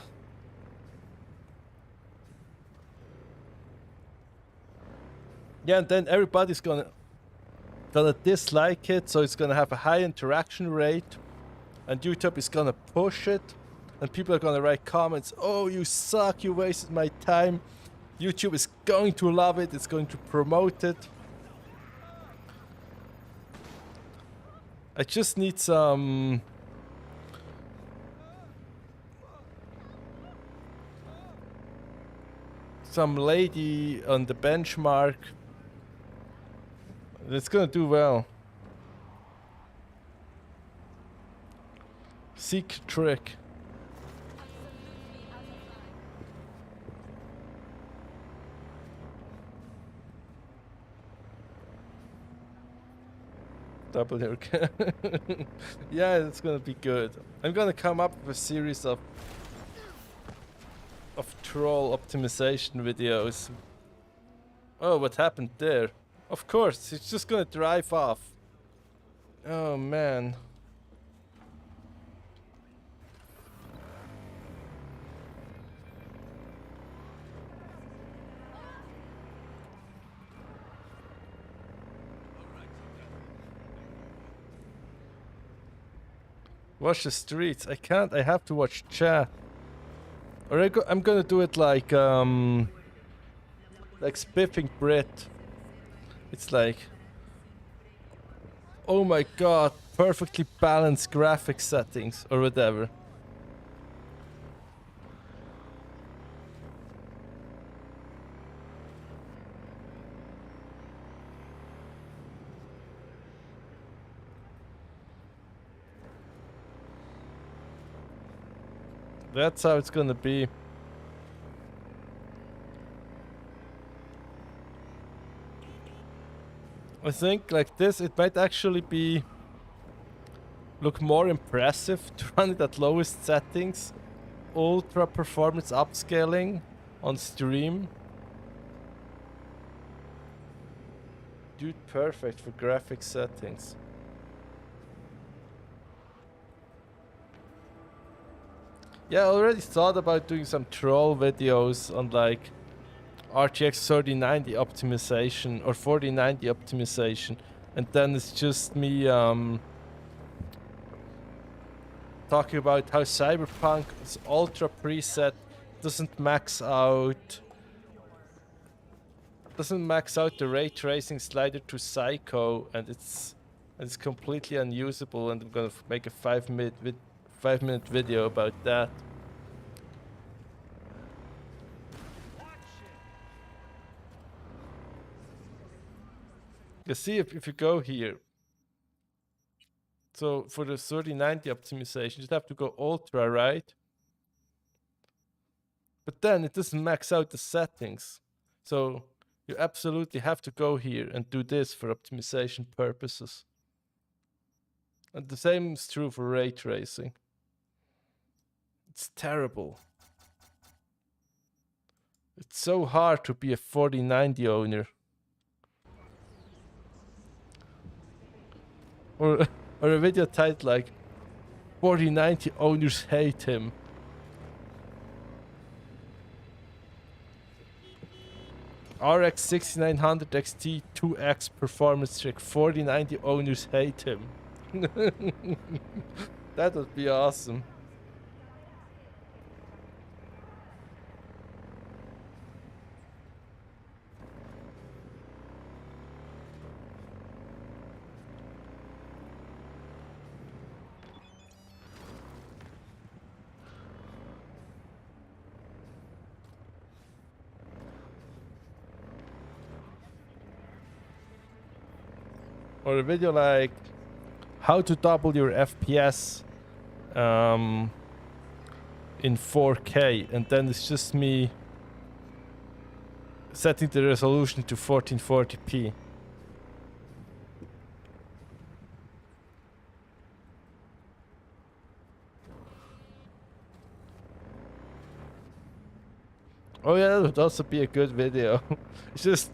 Yeah, and then everybody's gonna dislike it, so it's gonna have a high interaction rate, and YouTube is gonna push it, and people are gonna write comments, oh, you suck, you wasted my time. YouTube is going to love it. It's going to promote it. I just need some lady on the benchmark. That's gonna do well. Seek trick. Double your yeah, it's gonna be good. I'm gonna come up with a series of troll optimization videos. Oh, what happened there? Of course, it's just gonna drive off. Oh man. Watch the streets. I can't. I have to watch chat. Or I'm gonna do it like spiffing Brit. It's like, oh my god, perfectly balanced graphic settings or whatever. That's how it's gonna be. I think like this, it might actually look more impressive to run it at lowest settings, ultra performance upscaling on stream. Dude, perfect for graphic settings. Yeah, I already thought about doing some troll videos on like RTX 3090 optimization or 4090 optimization, and then it's just me talking about how Cyberpunk's ultra preset doesn't max out the ray tracing slider to Psycho, and it's completely unusable, and I'm gonna make a 5-minute video about that. You see, if you go here, so for the 3090 optimization, you'd have to go ultra, right? But then it doesn't max out the settings. So you absolutely have to go here and do this for optimization purposes. And the same is true for ray tracing. It's terrible. It's so hard to be a 4090 owner. Or a video titled like 4090 owners hate him. RX 6900 XT 2X performance trick, 4090 owners hate him. That would be awesome. Or a video like how to double your FPS in 4K, and then it's just me setting the resolution to 1440p. Oh yeah, that would also be a good video. It's just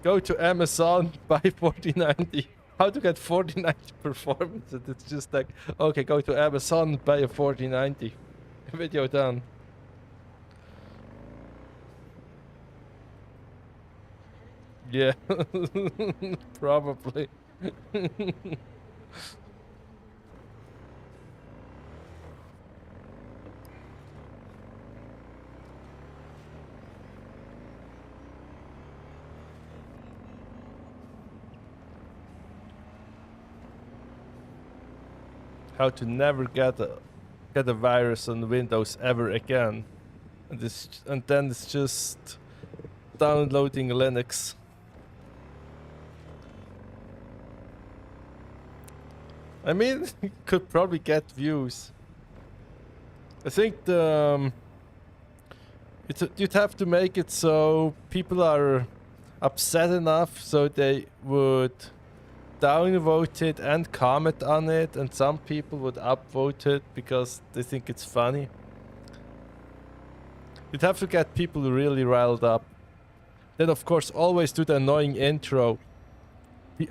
go to Amazon, buy 4090. How to get 4090 performance? And it's just like, okay, go to Amazon, buy a 4090. Video done. Yeah, probably. how to never get a virus on Windows ever again, and then it's just downloading Linux. I mean, you could probably get views. I think you'd have to make it so people are upset enough so they would downvote it and comment on it, and some people would upvote it because they think it's funny. You'd have to get people really riled up. Then of course always do the annoying intro,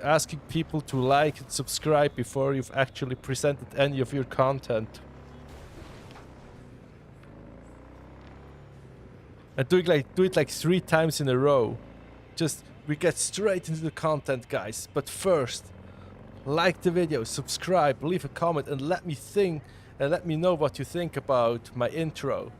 asking people to like and subscribe before you've actually presented any of your content. And do it like 3 times in a row. Just, we get straight into the content, guys. But first, like the video, subscribe, leave a comment, and let me know what you think about my intro.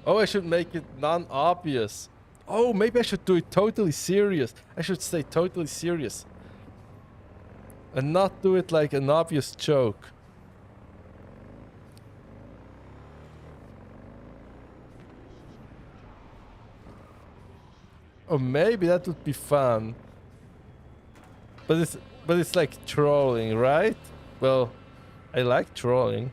Oh, I should make it non-obvious. Oh, maybe I should do it totally serious. I should stay totally serious. And not do it like an obvious joke. Or maybe that would be fun. But it's like trolling, right? Well, I like trolling.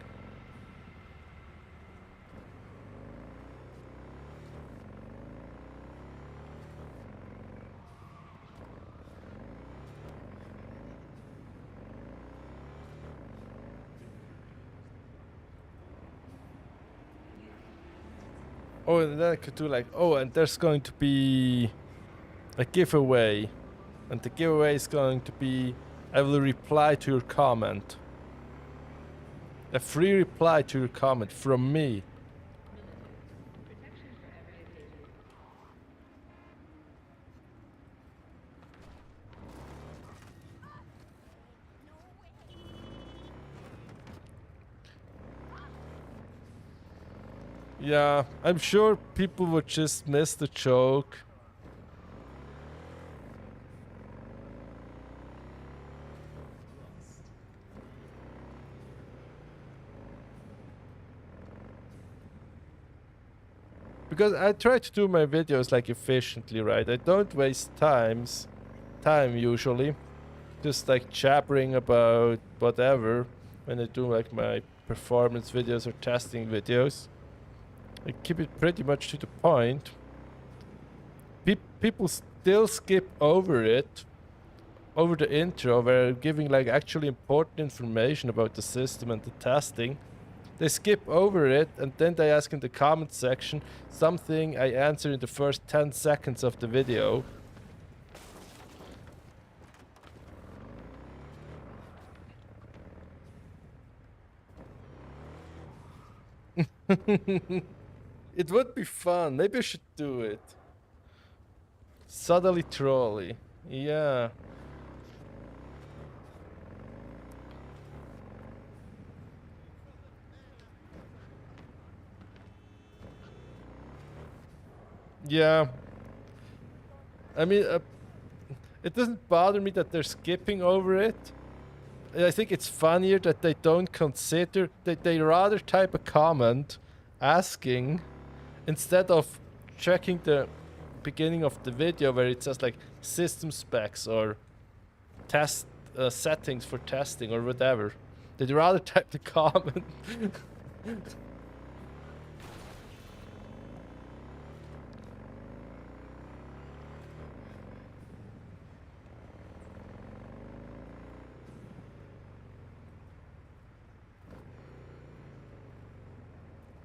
Oh, and then I could do like, oh, and there's going to be a giveaway. And the giveaway is going to be, I will reply to your comment. A free reply to your comment from me. Yeah, I'm sure people would just miss the joke. Because I try to do my videos like efficiently, right? I don't waste time usually. Just like jabbering about whatever when I do like my performance videos or testing videos. I keep it pretty much to the point. People still skip over it, over the intro where I'm giving like actually important information about the system and the testing. They skip over it and then they ask in the comment section something I answer in the first 10 seconds of the video. It would be fun. Maybe I should do it. Subtly trolly. Yeah. Yeah. I mean, it doesn't bother me that they're skipping over it. I think it's funnier that they don't consider, that they rather type a comment asking instead of checking the beginning of the video where it says like system specs or test settings for testing or whatever. They'd rather type the comment.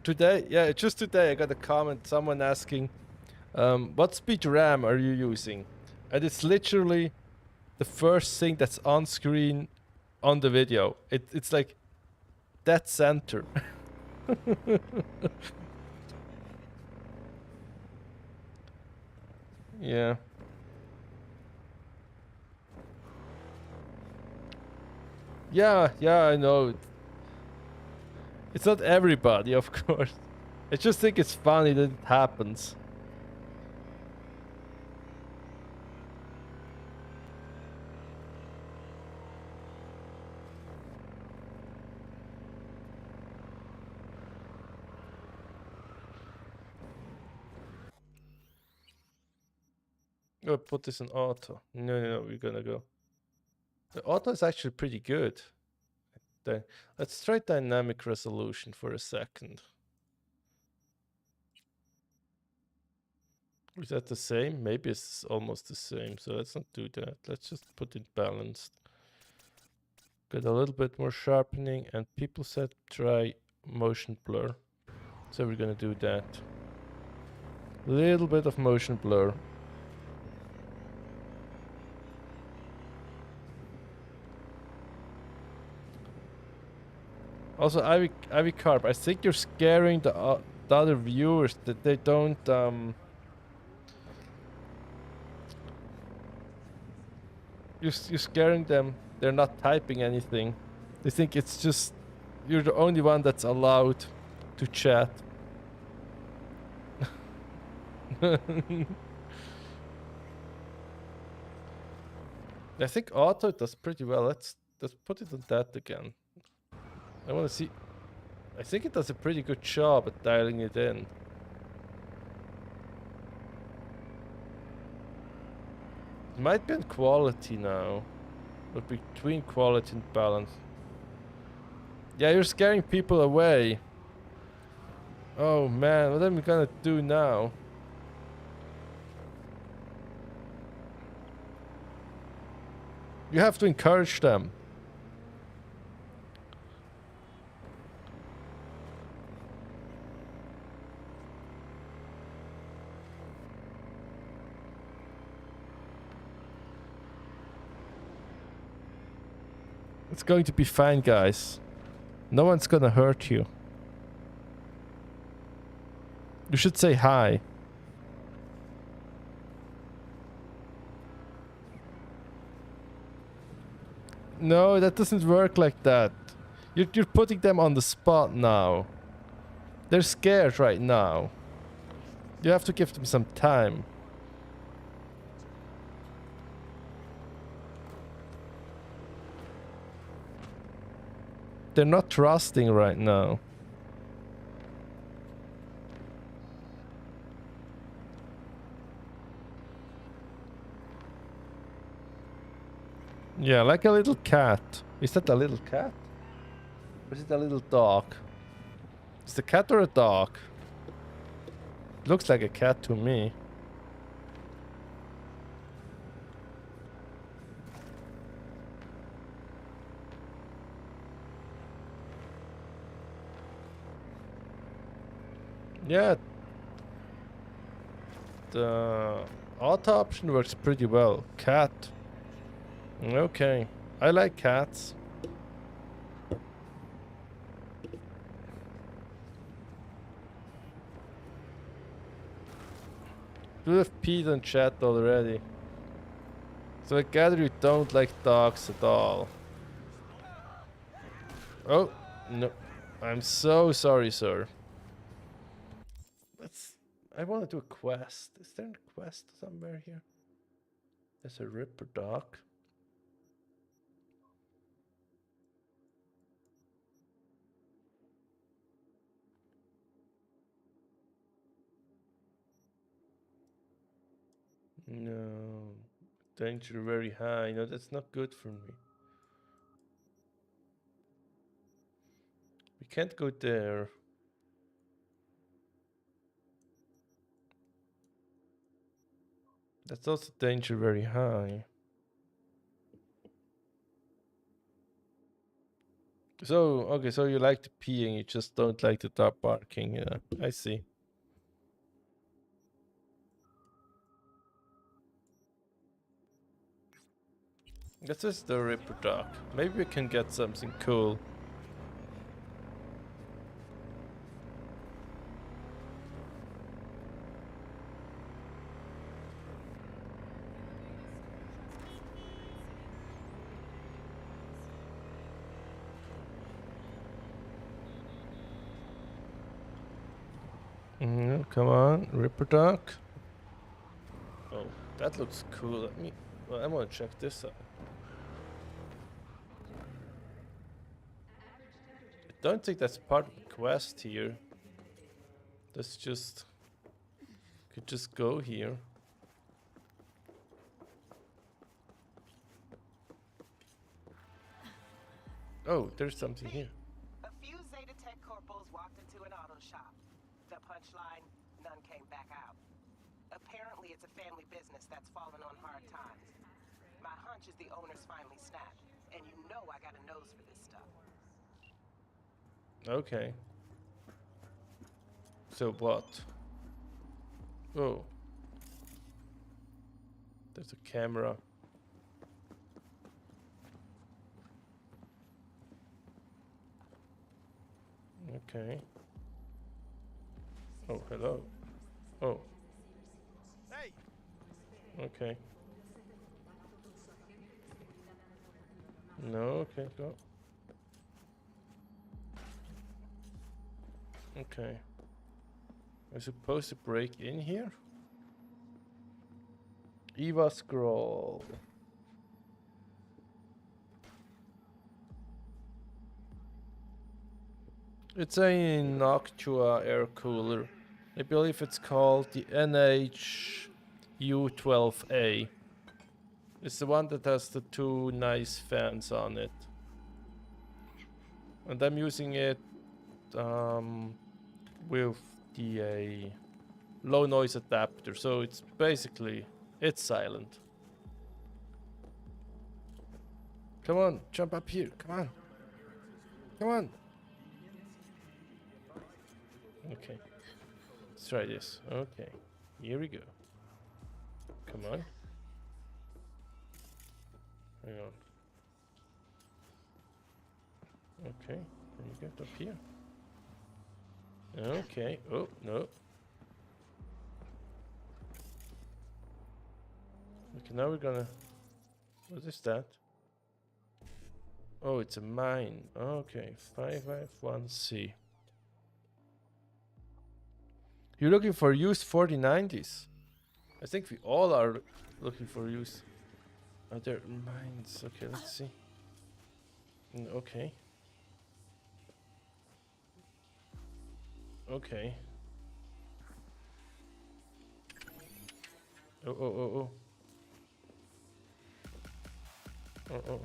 Today, yeah, just today I got a comment, someone asking, what speed RAM are you using? And it's literally the first thing that's on screen on the video. It's like dead center. Yeah. Yeah, I know. It's not everybody, of course. I just think it's funny that it happens. Oh, put this in auto. No, we're gonna go. The auto is actually pretty good. Let's try dynamic resolution for a second. Is that the same? Maybe it's almost the same, so let's not do that. Let's just put it balanced. Get a little bit more sharpening, and people said try motion blur. So we're gonna do that. Little bit of motion blur. Also, Ivy Carp, I think you're scaring the other viewers that they don't you're scaring them. They're not typing anything. They think it's just you're the only one that's allowed to chat. I think auto does pretty well. Let's put it on that again. I want to see. I think it does a pretty good job at dialing it in. It might be in quality now. But between quality and balance. Yeah, you're scaring people away. Oh man, what am I gonna do now? You have to encourage them. It's going to be fine, guys. No one's gonna hurt you. You should say hi. No, that doesn't work like that. You're putting them on the spot now. They're scared right now. You have to give them some time. They're not trusting right now. Yeah, like a little cat. Is that a little cat? Or is it a little dog? Is it a cat or a dog? Looks like a cat to me. Yeah. The auto option works pretty well. Cat. Okay. I like cats. You have peed on chat already. So I gather you don't like dogs at all. Oh, no. I'm so sorry, sir. I want to do a quest. Is there a quest somewhere here? There's a Ripper dog. No. Danger very high. No, that's not good for me. We can't go there. That's also danger very high. So, okay, so you like the peeing, you just don't like the dog barking. Yeah, I see. This is the Ripper dog. Maybe we can get something cool. Come on, Ripper dog. Oh, that looks cool. Well, I want to check this out. I don't think that's part of the quest here. Let's just could just go here. Oh, there's something here. A few Zeta Tech corporals walked into an auto shop. The punchline, none came back out. Apparently it's a family business that's fallen on hard times. My hunch is the owners finally snapped. And you know I got a nose for this stuff. Okay. So what? Oh. There's a camera. Okay. Oh, hello. Oh. Hey. Okay. No, okay, go. Okay. I'm supposed to break in here? Eva scroll. It's a Noctua air cooler. I believe it's called the NH-U12A. It's the one that has the two nice fans on it. And I'm using it with the low noise adapter, so it's basically, it's silent. Come on, jump up here, come on. Come on. Okay, let's try this. Okay, here we go. Come on. Hang on. Okay, can you get up here? Okay, oh, no. Okay, now we're gonna... What is that? Oh, it's a mine. Okay, 551C. You're looking for used 4090s? I think we all are looking for used. Are there mines? Okay, let's see. Okay. Okay. Oh, oh, oh, oh. Oh, oh.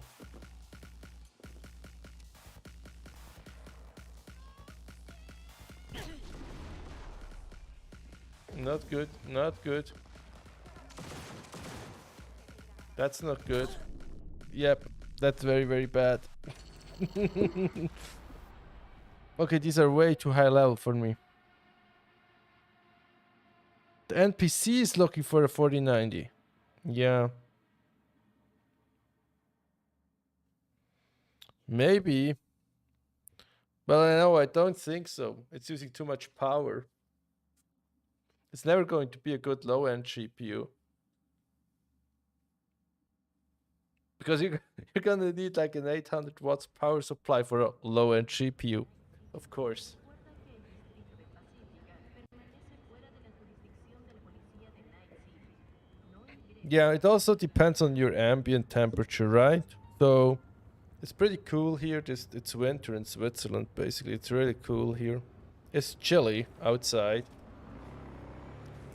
Not good, not good. That's not good. Yep, that's very, very bad. Okay, these are way too high level for me. The NPC is looking for a 4090. Yeah. Maybe. But I don't think so. It's using too much power. It's never going to be a good low-end GPU. Because you're gonna need like an 800 watts power supply for a low-end GPU. Of course. Yeah, it also depends on your ambient temperature, right? So it's pretty cool here. It's winter in Switzerland, basically. It's really cool here. It's chilly outside.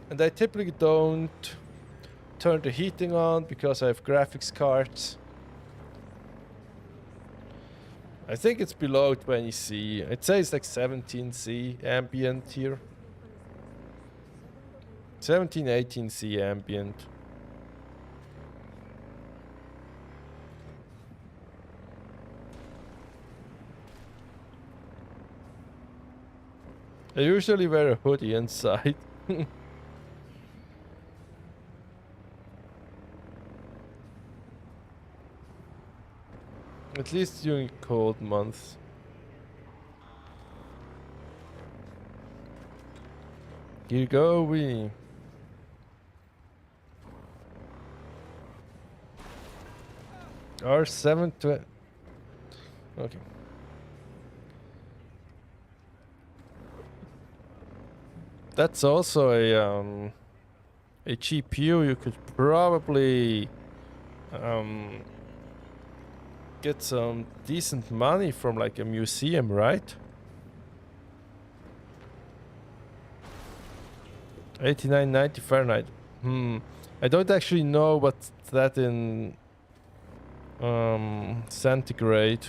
And I typically don't turn the heating on because I have graphics cards. I think it's below 20C. It says like 17C ambient here. 17, 18C ambient. I usually wear a hoodie inside. At least during cold months. Here go we. R720. Okay. That's also a GPU you could probably get some decent money from, like a museum, right? 8990 Fahrenheit. I don't actually know what's that in centigrade.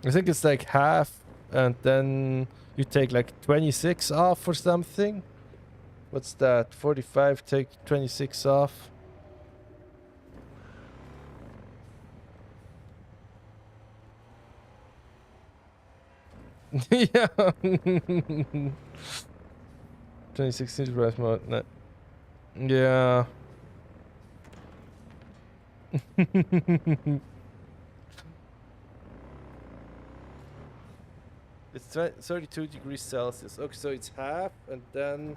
I think it's like half, and then you take like 26 off or something. What's that? 45, take 26 off. Yeah. 2016 price mode. No. Yeah. It's 32 degrees Celsius. Okay, so it's half, and then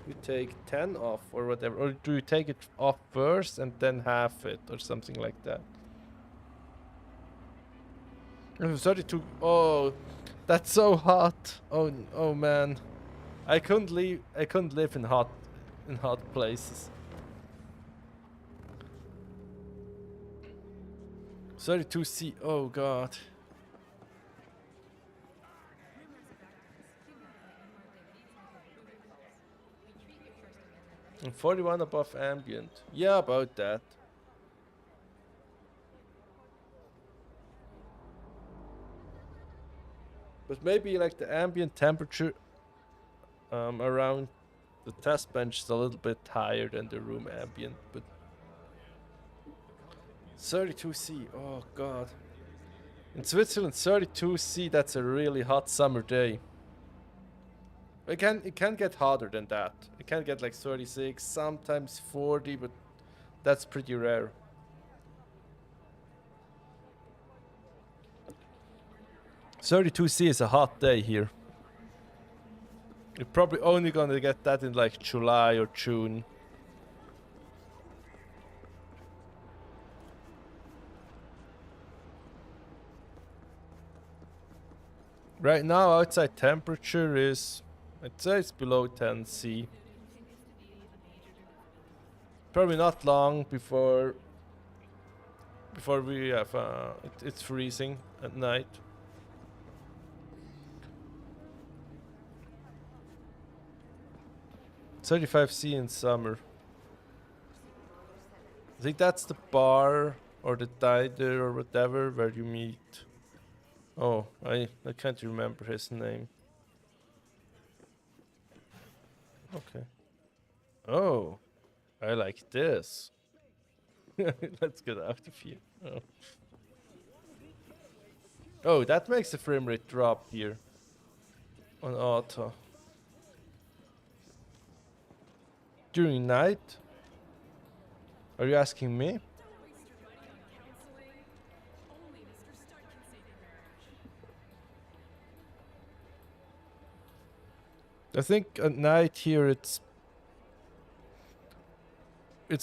you take 10 off or whatever. Or do you take it off first and then half it or something like that? 32. Oh, that's so hot. Oh man, I couldn't live in hot places. 32°C. Oh god. And 41 above ambient. Yeah, about that. But maybe like the ambient temperature around the test bench is a little bit higher than the room ambient, but 32°C. Oh god. In Switzerland, 32°C, that's a really hot summer day. It can get hotter than that. It can get like 36, sometimes 40, but that's pretty rare. .32°C is a hot day here. You're probably only gonna get that in like July or June. Right now, outside temperature is, I'd say it's below 10°C. Probably not long before we have it's freezing at night. .35°C in summer. I think that's the bar or the diner or whatever where you meet. Oh, I can't remember his name. Okay. Oh, I like this. Let's get out of here. Oh, that makes the frame rate drop here on auto. During night? Are you asking me? I think at night here it's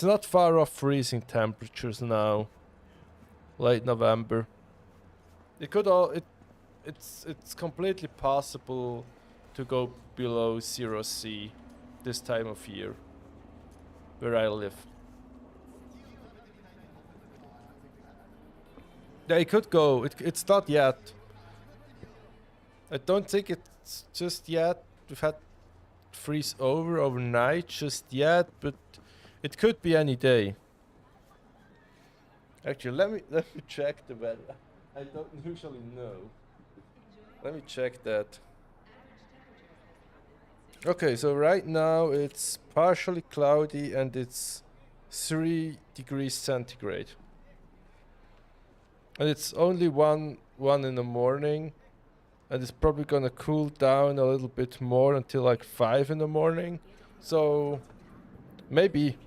not far off freezing temperatures now. Late November. It's completely possible to go below 0°C this time of year where I live. Yeah, it could go. It's not yet. I don't think it's just yet. We've had freeze overnight just yet, but it could be any day. Actually, let me check the weather. I don't usually know. Let me check that. Okay, so right now it's partially cloudy and it's 3 degrees centigrade. And it's only one in the morning. And it's probably gonna cool down a little bit more until like 5 in the morning. So maybe.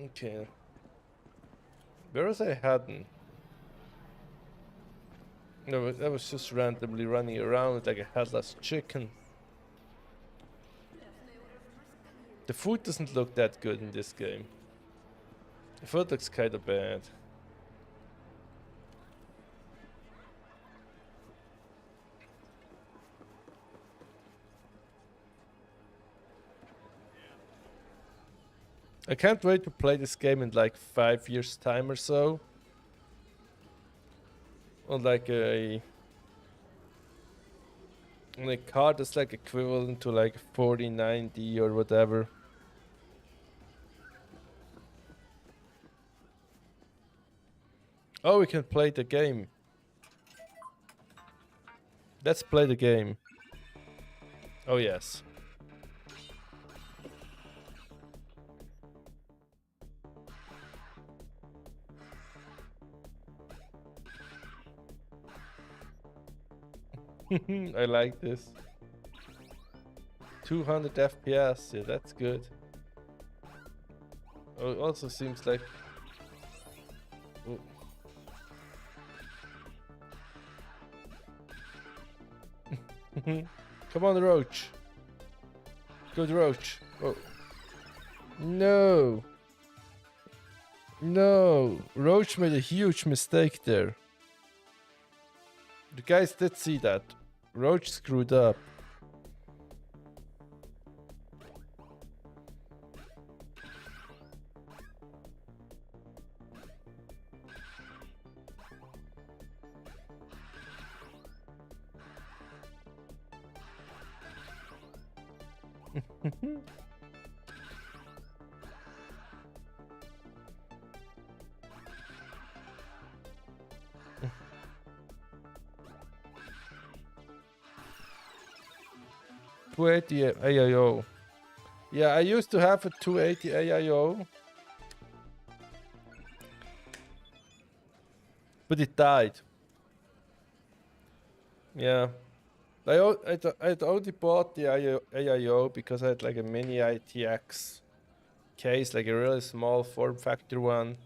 Okay. Where was I heading? No, I was just randomly running around like a headless chicken. The food doesn't look that good in this game. The food looks kinda bad. I can't wait to play this game in like 5 years time or so. On like a And a car that's like equivalent to like 4090 or whatever. Oh, we can play the game. Let's play the game. Oh yes. I like this. 200 FPS, yeah, that's good. Oh, it also seems like... Oh. Come on, Roach. Good Roach. Oh. No. No. Roach made a huge mistake there. The guys did see that. Roach screwed up. AIO. Yeah, I used to have a 280 AIO, but it died. Yeah, I'd only bought the AIO because I had like a mini ITX case, like a really small form factor one.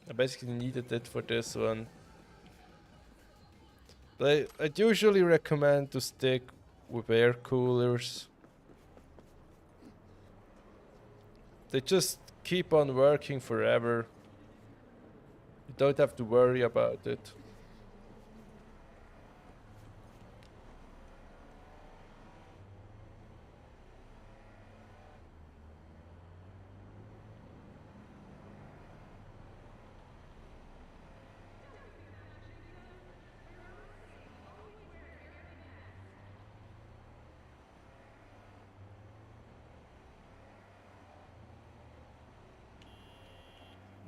I basically needed it for this one. But I'd usually recommend to stick with air coolers. They just keep on working forever. You don't have to worry about it.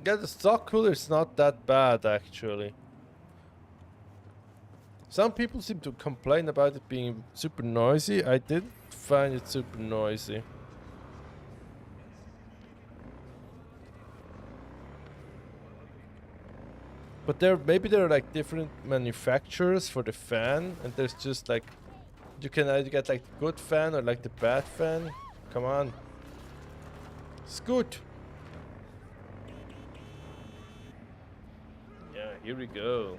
Yeah, the stock cooler is not that bad actually. Some people seem to complain about it being super noisy. I didn't find it super noisy. But maybe there are like different manufacturers for the fan, and there's just like you can either get like the good fan or like the bad fan. Come on. Scoot. Yeah, here we go.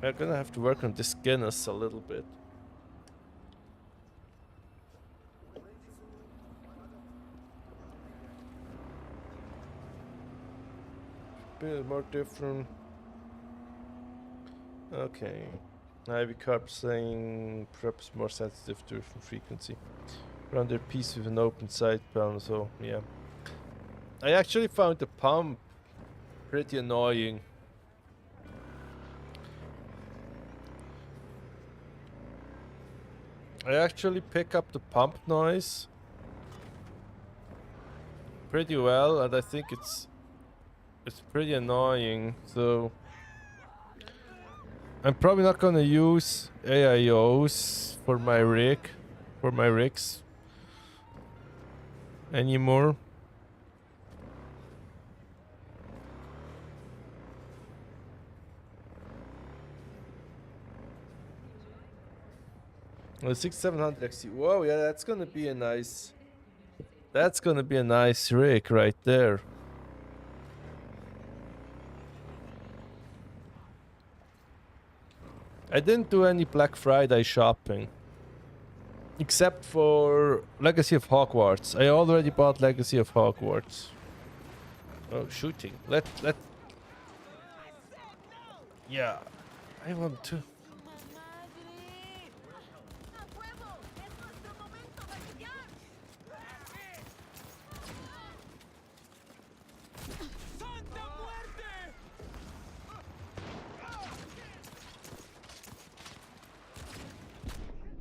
I'm gonna have to work on this Guinness a little bit. Bit more different. Okay. Ivy carp saying perhaps more sensitive to different frequency. Run their piece with an open side panel, so yeah. I actually found the pump pretty annoying. I actually pick up the pump noise pretty well, and I think it's pretty annoying, so I'm probably not gonna use AIOs for my rigs anymore. Well, 6700 XT. Whoa, yeah, that's gonna be a nice rig right there. I didn't do any Black Friday shopping. Except for Legacy of Hogwarts. I already bought Legacy of Hogwarts. Oh, shooting. Let... Yeah. I want to...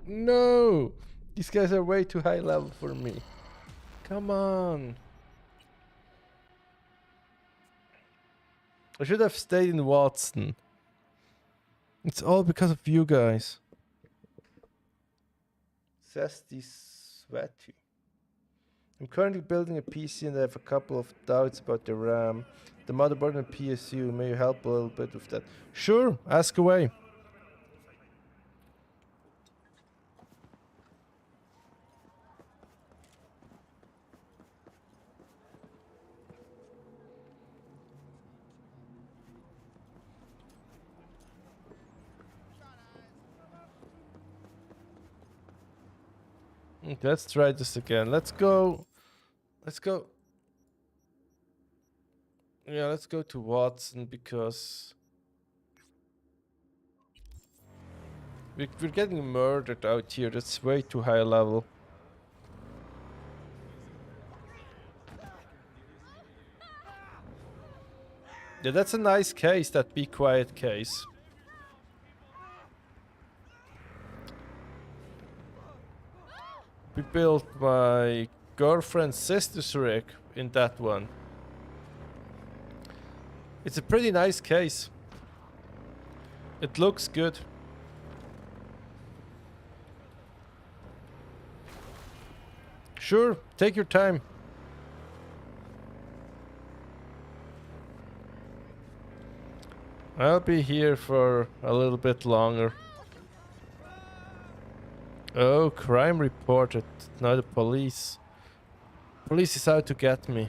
No! These guys are way too high level for me. Come on. I should have stayed in Watson. It's all because of you guys. Zesty Sweaty. I'm currently building a PC and I have a couple of doubts about the RAM, the motherboard and PSU. May you help a little bit with that? Sure, ask away. Let's try this again. Let's go. Let's go. Yeah, let's go to Watson because we're getting murdered out here. That's way too high level. Yeah, that's a nice case, that Be Quiet case. We built my girlfriend's sister's rig in that one. It's a pretty nice case. It looks good. Sure, take your time. I'll be here for a little bit longer. Oh, crime reported. Now the police. Police is out to get me.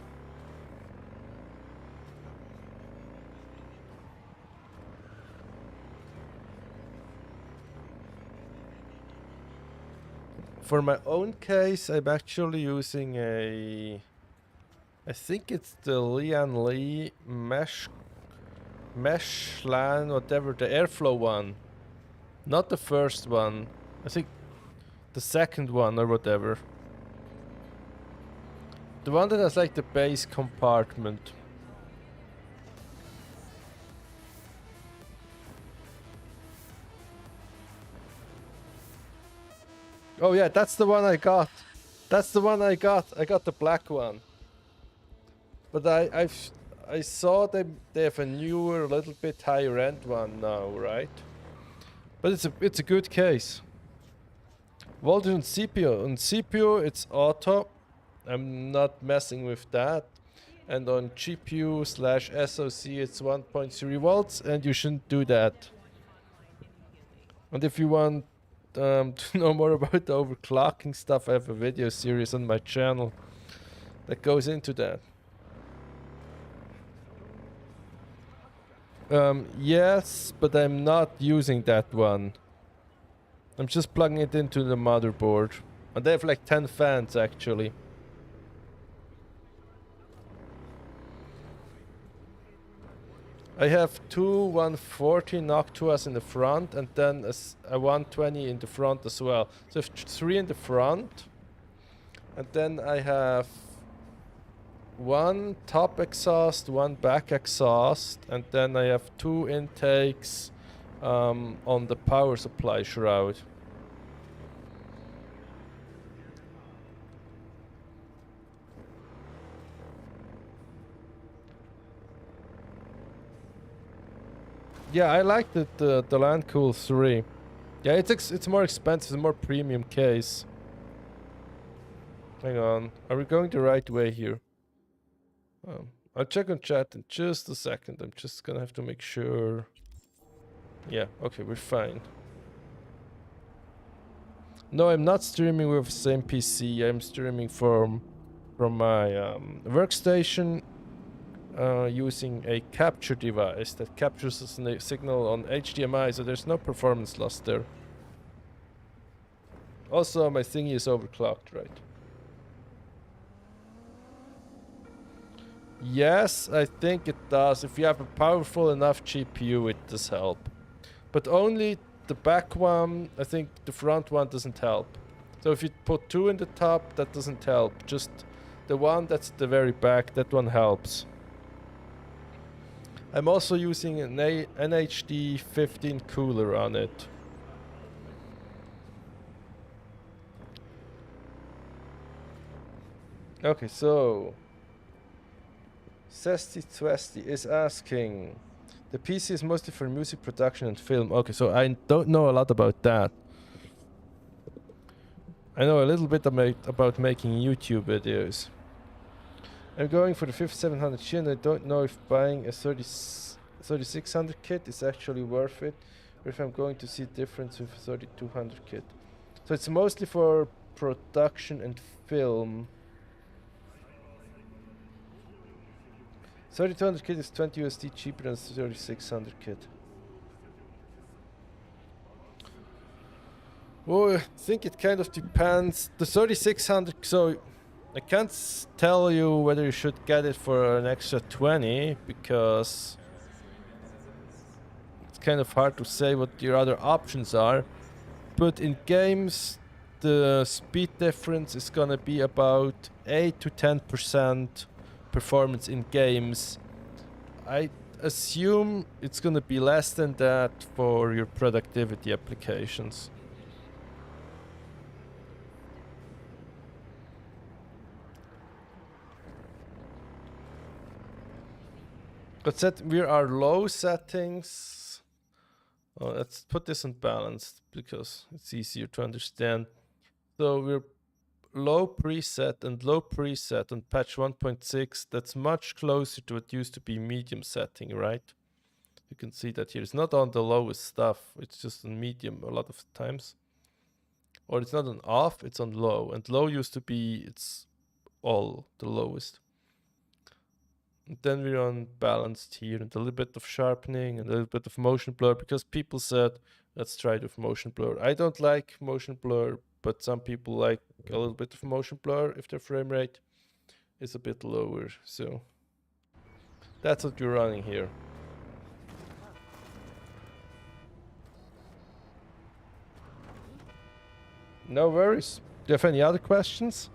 For my own case, I'm actually using a... I think it's the Lian Li mesh LAN, whatever, the airflow one. Not the first one. I think the second one or whatever. The one that has like the base compartment. Oh yeah, that's the one I got. That's the one I got. I got the black one. But I saw they have a newer, a little bit higher end one now, right? But it's a good case. Voltage on CPU. On CPU it's auto. I'm not messing with that. And on GPU / SoC it's 1.3 volts and you shouldn't do that. And if you want to know more about the overclocking stuff, I have a video series on my channel that goes into that. Yes, but I'm not using that one. I'm just plugging it into the motherboard. And they have like 10 fans actually. I have two 140 Noctuas in the front and then a 120 in the front as well. So I have 3 in the front. And then I have one top exhaust, one back exhaust, and then I have 2 intakes on the power supply shroud. Yeah, I like the Landcool 3. Yeah, it's more expensive, it's a more premium case. Hang on, are we going the right way here? I'll check on chat in just a second. I'm just gonna have to make sure. Yeah, okay, we're fine. No, I'm not streaming with the same PC. I'm streaming from my workstation using a capture device that captures a signal on HDMI, so there's no performance loss there. Also, my thingy is overclocked, right? Yes, I think it does. If you have a powerful enough GPU, it does help. But only the back one. I think the front one doesn't help. So if you put 2 in the top, that doesn't help. Just the one that's at the very back, that one helps. I'm also using an NHD 15 cooler on it. Okay, so Sesty Twesty is asking, the PC is mostly for music production and film. Okay, so I don't know a lot about that. I know a little bit about making YouTube videos. I'm going for the 5700G and I don't know if buying a 3600 kit is actually worth it, or if I'm going to see a difference with a 3200 kit. So it's mostly for production and film. 3200 kit is 20 USD cheaper than 3600 kit. Well, I think it kind of depends. The 3600, so I can't tell you whether you should get it for an extra 20 because it's kind of hard to say what your other options are. But in games, the speed difference is gonna be about 8 to 10% performance in games. I assume it's gonna be less than that for your productivity applications. But we are low settings. Oh, let's put this on balanced because it's easier to understand. So we're low preset on patch 1.6. That's much closer to what used to be medium setting, right? You can see that here. It's not on the lowest stuff. It's just on medium a lot of times. Or it's not on off, it's on low. And low used to be, it's all the lowest. And then we're on balanced here and a little bit of sharpening and a little bit of motion blur because people said, let's try it with motion blur. I don't like motion blur, but some people like a little bit of motion blur if their frame rate is a bit lower. So that's what we're running here. No worries. Do you have any other questions?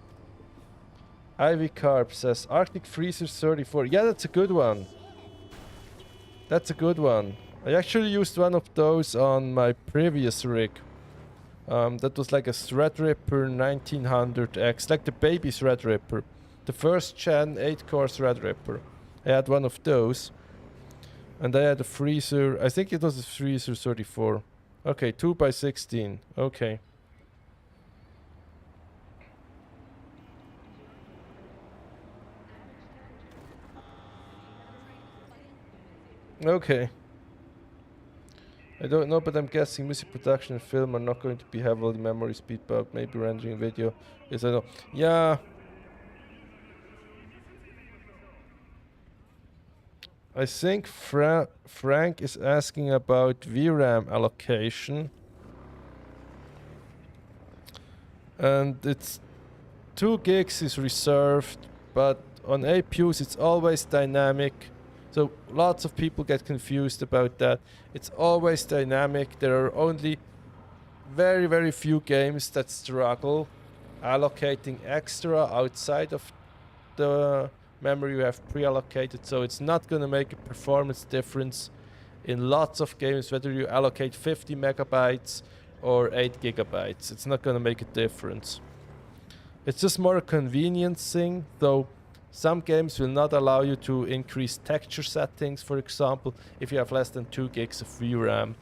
Ivy Carp says Arctic Freezer 34. Yeah, that's a good one. That's a good one. I actually used one of those on my previous rig. That was like a Threadripper 1900X, like the baby Threadripper. The first gen 8-core Threadripper. I had one of those. And I had a freezer, I think it was a Freezer 34. Okay, 2x16. Okay. Okay. I don't know, but I'm guessing music production and film are not going to be heavily memory speed, but maybe rendering video is, I don't know. Yeah. I think Frank is asking about VRAM allocation. And it's 2 gigs is reserved, but on APUs it's always dynamic. So lots of people get confused about that. It's always dynamic. There are only very, very few games that struggle allocating extra outside of the memory you have pre-allocated. So it's not going to make a performance difference in lots of games, whether you allocate 50 megabytes or 8 gigabytes. It's not going to make a difference. It's just more a convenience thing, though. Some games will not allow you to increase texture settings, for example, if you have less than 2 gigs of VRAM.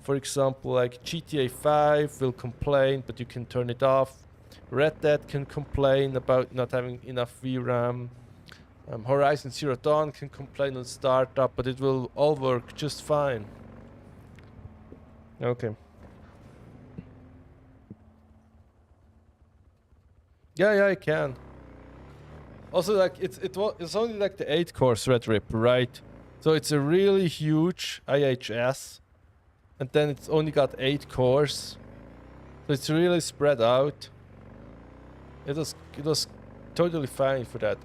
For example, like GTA 5 will complain, but you can turn it off. Red Dead can complain about not having enough VRAM. Horizon Zero Dawn can complain on startup, but it will all work just fine. Okay. Yeah, I can. Also, like it's only like the 8-core Threadripper, right? So it's a really huge IHS, and then it's only got 8 cores, so it's really spread out. It was totally fine for that.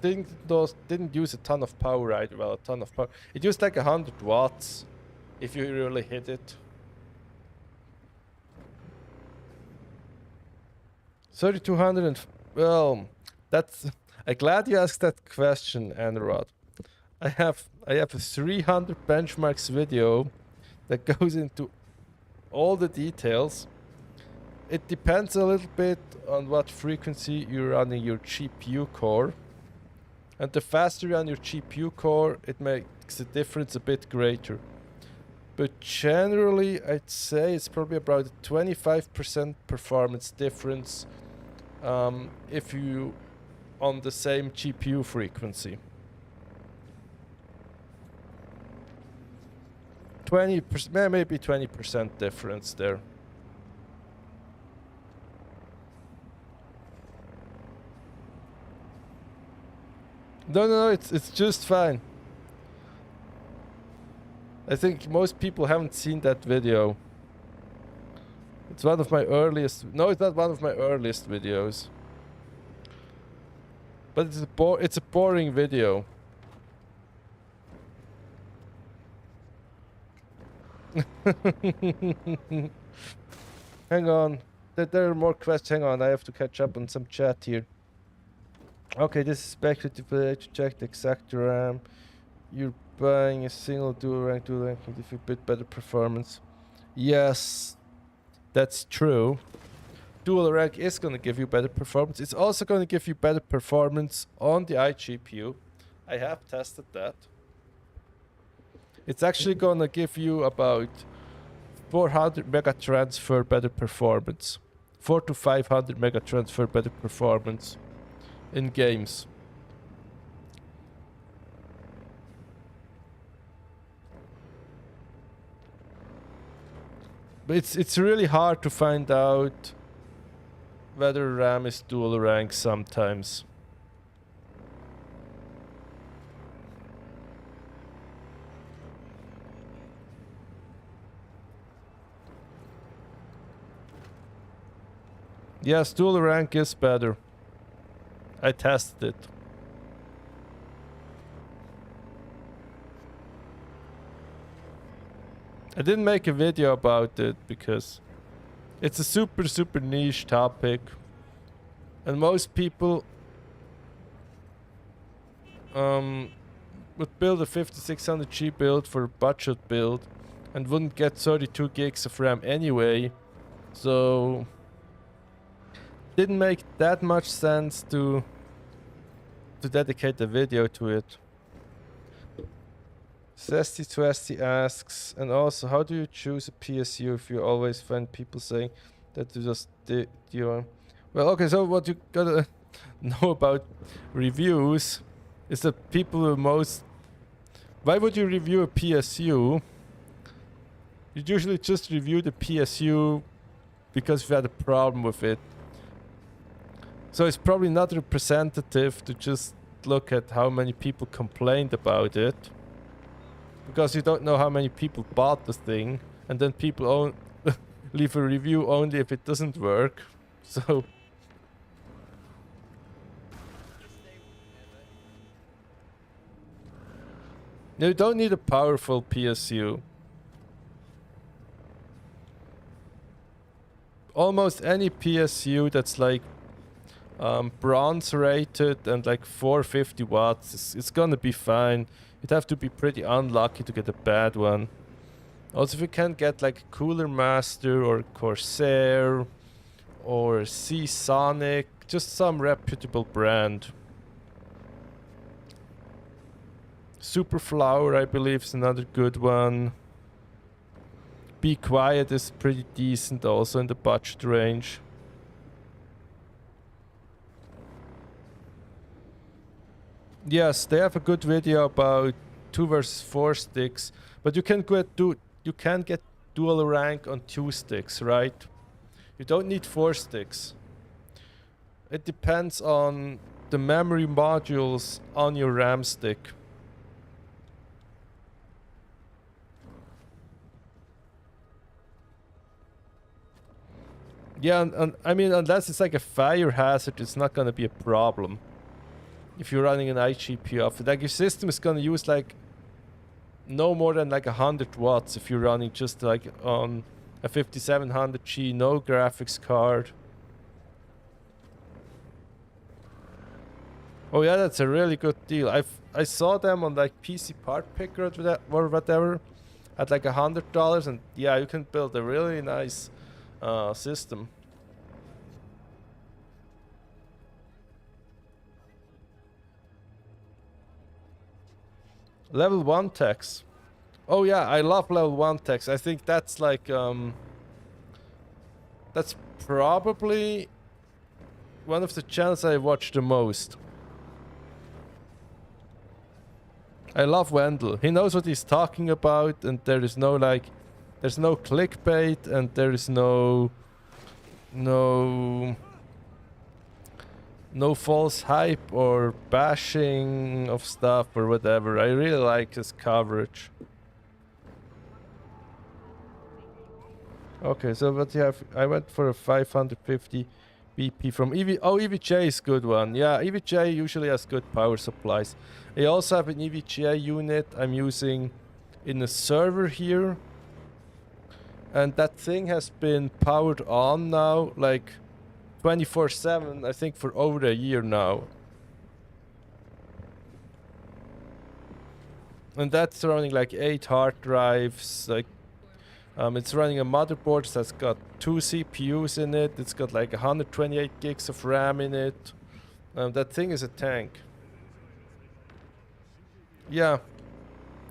It didn't use a ton of power, right? Well, a ton of power. It used like 100 watts if you really hit it. 3200 and well, that's. I'm glad you asked that question, Anurad. I have a 300 benchmarks video that goes into all the details. it depends a little bit on what frequency you're running your GPU core. And the faster you run your GPU core, it makes the difference a bit greater. But generally, I'd say it's probably about a 25% performance difference if you on the same GPU frequency. 20%, maybe 20% difference there. No, it's just fine. I think most people haven't seen that video. It's one of my earliest... No, it's not one of my earliest videos. But it's a boring video. Hang on. There are more questions. Hang on, I have to catch up on some chat here. Okay, this is speculative to check the exact RAM. You're buying a single dual rank will give you a bit better performance. Yes, that's true. Dual rank is going to give you better performance. It's also going to give you better performance on the iGPU. I have tested that. It's actually going to give you about 400 mega transfer better performance. 400 to 500 mega transfer better performance in games. But it's really hard to find out whether RAM is dual rank sometimes. Yes, dual rank is better. I tested it. I didn't make a video about it because it's a super niche topic, and most people would build a 5600G build for a budget build and wouldn't get 32 gigs of RAM anyway, so didn't make that much sense to dedicate a video to it. Zesty asks, and also, how do you choose a PSU if you always find people saying that you just did your... Well, okay, so what you gotta know about reviews is that people are most... Why would you review a PSU? You usually just review the PSU because you had a problem with it. So it's probably not representative to just look at how many people complained about it, because you don't know how many people bought the thing, and then people leave a review only if it doesn't work. So you don't need a powerful PSU. Almost any PSU that's like bronze rated and like 450 watts, it's gonna be fine. You'd have to be pretty unlucky to get a bad one. Also, if you can't get like Cooler Master or Corsair or Seasonic, just some reputable brand. Superflower, I believe, is another good one. Be Quiet is pretty decent, also in the budget range. Yes, they have a good video about 2 versus 4 sticks, but you can get dual rank on 2 sticks, right? You don't need 4 sticks. It depends on the memory modules on your RAM stick. Yeah, and I mean, unless it's like a fire hazard, it's not gonna be a problem. If you're running an iGPU off it, like your system is gonna use like no more than like 100 watts if you're running just like on a 5700G, no graphics card. Oh yeah, that's a really good deal. I saw them on like PC Part Picker or whatever at like $100, and yeah, you can build a really nice system. Level 1 text. Oh yeah, I love level 1 text. I think that's like that's probably one of the channels I watch the most. I love Wendell. He knows what he's talking about, and there is no like, there's no clickbait, and there is no false hype or bashing of stuff or whatever. I really like his coverage. Okay, so what you have? I went for a 550 BP from EV. Oh, EVGA is good one. Yeah, EVGA usually has good power supplies. I also have an EVGA unit I'm using in a server here, and that thing has been powered on now, like 24/7. I think for over a year now. And that's running like 8 hard drives, like. It's running a motherboard that's got 2 CPUs in it. It's got like 128 gigs of RAM in it. That thing is a tank. Yeah.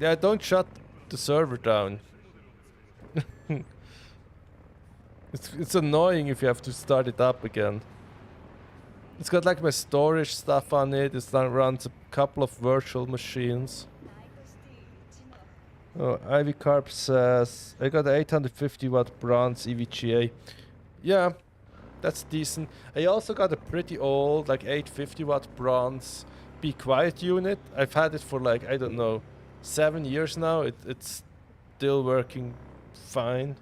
Yeah, don't shut the server down. It's annoying if you have to start it up again. It's got like my storage stuff on it. It runs a couple of virtual machines. Oh, Ivy Carp says, I got an 850 watt bronze EVGA. Yeah, that's decent. I also got a pretty old, like 850 watt bronze Be Quiet unit. I've had it for like, I don't know, 7 years now. It's still working fine.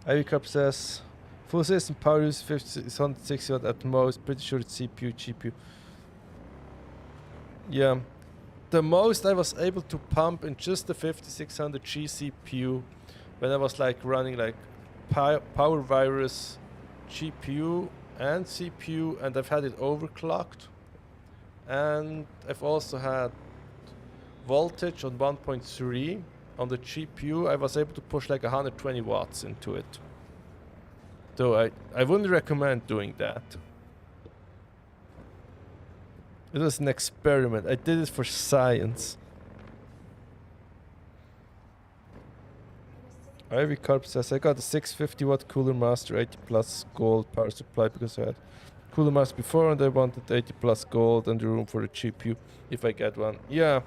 Ivy Carp says, full system power use 160 watt at most. Pretty sure it's CPU, GPU. Yeah. The most I was able to pump in just the 5600G CPU when I was like running like Power Virus GPU and CPU, and I've had it overclocked, and I've also had voltage on 1.3 on the GPU. I was able to push like 120 watts into it. So I wouldn't recommend doing that. It was an experiment. I did it for science. Ivy Carp says, I got a 650 watt Cooler Master 80 plus gold power supply because I had Cooler Master before and I wanted 80 plus gold and the room for a GPU if I get one. Yeah.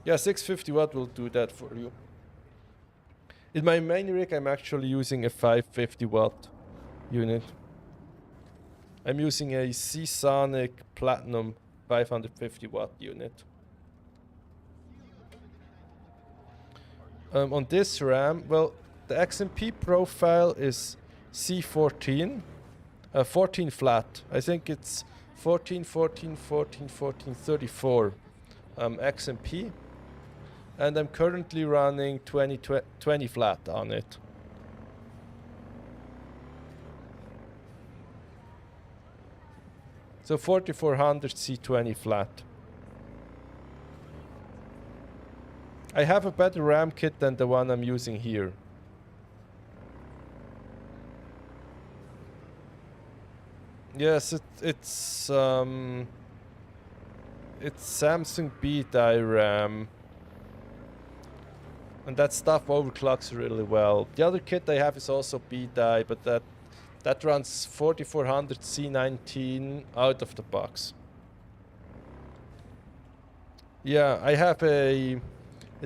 Yeah, 650 watt will do that for you. In my main rig, I'm actually using a 550 watt unit. I'm using a Seasonic Platinum 550 watt unit. On this RAM, well, the XMP profile is C14, 14 flat. I think it's 14, 14, 14, 14, 34 XMP. And I'm currently running 20 flat on it. So 4400 C20 flat. I have a better RAM kit than the one I'm using here. Yes, it's Samsung B-Die RAM. And that stuff overclocks really well. The other kit I have is also B-Die, but that runs 4400 C19 out of the box. Yeah, I have in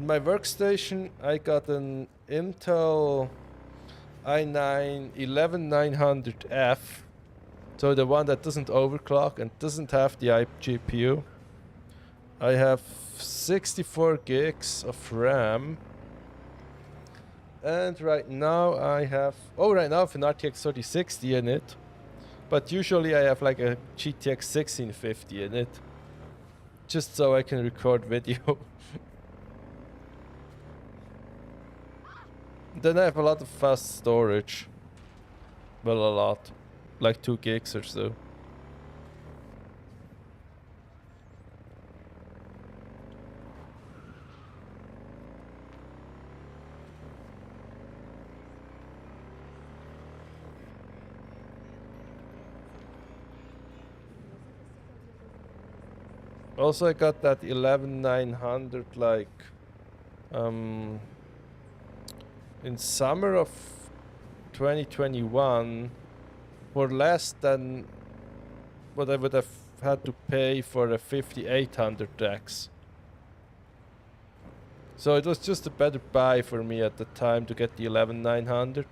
my workstation, I got an Intel i9 11900F. So the one that doesn't overclock and doesn't have the iGPU. I have 64 gigs of RAM. And right now I have, right now I have an RTX 3060 in it. But usually I have like a GTX 1650 in it. Just so I can record video. Then I have a lot of fast storage. Well, a lot. Like 2 gigs or so. Also, I got that 11900 like in summer of 2021 for less than what I would have had to pay for a 5800X. So it was just a better buy for me at the time to get the 11900.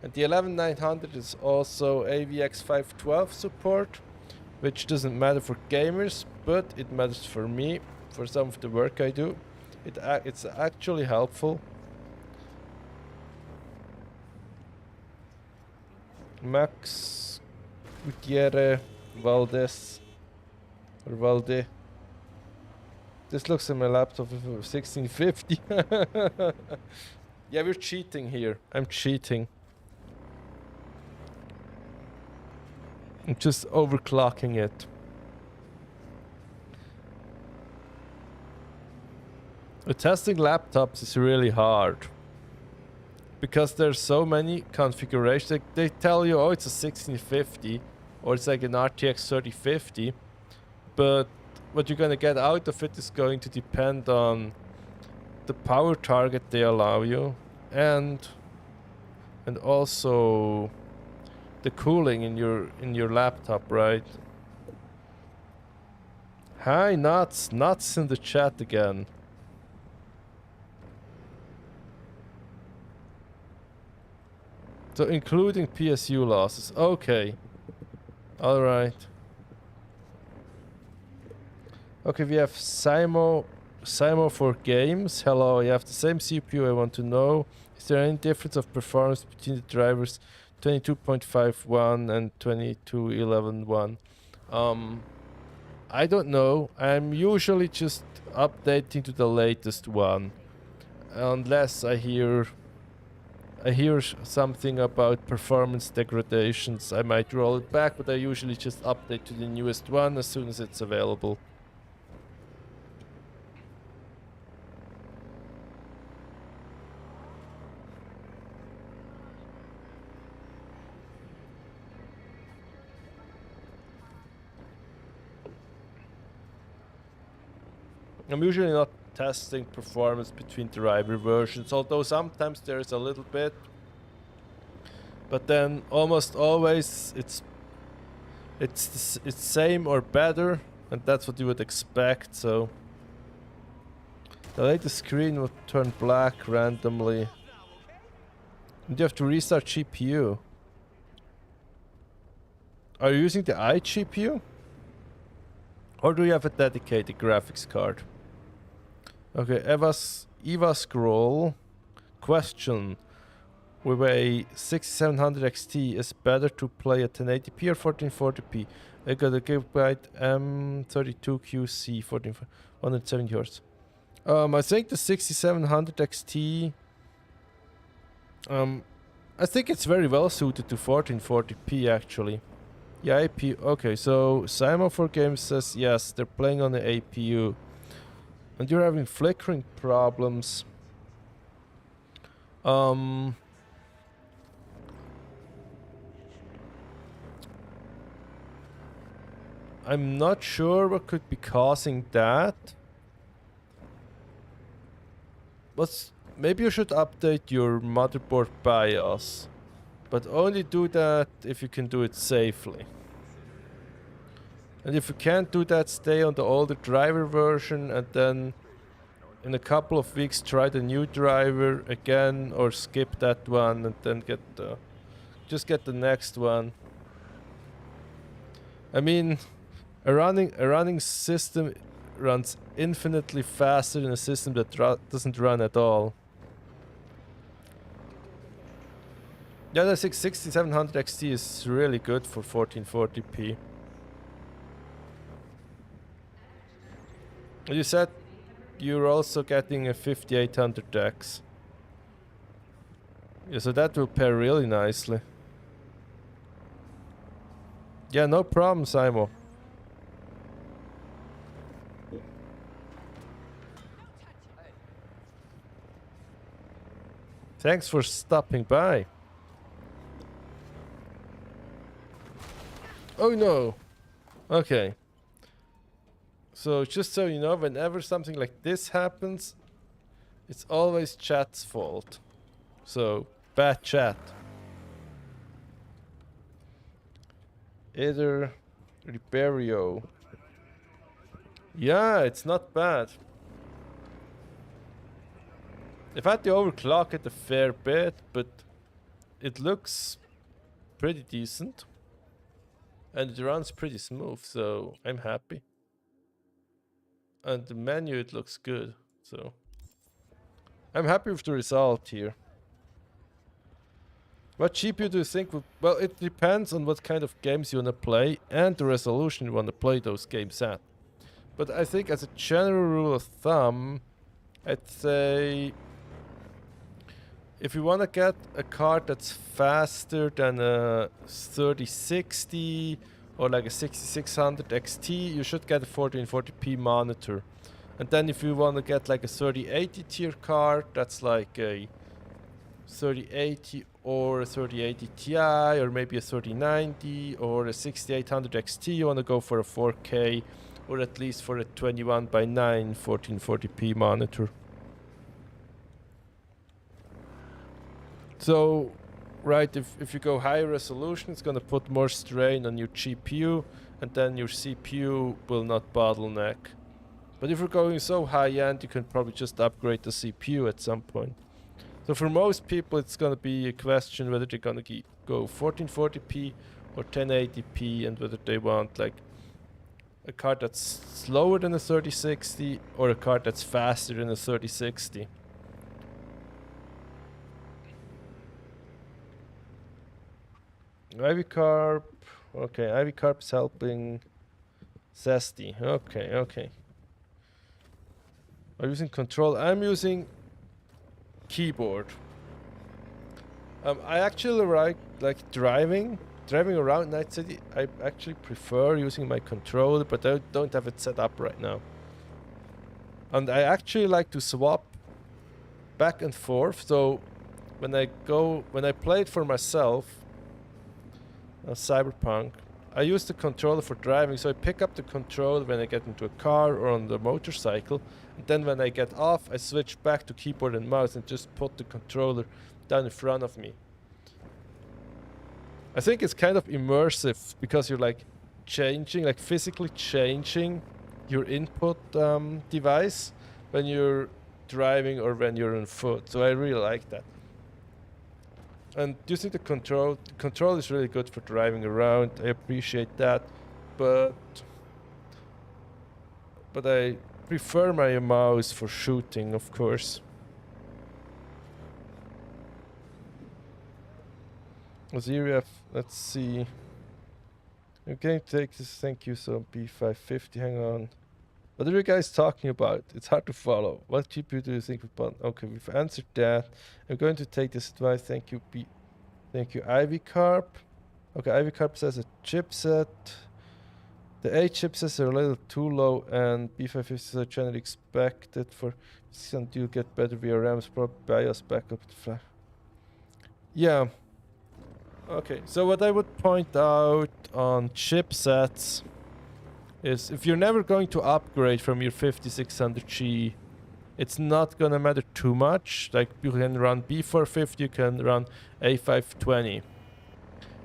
And the 11900 is also AVX512 support, which doesn't matter for gamers, but it matters for me, for some of the work I do. It's actually helpful. Max Gutierrez Valdez or Valde. This looks at my laptop of 1650. Yeah, we're cheating here. I'm cheating. I'm just overclocking it. Testing laptops is really hard because there's so many configurations. They tell you, oh, it's a 1650 or it's like an RTX 3050, but what you're gonna get out of it is going to depend on the power target they allow you and also the cooling in your laptop, right? Hi, nuts in the chat again. So including PSU losses. Okay. Alright. Okay, we have Simo for games. Hello, you have the same CPU. I want to know, is there any difference of performance between the drivers 22.51 and 22.11.1? I don't know. I'm usually just updating to the latest one, unless I hear something about performance degradations. I might roll it back, but I usually just update to the newest one as soon as it's available. I'm usually not testing performance between driver versions, although sometimes there is a little bit, but then almost always it's same or better, and that's what you would expect. So the latest screen would turn black randomly, and you have to restart GPU. Are you using the iGPU, or do you have a dedicated graphics card? Okay, Eva Scroll. Question. With a 6700 XT, is better to play at 1080p or 1440p? I got a Gigabyte M32QC 170 Hz. I think the 6700 XT, I think it's very well suited to 1440p actually. Yeah, APU. Okay, so Simon for Games says yes, they're playing on the APU. And you're having flickering problems. I'm not sure what could be causing that. But maybe you should update your motherboard BIOS. But only do that if you can do it safely. And if you can't do that, stay on the older driver version and then in a couple of weeks try the new driver again, or skip that one and then just get the next one. I mean, a running system runs infinitely faster than a system that doesn't run at all. Yeah, the 6700 XT is really good for 1440p. You said you're also getting a 5800X. Yeah, so that will pair really nicely. Yeah, no problem, Simo. Thanks for stopping by. Oh no. Okay. So just so you know, whenever something like this happens, it's always chat's fault. So, bad chat. Either Riberio. Yeah, it's not bad. I've had to overclock it a fair bit, but it looks pretty decent. And it runs pretty smooth, so I'm happy. And the menu, it looks good, so I'm happy with the result here. What GPU do you think would... Well, it depends on what kind of games you want to play and the resolution you want to play those games at. But I think as a general rule of thumb, I'd say if you want to get a card that's faster than a 3060 or like a 6600 XT, you should get a 1440p monitor. And then if you want to get like a 3080 tier card, that's like a 3080 or a 3080 Ti or maybe a 3090 or a 6800 XT, you want to go for a 4K or at least for a 21:9 1440p monitor. So, right, if you go higher resolution, it's going to put more strain on your GPU, and then your CPU will not bottleneck. But if you're going so high end, you can probably just upgrade the CPU at some point. So for most people, it's going to be a question whether they're going to go 1440p or 1080p, and whether they want like a card that's slower than a 3060 or a card that's faster than a 3060. Ivy Carp. Okay, Ivy Carp's helping Zesty. Okay. I'm using control. I'm using keyboard. I actually like driving around Night City. I actually prefer using my controller, but I don't have it set up right now. And I actually like to swap back and forth. So when I play it for myself, Cyberpunk, I use the controller for driving, so I pick up the controller when I get into a car or on the motorcycle, and then when I get off, I switch back to keyboard and mouse and just put the controller down in front of me. I think it's kind of immersive because you're like changing, like physically changing your input device when you're driving or when you're on foot, so I really like that. And using the control is really good for driving around. I appreciate that, but I prefer my mouse for shooting, of course. Osiria, let's see. I'm going to take this. Thank you, so B550. Hang on. What are you guys talking about? It's hard to follow. What GPU do you think we bought? Okay, we've answered that. I'm going to take this advice. Thank you, Thank you, Ivy Carp. Okay, Ivy Carp says a chipset. The A chipsets are a little too low, and B550s are generally expected for. And you'll get better VRMs, probably BIOS backup. Yeah. Okay, so what I would point out on chipsets is if you're never going to upgrade from your 5600G, it's not gonna matter too much. Like you can run B450, you can run A520.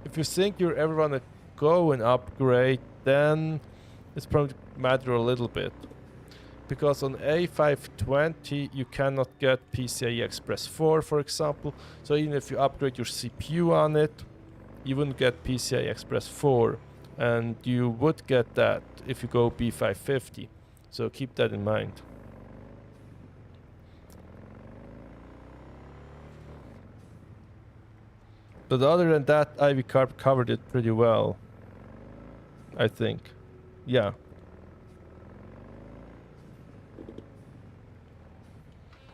If you think you're ever gonna go and upgrade, then it's probably matter a little bit. Because on A520 you cannot get PCIe Express 4, for example. So even if you upgrade your CPU on it, you wouldn't get PCIe Express 4. And you would get that if you go B550. So keep that in mind. But other than that, Ivy Carp covered it pretty well, I think. Yeah.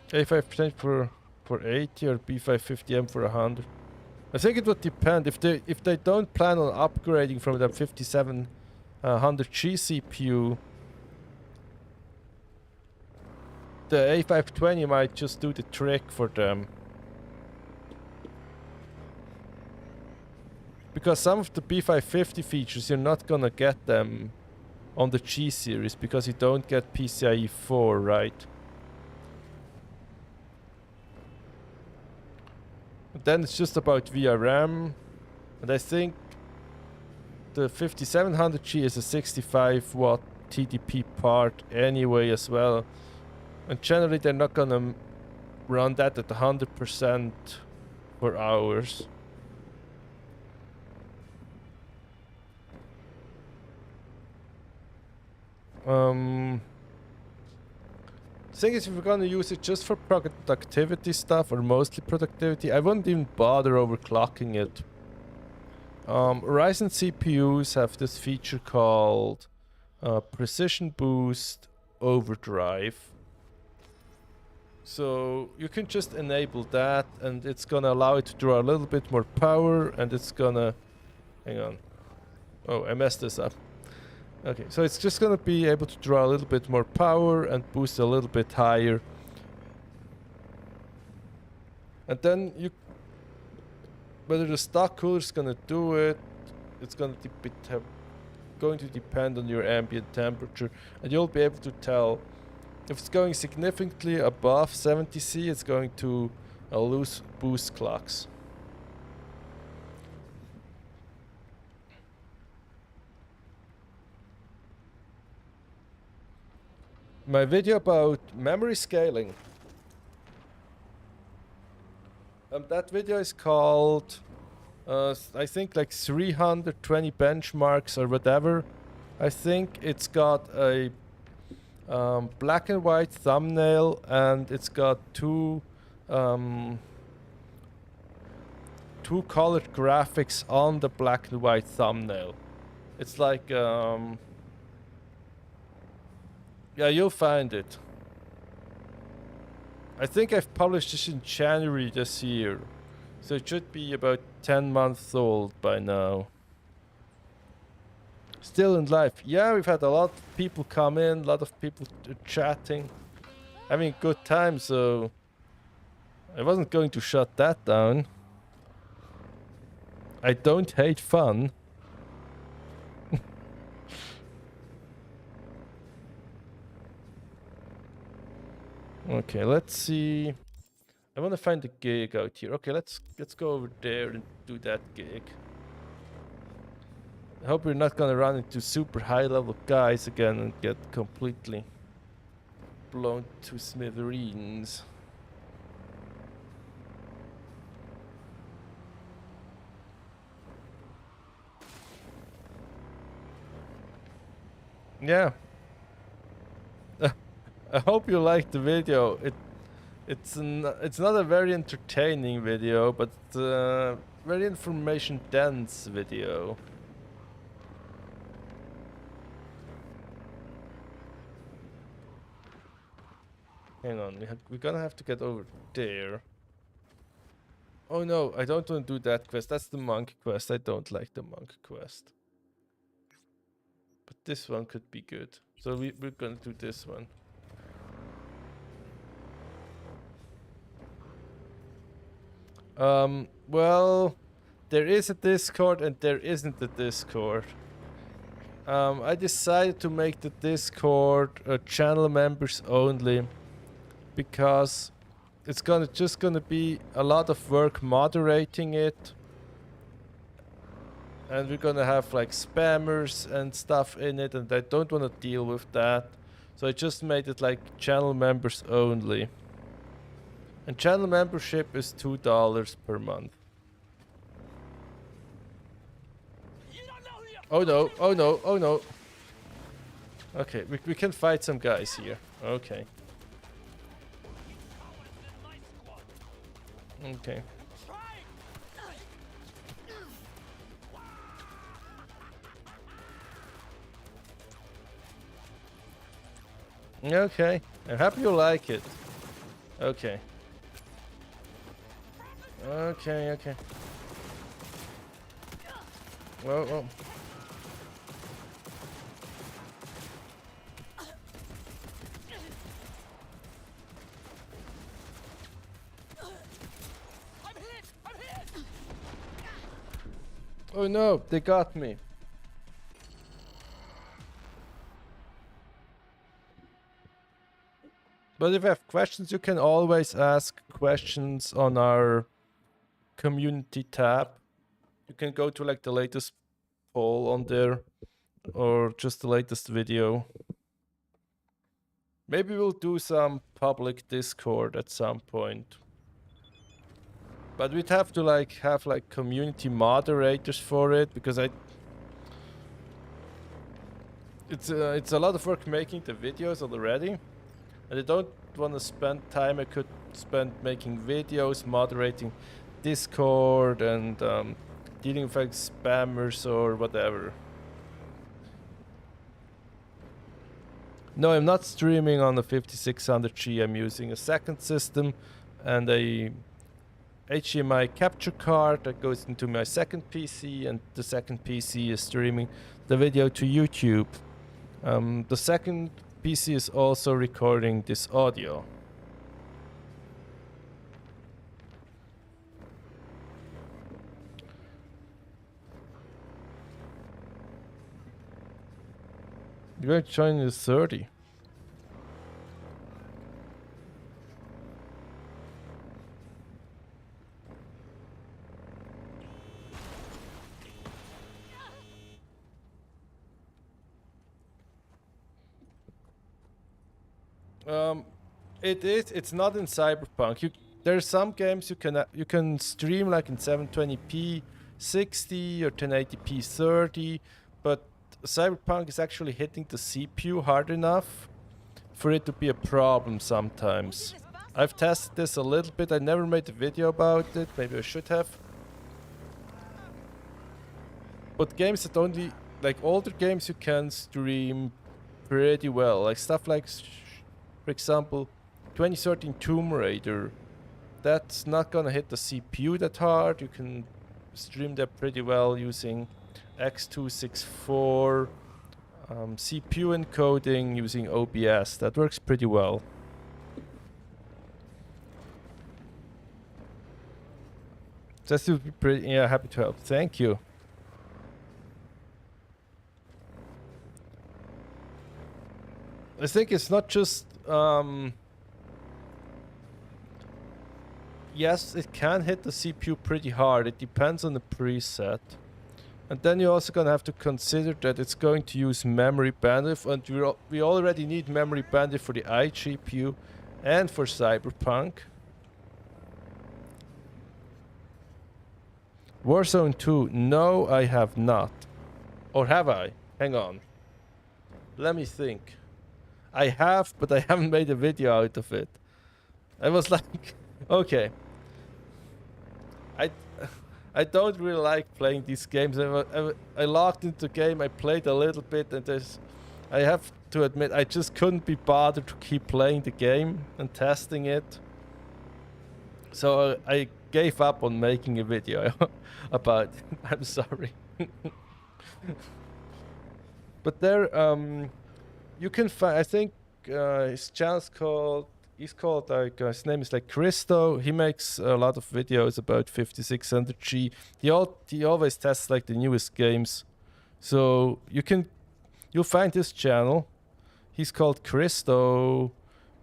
A5% for 80 or B550M for 100. I think it would depend. If they don't plan on upgrading from the 5700G CPU, the A520 might just do the trick for them. Because some of the B550 features, you're not gonna get them on the G series because you don't get PCIe 4, right? And then it's just about VRM, and I think the 5700G is a 65 watt TDP part anyway as well, and generally they're not gonna run that at 100% for hours. The thing is, if we're gonna use it just for productivity stuff, or mostly productivity, I wouldn't even bother overclocking it. Ryzen CPUs have this feature called Precision Boost Overdrive. So you can just enable that, and it's gonna allow it to draw a little bit more power, and it's gonna... Hang on. Oh, I messed this up. Okay, so it's just gonna be able to draw a little bit more power and boost a little bit higher. And then you... Whether the stock cooler is gonna do it, it's gonna going to depend on your ambient temperature, and you'll be able to tell if it's going significantly above 70°C, it's going to lose boost clocks. My video about memory scaling. That video is called, I think like 320 benchmarks or whatever. I think it's got a black and white thumbnail, and it's got two colored graphics on the black and white thumbnail. It's like, yeah, you'll find it. I think I've published this in January this year, so it should be about 10 months old by now. Still in life. Yeah, we've had a lot of people come in, a lot of people chatting, having a good time, so I wasn't going to shut that down. I don't hate fun. Okay, let's see. I want to find a gig out here. Okay, let's go over there and do that gig. I hope we're not gonna run into super high level guys again and get completely blown to smithereens. Yeah. I hope you liked the video. It's not a very entertaining video, but very information dense video. Hang on, we're gonna have to get over there. Oh no, I don't want to do that quest. That's the monk quest. I don't like the monk quest. But this one could be good. So we're gonna do this one. Well, there is a Discord and there isn't a Discord. I decided to make the Discord channel members only because it's just gonna be a lot of work moderating it, and we're gonna have like spammers and stuff in it, and I don't want to deal with that, so I just made it like channel members only. And channel membership is $2 per month. Oh no, oh no, oh no. Okay, we can fight some guys here. Okay. Okay. Okay, I'm happy you like it. Okay. Okay, okay. Whoa, whoa. Oh no, they got me. But if you have questions, you can always ask questions on our community tab. You can go to like the latest poll on there or just the latest video. Maybe we'll do some public Discord at some point. But we'd have to like have like community moderators for it because it's a lot of work making the videos already. And I don't want to spend time I could spend making videos, moderating Discord, and dealing with like spammers or whatever. No, I'm not streaming on the 5600G. I'm using a second system and a HDMI capture card that goes into my second PC, and the second PC is streaming the video to YouTube. The second PC is also recording this audio. You're going to join the 30. It's not in Cyberpunk. There are some games you can stream like in 720p 60 or 1080p 30, but Cyberpunk is actually hitting the CPU hard enough for it to be a problem sometimes. I've tested this a little bit. I never made a video about it. Maybe I should have. But games that only, like older games, you can stream pretty well. Like stuff like, for example, 2013 Tomb Raider. That's not gonna hit the CPU that hard. You can stream that pretty well using X264 CPU encoding using OBS. That works pretty well. Just to be pretty, yeah, happy to help. Thank you. I think it's not just yes, it can hit the CPU pretty hard. It depends on the preset. And then you're also going to have to consider that it's going to use memory bandwidth, and we already need memory bandwidth for the iGPU and for Cyberpunk. Warzone 2, no, I have not. Or have I? Hang on. Let me think. I have, but I haven't made a video out of it. I was like, okay. I don't really like playing these games. I logged into the game, I played a little bit, and I have to admit, I just couldn't be bothered to keep playing the game and testing it. So I gave up on making a video about it. I'm sorry. But there, you can find, I think his channel's called, his name is like Christo. He makes a lot of videos about 5600G. He always tests like the newest games. So you'll find his channel. He's called Christo.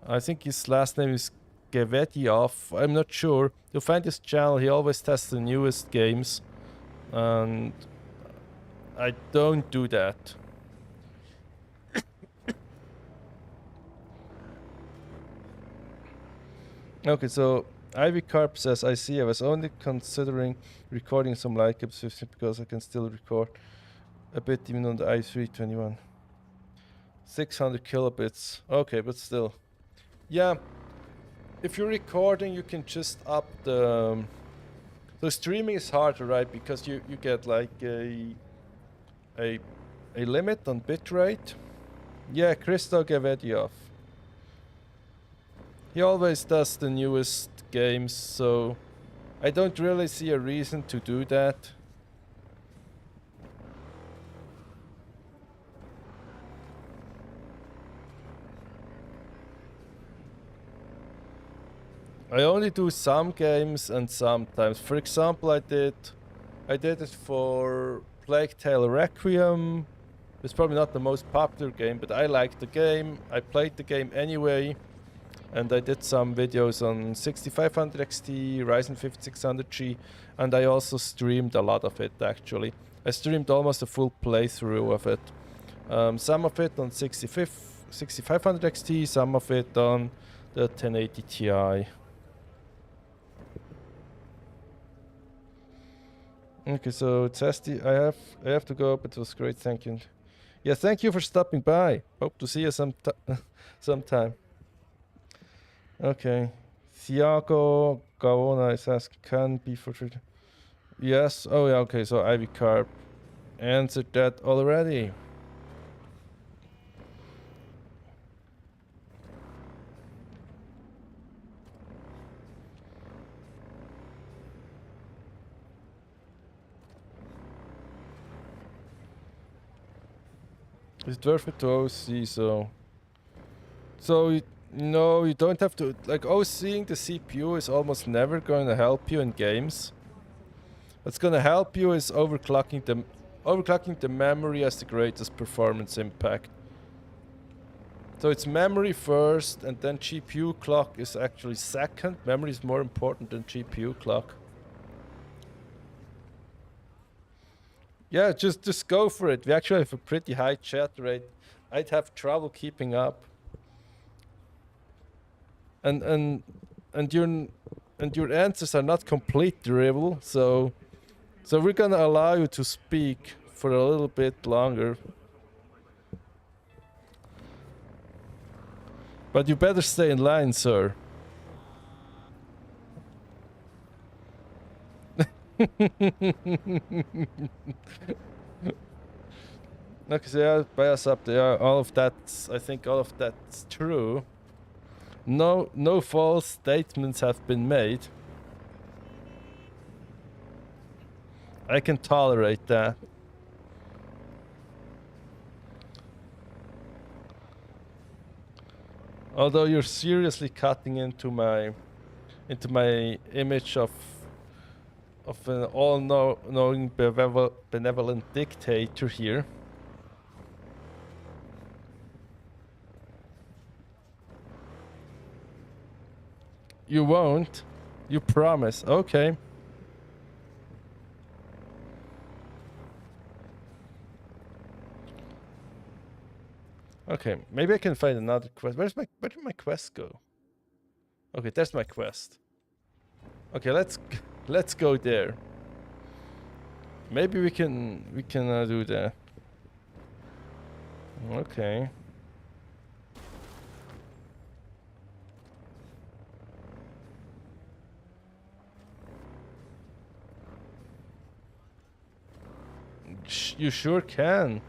I think his last name is Gevetiov. I'm not sure. You'll find his channel. He always tests the newest games. And I don't do that. Okay, so Ivy Carp says, I see, I was only considering recording some light up system because I can still record a bit even on the i321. 600 kilobits. Okay, but still. Yeah, if you're recording, you can just up the... So streaming is harder, right? Because you get like a limit on bitrate. Yeah, Christo Gavediov. He always does the newest games, so I don't really see a reason to do that. I only do some games and sometimes. For example, I did it for Plague Tale Requiem. It's probably not the most popular game, but I liked the game. I played the game anyway. and I did some videos on 6500 XT, Ryzen 5600G, and I also streamed a lot of it actually. I streamed almost a full playthrough of it. Some of it on 6500 XT, some of it on the 1080 Ti. Okay, so Testy, I have to go, but it was great, thank you. Yeah, thank you for stopping by. Hope to see you sometime. Okay. Thiago Gaona is asking, can be for free. Yes. Oh yeah. Okay. So Ivy Carp answered that already. It's worth it to OC. So you you don't have to like OCing the CPU is almost never going to help you in games. What's going to help you is overclocking the memory has the greatest performance impact. So it's memory first, and then GPU clock is actually second. Memory is more important than GPU clock. Yeah, just go for it. We actually have a pretty high chat rate. I'd have trouble keeping up. And your answers are not complete dribble, so we're gonna allow you to speak for a little bit longer. But you better stay in line, sir. Okay, so yeah, bias up there. All of that's, I think all of that's true. No false statements have been made. I can tolerate that. Although you're seriously cutting into my image of an all-knowing benevolent dictator here. You won't? You promise? Okay. Okay, maybe I can find another quest. Where did my quest go? Okay, there's my quest. Okay, let's go there. Maybe we can do that. Okay. You sure can.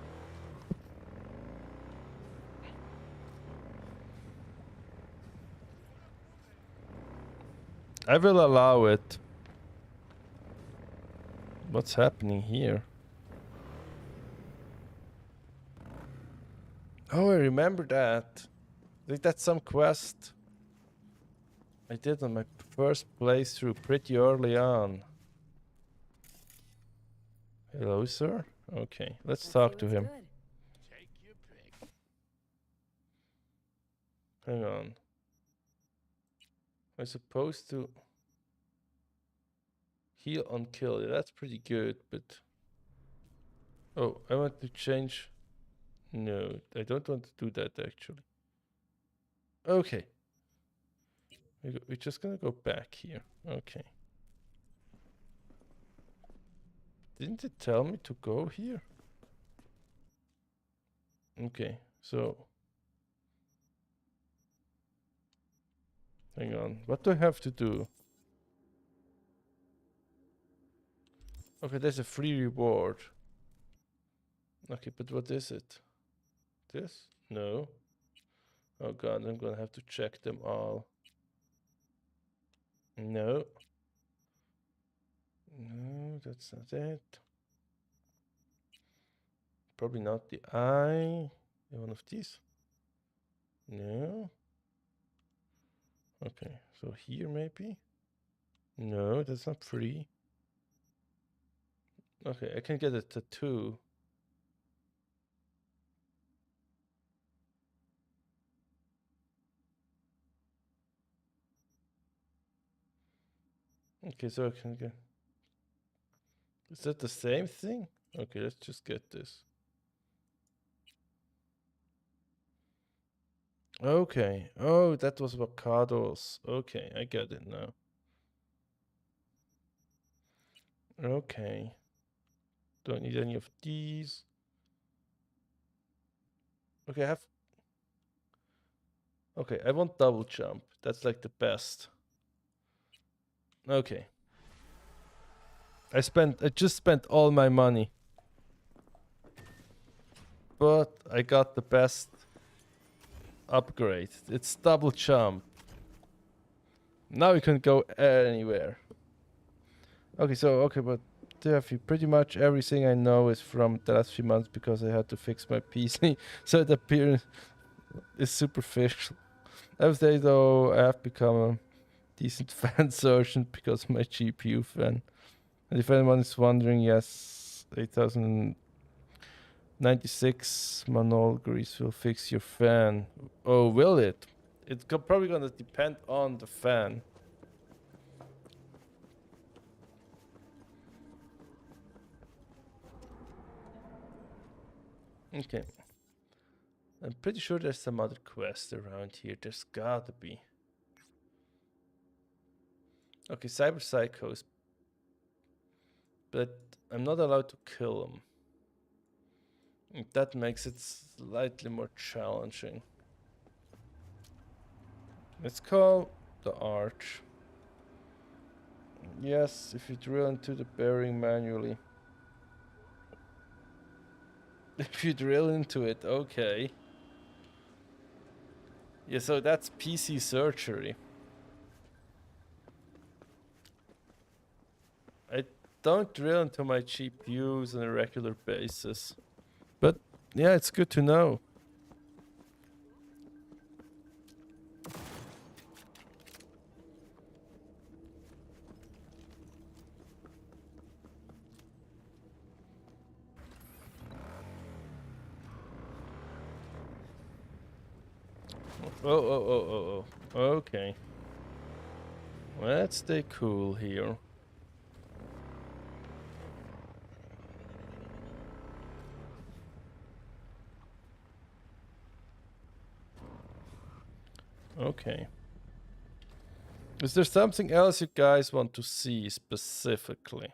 I will allow it. What's happening here? Oh, I remember that. I think that's some quest I did on my first playthrough pretty early on. Hello, sir. Okay, let's talk to him. Hang on. I'm supposed to heal on kill. Yeah, that's pretty good, but oh, I want to change. No, I don't want to do that actually. Okay. We're just gonna go back here. Okay. Didn't it tell me to go here? Okay, so hang on. What do I have to do? Okay, there's a free reward. Okay, but what is it? This? No. Oh god, I'm gonna have to check them all. No. No, that's not it. Probably not the eye. One of these? No. Okay, so here maybe? No, that's not free. Okay, I can get a tattoo. Okay, so I can get... Is that the same thing? Okay, let's just get this. Okay. Oh, that was avocados. Okay, I get it now. Okay. Don't need any of these. Okay, I have... Okay, I want double jump. That's like the best. Okay. I just spent all my money. But I got the best upgrade. It's double jump. Now you can go anywhere. Okay, but pretty much everything I know is from the last few months because I had to fix my PC. So the appearance is superficial. I would say though I have become a decent fan surgeon because of my GPU fan. And if anyone is wondering, yes, 8096 manual grease will fix your fan. Oh, will it? It's probably gonna depend on the fan. Okay. I'm pretty sure there's some other quest around here. There's gotta be. Okay, cyber psychos. But I'm not allowed to kill them. That makes it slightly more challenging. Let's call the arch. Yes, if you drill into the bearing manually. If you drill into it, okay. Yeah, so that's PC surgery. I don't drill into my GPUs on a regular basis. But yeah, it's good to know. Oh. Okay. Let's stay cool here. Okay. Is there something else you guys want to see specifically?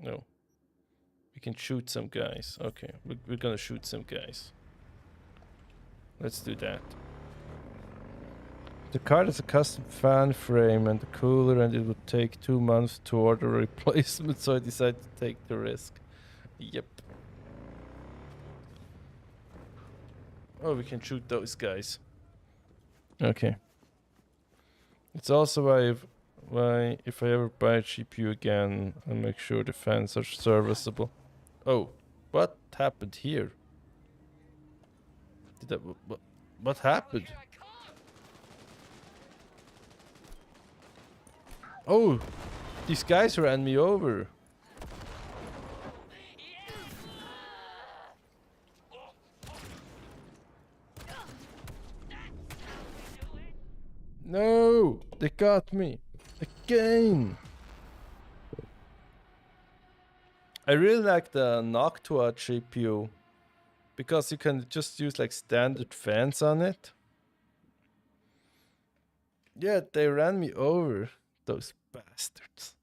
No. We can shoot some guys. Okay, we're gonna shoot some guys. Let's do that. The card has a custom fan frame and a cooler, and it would take 2 months to order a replacement, so I decided to take the risk. Yep. Oh, we can shoot those guys. Okay. It's also why if I ever buy a GPU again, I'll make sure the fans are serviceable. Oh, what happened here? What happened? Oh, these guys ran me over. No, they got me again. I really like the Noctua GPU because you can just use like standard fans on it. Yeah, they ran me over, those bastards.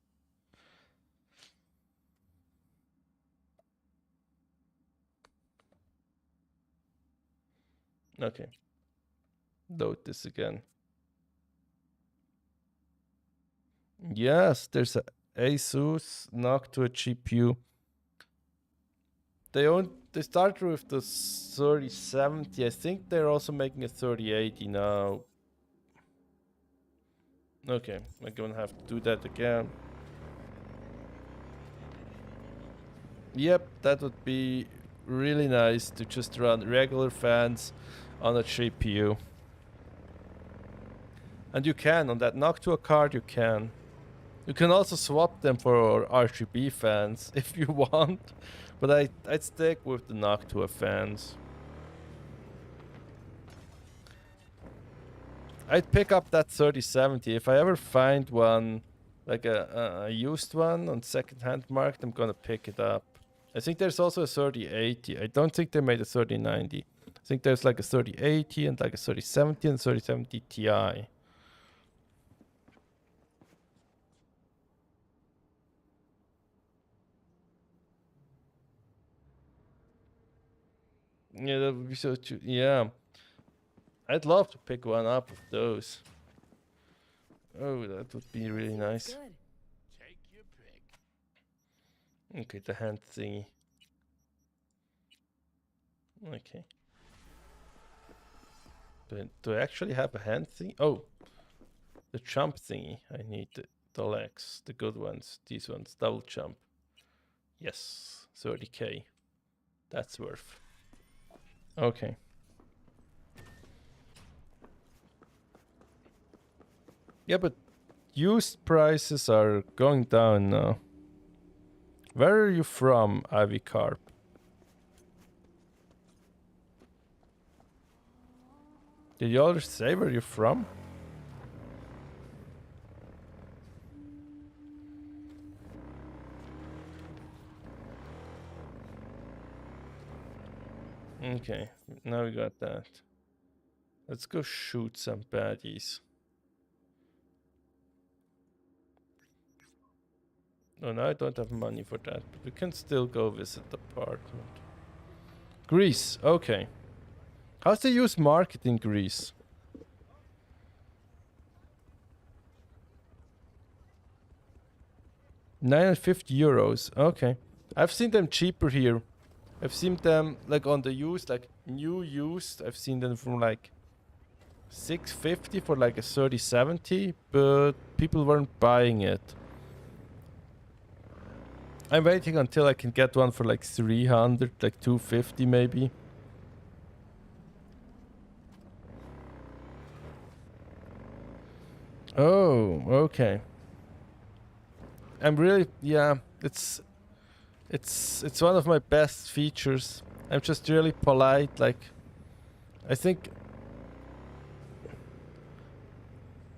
Okay. Load this again. Yes, there's a Asus Noctua GPU. They started with the 3070. I think they're also making a 3080 now. Okay, I'm gonna have to do that again. Yep, that would be really nice to just run regular fans on a GPU. And you can, on that Noctua card you can. You can also swap them for RGB fans if you want. But I'd stick with the Noctua fans. I'd pick up that 3070 if I ever find one like a used one on second-hand market, I'm gonna pick it up. I think there's also a 3080. I don't think they made a 3090. I think there's like a 3080 and like a 3070 and 3070 Ti. Yeah, that would be so true. Yeah. I'd love to pick one up of those. Oh, that would be really nice. Take your pick. Okay, the hand thingy. Okay. Do I actually have a hand thingy? Oh, the jump thingy. I need the legs, the good ones. These ones, double jump. Yes, 30k. That's worth. Okay. Yeah, but used prices are going down now. Where are you from, Ivy Carp? Did you already say where you're from? Okay, now we got that. Let's go shoot some baddies. Oh, no, I don't have money for that, but we can still go visit the apartment. Greece, okay. How's the used market in Greece? 950 euros, okay. I've seen them cheaper here. I've seen them like on the used, like new used. I've seen them from like 650 for like a 3070, but people weren't buying it. I'm waiting until I can get one for like 300, like 250 maybe. Oh, okay. I'm really, yeah, it's one of my best features. I'm just really polite, like, I think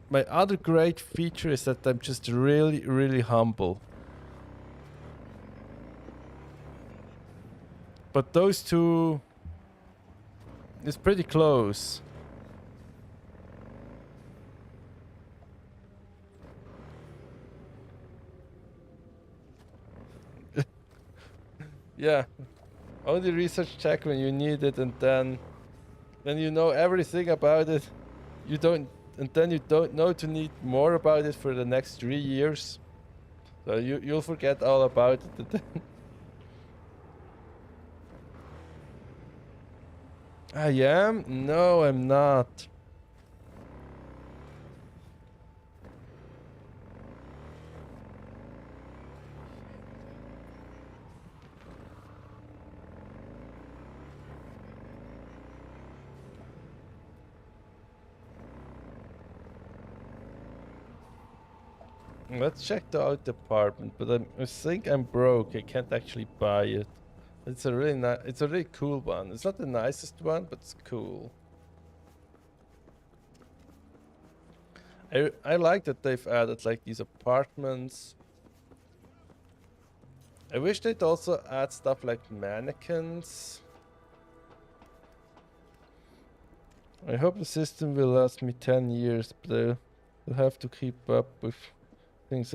my other great feature is that I'm just really, really humble. But those two is pretty close. Yeah, only research check when you need it, and then you know everything about it. You don't, and then you don't know to need more about it for the next 3 years. So you'll forget all about it. I am? No, I'm not. Let's check out the apartment, but I think I'm broke. I can't actually buy it. It's a really nice, it's a really cool one. It's not the nicest one, but it's cool. I like that they've added like these apartments. I wish they'd also add stuff like mannequins. I hope the system will last me 10 years, but I'll have to keep up with things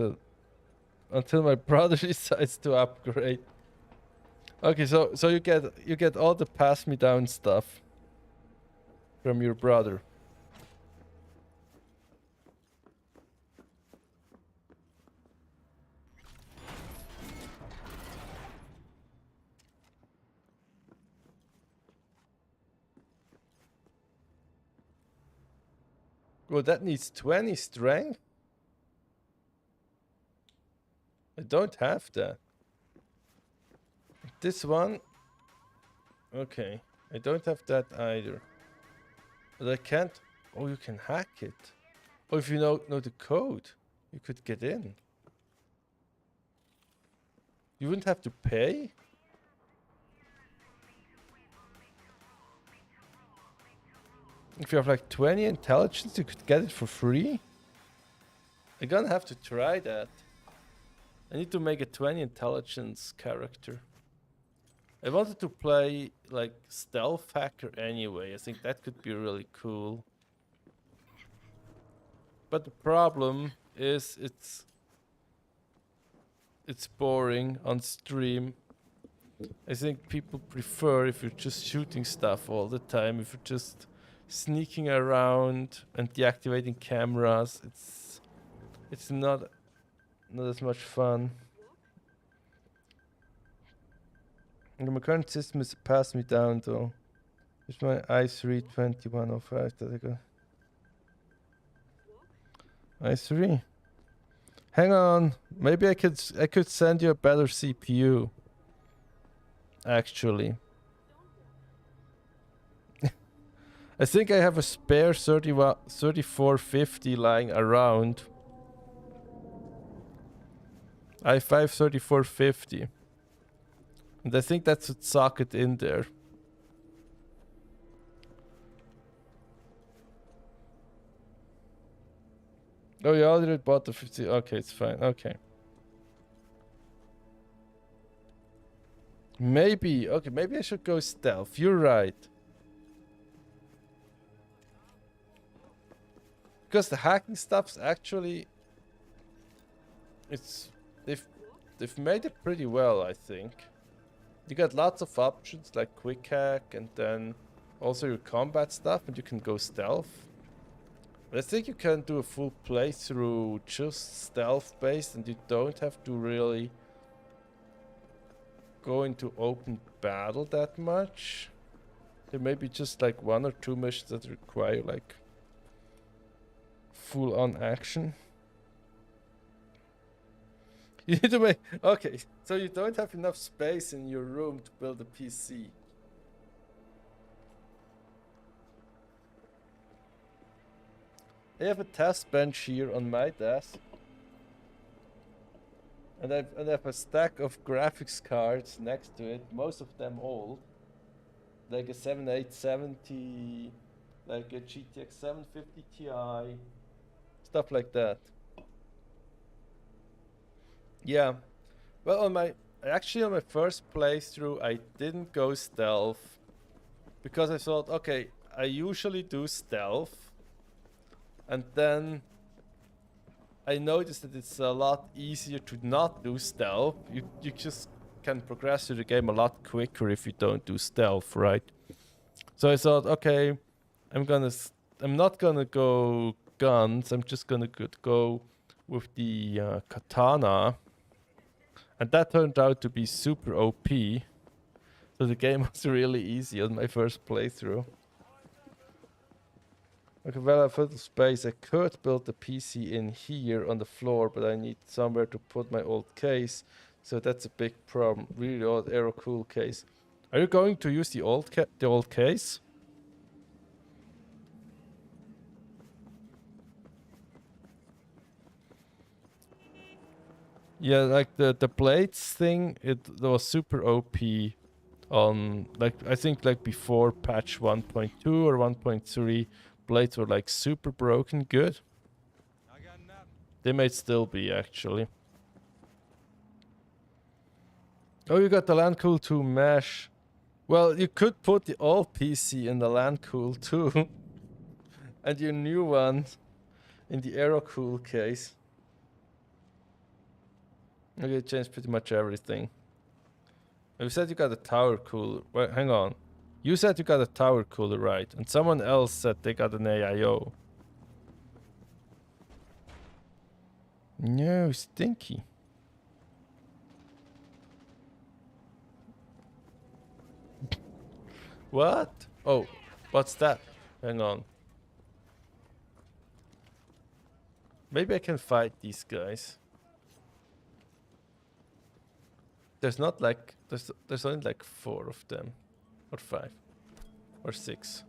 until my brother decides to upgrade. Okay, so you get all the pass me down stuff from your brother. Well, that needs 20 strength. I don't have that. This one, okay. I don't have that either. But I can't. Oh, you can hack it. Oh, if you know the code, you could get in. You wouldn't have to pay. If you have like 20 intelligence, you could get it for free. I'm gonna have to try that. I need to make a 20 intelligence character. I wanted to play like stealth hacker anyway. I think that could be really cool. But the problem is it's boring on stream. I think people prefer if you're just shooting stuff all the time, if you're just sneaking around and deactivating cameras. It's not as much fun. And my current system is passed me down though. It's my i3 2105 that I got. i3. Hang on. Maybe I could send you a better CPU. Actually. I think I have a spare 3450 lying around. i5 3450. And I think that should socket in there. Oh, you already bought the 50. Okay, it's fine. Okay. Maybe. Okay, maybe I should go stealth. You're right. Because the hacking stuff's actually... They've made it pretty well, I think. You got lots of options like quick hack and then also your combat stuff, and you can go stealth. But I think you can do a full playthrough just stealth based, and you don't have to really go into open battle that much. There may be just like 1 or 2 missions that require like full on action. You need to make... Okay, so you don't have enough space in your room to build a PC. I have a test bench here on my desk. And I have a stack of graphics cards next to it, most of them old. Like a 7870, like a GTX 750 Ti, stuff like that. Yeah, well, on my first playthrough, I didn't go stealth because I thought, okay, I usually do stealth, and then I noticed that it's a lot easier to not do stealth. You just can progress through the game a lot quicker if you don't do stealth, right? So I thought, okay, I'm not gonna go guns. I'm just gonna go with the katana. And that turned out to be super OP. So the game was really easy on my first playthrough. Okay, well, I have little space. I could build the PC in here on the floor, but I need somewhere to put my old case. So that's a big problem. Really old Aerocool case. Are you going to use the old case? Yeah, like the blades thing, it was super OP on, like, I think like before patch 1.2 or 1.3, blades were like super broken good. They may still be actually. Oh, you got the LAN-Cool 2 mesh. Well, you could put the old PC in the LAN-Cool 2 and your new one in the Aerocool case. Okay, changed pretty much everything. You said you got a tower cooler. Wait, hang on. You said you got a tower cooler, right? And someone else said they got an AIO. No, stinky. What? Oh, what's that? Hang on. Maybe I can fight these guys. There's not like there's only like 4 of them, or 5, or 6.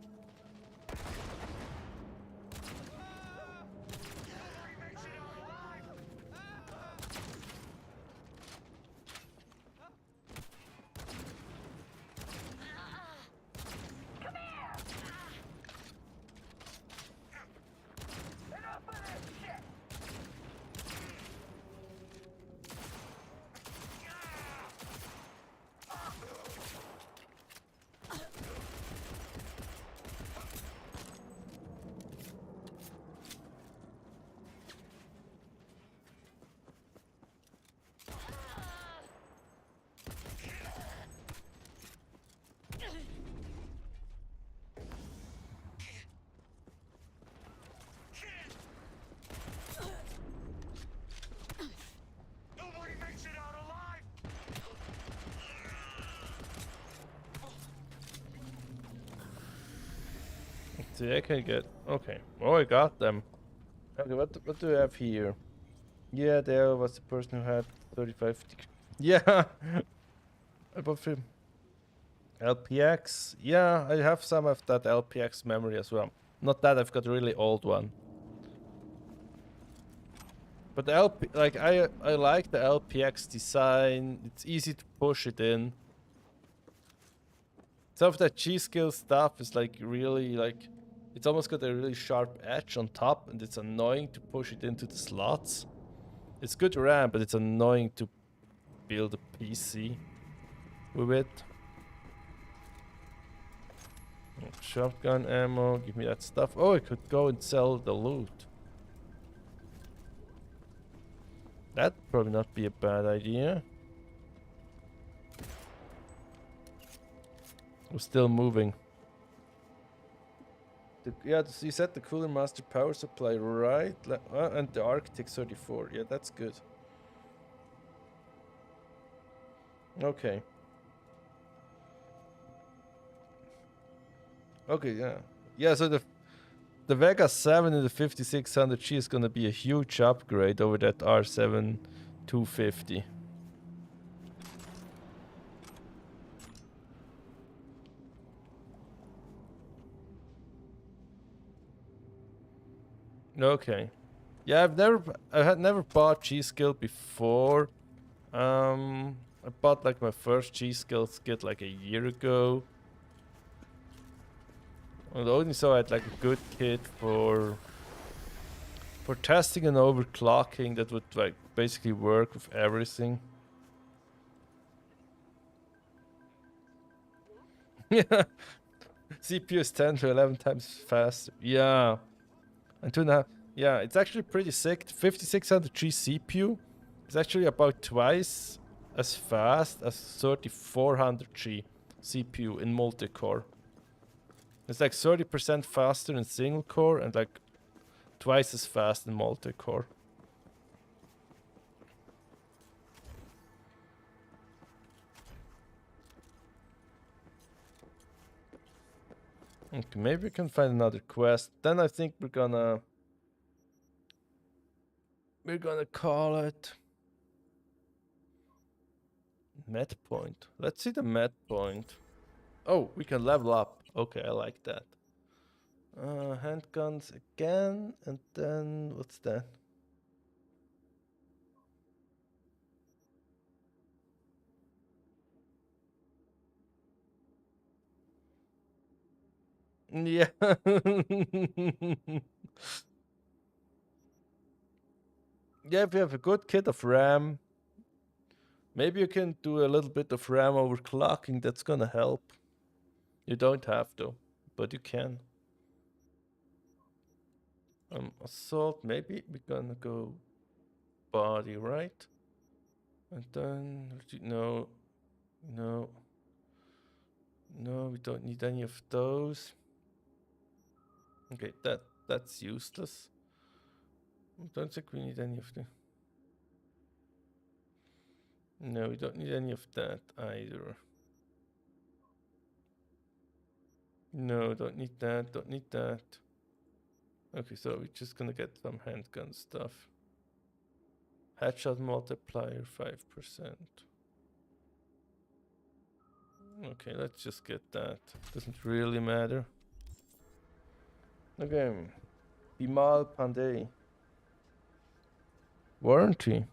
see, I can get... Okay. Oh, I got them. Okay, what do we have here? Yeah, there was the person who had 35... Yeah! Above him. LPX. Yeah, I have some of that LPX memory as well. Not that, I've got a really old one. But the I like the LPX design. It's easy to push it in. Some of that G-skill stuff is like really like... It's almost got a really sharp edge on top, and it's annoying to push it into the slots. It's good RAM, but it's annoying to build a PC with it. Shotgun ammo, give me that stuff. Oh, I could go and sell the loot. That'd probably not be a bad idea. We're still moving. Yeah, you said the Cooler Master power supply, right? And the Arctic 34. Yeah, that's good. Okay. Okay, yeah. Yeah, so the Vega 7 and the 5600G is gonna be a huge upgrade over that R7 250. Okay. Yeah, I had never bought G-Skill before. I bought like my first G-Skill kit like a year ago. And only so I had like a good kit for testing and overclocking that would like basically work with everything. Yeah. CPU is 10 to 11 times faster. Yeah. And 2.5. Yeah, it's actually pretty sick. 5600G CPU is actually about twice as fast as 3400G CPU in multi-core. It's like 30% faster in single core and like twice as fast in multi-core. Okay, maybe we can find another quest. Then I think we're gonna call it med point. Let's see the med point. Oh, we can level up. Okay, I like that. Handguns again, and then what's that? Yeah. Yeah, if you have a good kit of RAM, maybe you can do a little bit of RAM overclocking. That's gonna help. You don't have to, but you can. Assault, maybe we're gonna go body, right? And then, no, we don't need any of those. Okay, that's useless. I don't think we need any of them. No, we don't need any of that either. No, don't need that, don't need that. Okay, so we're just gonna get some handgun stuff. Headshot multiplier 5%. Okay, let's just get that. Doesn't really matter. Okay. Bimal Pandey. Warranty.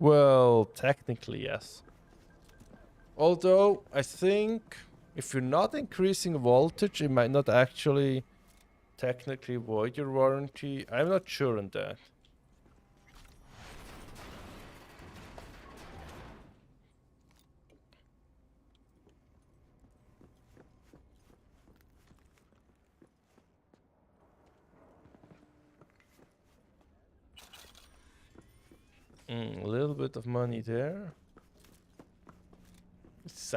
Well, technically, yes. Although, I think if you're not increasing voltage, it might not actually technically void your warranty. I'm not sure on that. A little bit of money there. Is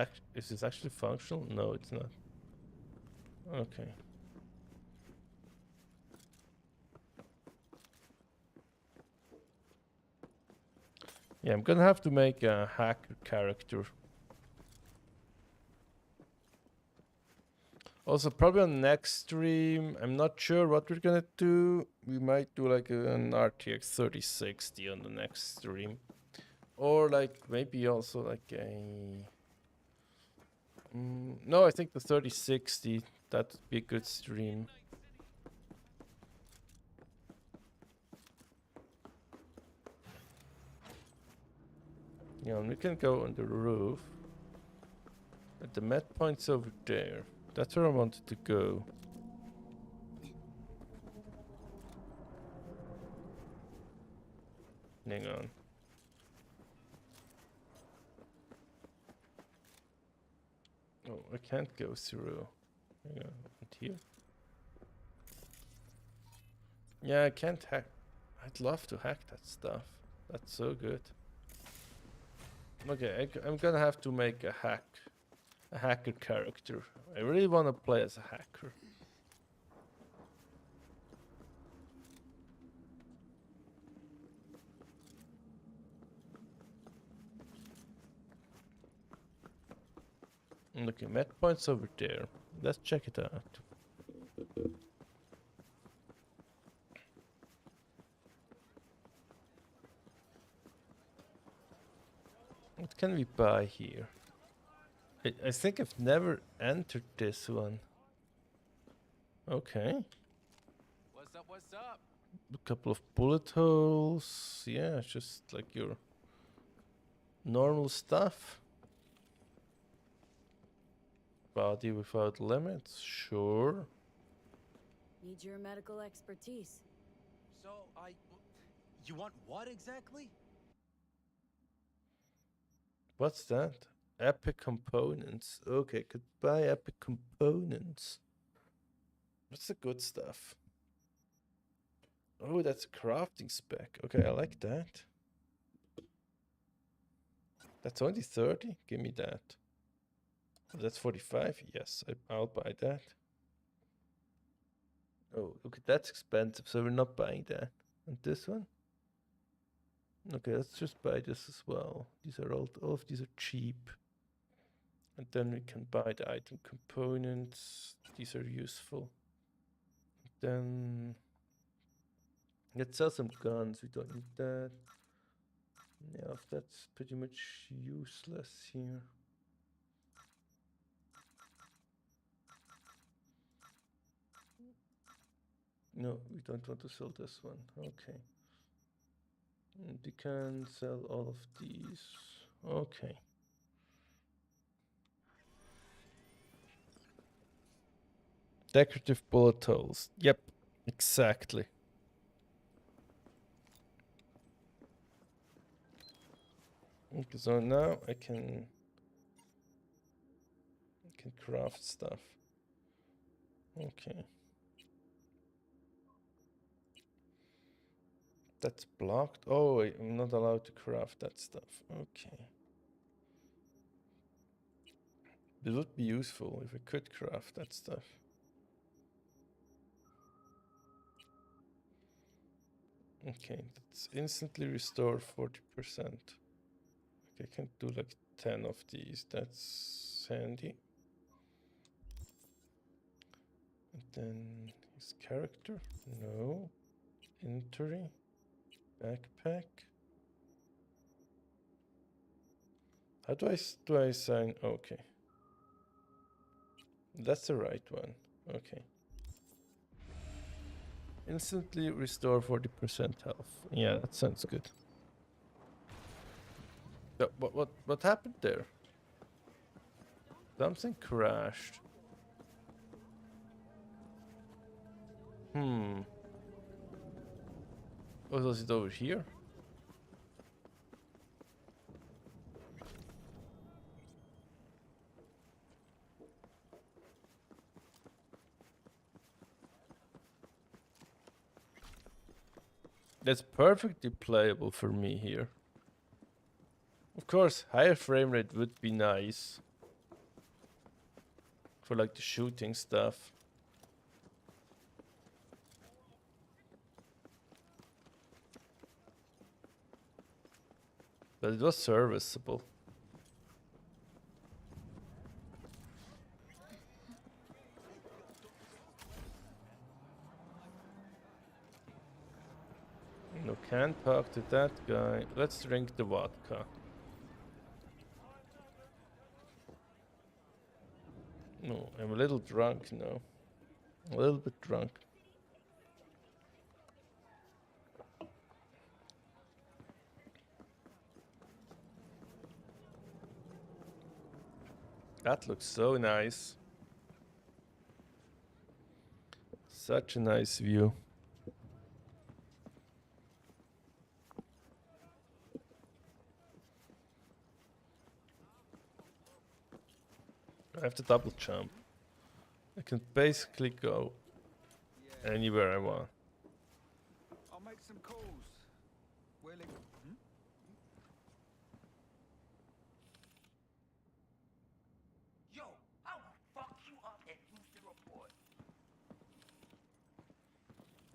this actually functional? No, it's not. Okay. Yeah, I'm gonna have to make a hacker character. Also, probably on next stream, I'm not sure what we're gonna do. We might do like an RTX 3060 on the next stream. Or like maybe also like a... no, I think the 3060, that would be a good stream. Yeah, and we can go on the roof. But the med point's over there. That's where I wanted to go. Hang on. Oh, I can't go through. Hang on, here. Yeah, I can't hack. I'd love to hack that stuff. That's so good. Okay, I'm gonna have to make a hacker character. I really want to play as a hacker. Okay, med points over there. Let's check it out. What can we buy here? I think I've never entered this one. Okay. What's up, what's up? A couple of bullet holes. Yeah, just like your normal stuff. Body without limits, sure. Need your medical expertise. So, you want what exactly? What's that? Epic components. Okay, could buy epic components. What's the good stuff? Oh, that's a crafting spec. Okay, I like that. That's only 30? Give me that. Oh, that's 45? Yes, I'll buy that. Oh, okay, that's expensive, so we're not buying that. And this one? Okay, let's just buy this as well. These are all of these are cheap. And then we can buy the item components. These are useful. Then let's sell some guns. We don't need that. Yeah, that's pretty much useless here. No, we don't want to sell this one. Okay. And we can sell all of these. Okay. Decorative bullet holes. Yep, exactly. Okay, so now I can craft stuff. Okay. That's blocked. Oh, wait, I'm not allowed to craft that stuff. Okay. It would be useful if I could craft that stuff. Okay, that's instantly restore 40%. Okay, I can do like 10 of these. That's handy. And then his character. No. Inventory. Backpack. How do I sign? Okay. That's the right one. Okay. Instantly restore 40% health. Yeah, that sounds good. What happened there? Something crashed. What was it over here? That's perfectly playable for me here. Of course, higher frame rate would be nice. For like the shooting stuff. But it was serviceable. No, can't talk to that guy. Let's drink the vodka. No, I'm a little drunk now. A little bit drunk. That looks so nice. Such a nice view. I have to double jump. I can basically go anywhere I want. I'll make some calls. Willing? Yo, I will fuck you up and use the report.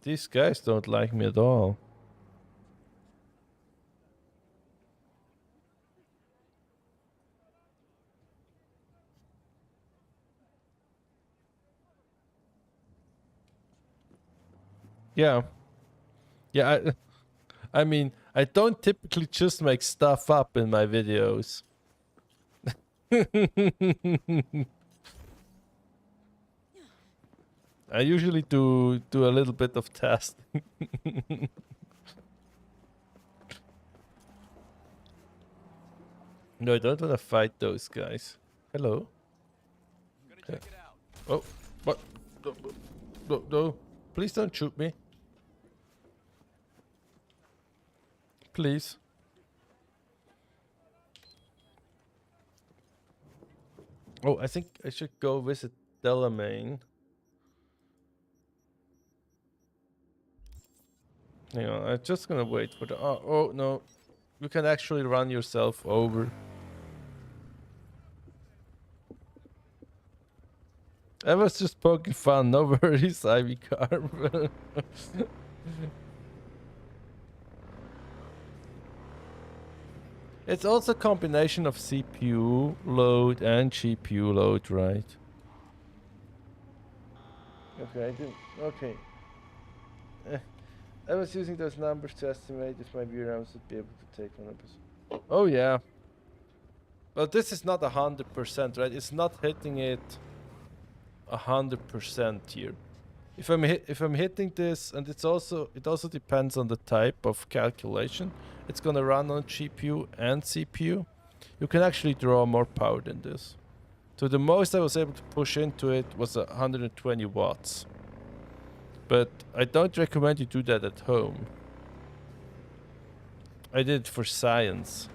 These guys don't like me at all. Yeah. Yeah, I mean, I don't typically just make stuff up in my videos. I usually do a little bit of testing. No, I don't want to fight those guys. Hello. Okay. Oh, what? No, no, no. Please don't shoot me. Please. Oh, I think I should go visit Delamain. Hang on, I'm just gonna wait for the... Oh, no. You can actually run yourself over. I was just poking fun. No worries, Ivy Carb. It's also a combination of CPU load and GPU load, right? Okay, I didn't... Okay. I was using those numbers to estimate if my VRAMs would be able to take 100%. Oh yeah. But this is not 100%, right? It's not hitting it 100% here. If I'm hitting this, and it also depends on the type of calculation. It's gonna run on GPU and CPU. You can actually draw more power than this. So the most I was able to push into it was 120 watts. But I don't recommend you do that at home. I did it for science.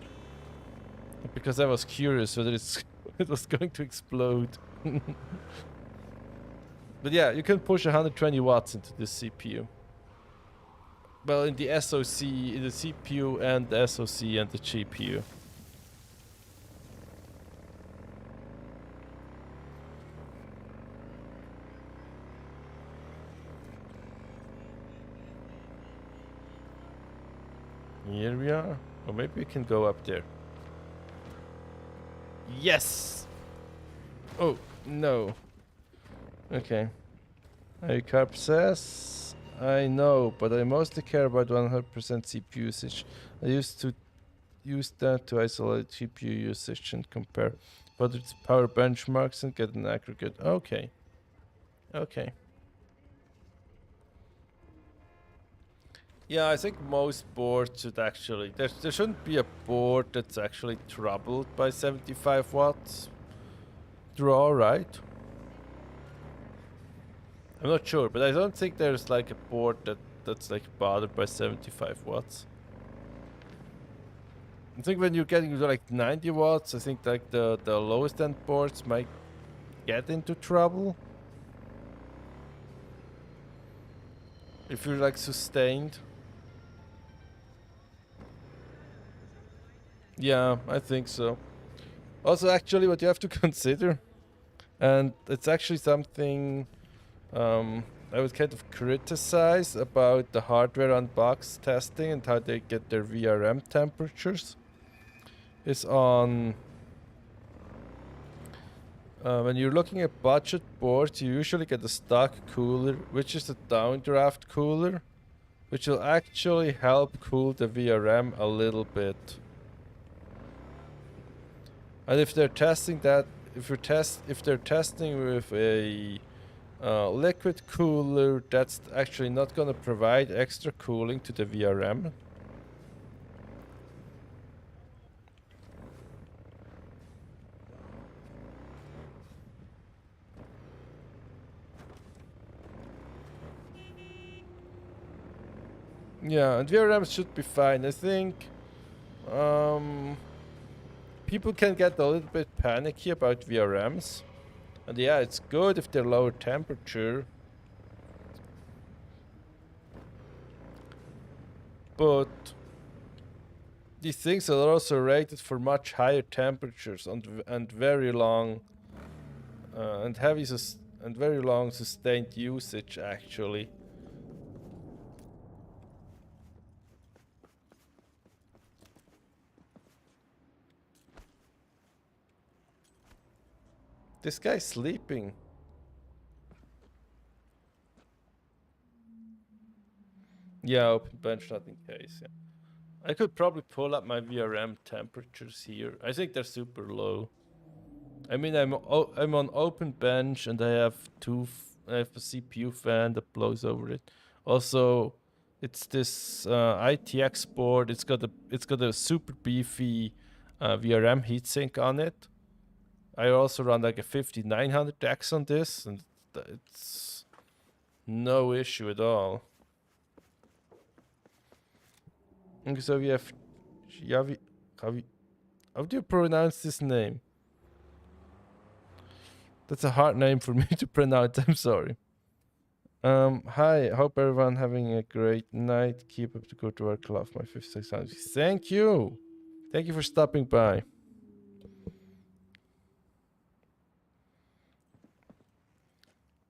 Because I was curious whether it was going to explode. But yeah, you can push 120 watts into this CPU. Well, in the SoC, in the CPU and the SoC and the GPU. Here we are. Or maybe we can go up there. Yes! Oh, no. Okay. Carp says, I know, but I mostly care about 100% CPU usage. I used to use that to isolate GPU usage and compare whether it's power benchmarks and get an aggregate. Okay. Okay. Yeah, I think most boards should actually... There shouldn't be a board that's actually troubled by 75 watts draw, right? I'm not sure, but I don't think there's like a board that's like bothered by 75 watts. I think when you're getting to like 90 watts, I think like the lowest end boards might get into trouble. If you're like sustained. Yeah, I think so. Also, actually, what you have to consider, and it's actually something I would kind of criticize about the hardware on box testing and how they get their VRM temperatures, is on when you're looking at budget boards, you usually get a stock cooler, which is a downdraft cooler, which will actually help cool the VRM a little bit. And if they're testing that, if they're testing with a liquid cooler, that's actually not going to provide extra cooling to the VRM. Yeah, and VRMs should be fine. I think people can get a little bit panicky about VRMs. And yeah, it's good if they're lower temperature. But these things are also rated for much higher temperatures and very long and very long sustained usage actually. This guy's sleeping. Yeah, open bench, not in case. Yeah. I could probably pull up my VRM temperatures here. I think they're super low. I mean, I'm on open bench and I have I have a CPU fan that blows over it. Also, it's this ITX board. It's got a super beefy VRM heatsink on it. I also run like a 5900X on this, and it's no issue at all. Okay, so we have Yavi. How do you pronounce this name? That's a hard name for me to pronounce. I'm sorry. Hi. Hope everyone having a great night. Keep up the good work. Love my 5600. Thank you. Thank you for stopping by.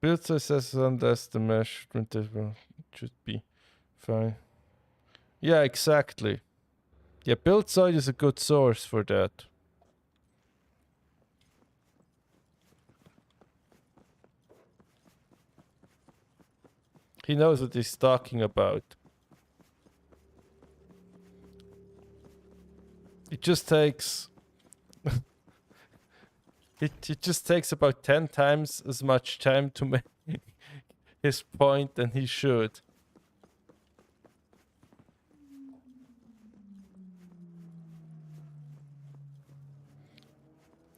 Build size and as the measurement should be fine. Yeah, exactly. Yeah, build site is a good source for that. He knows what he's talking about. It just takes it just takes about 10 times as much time to make his point than he should.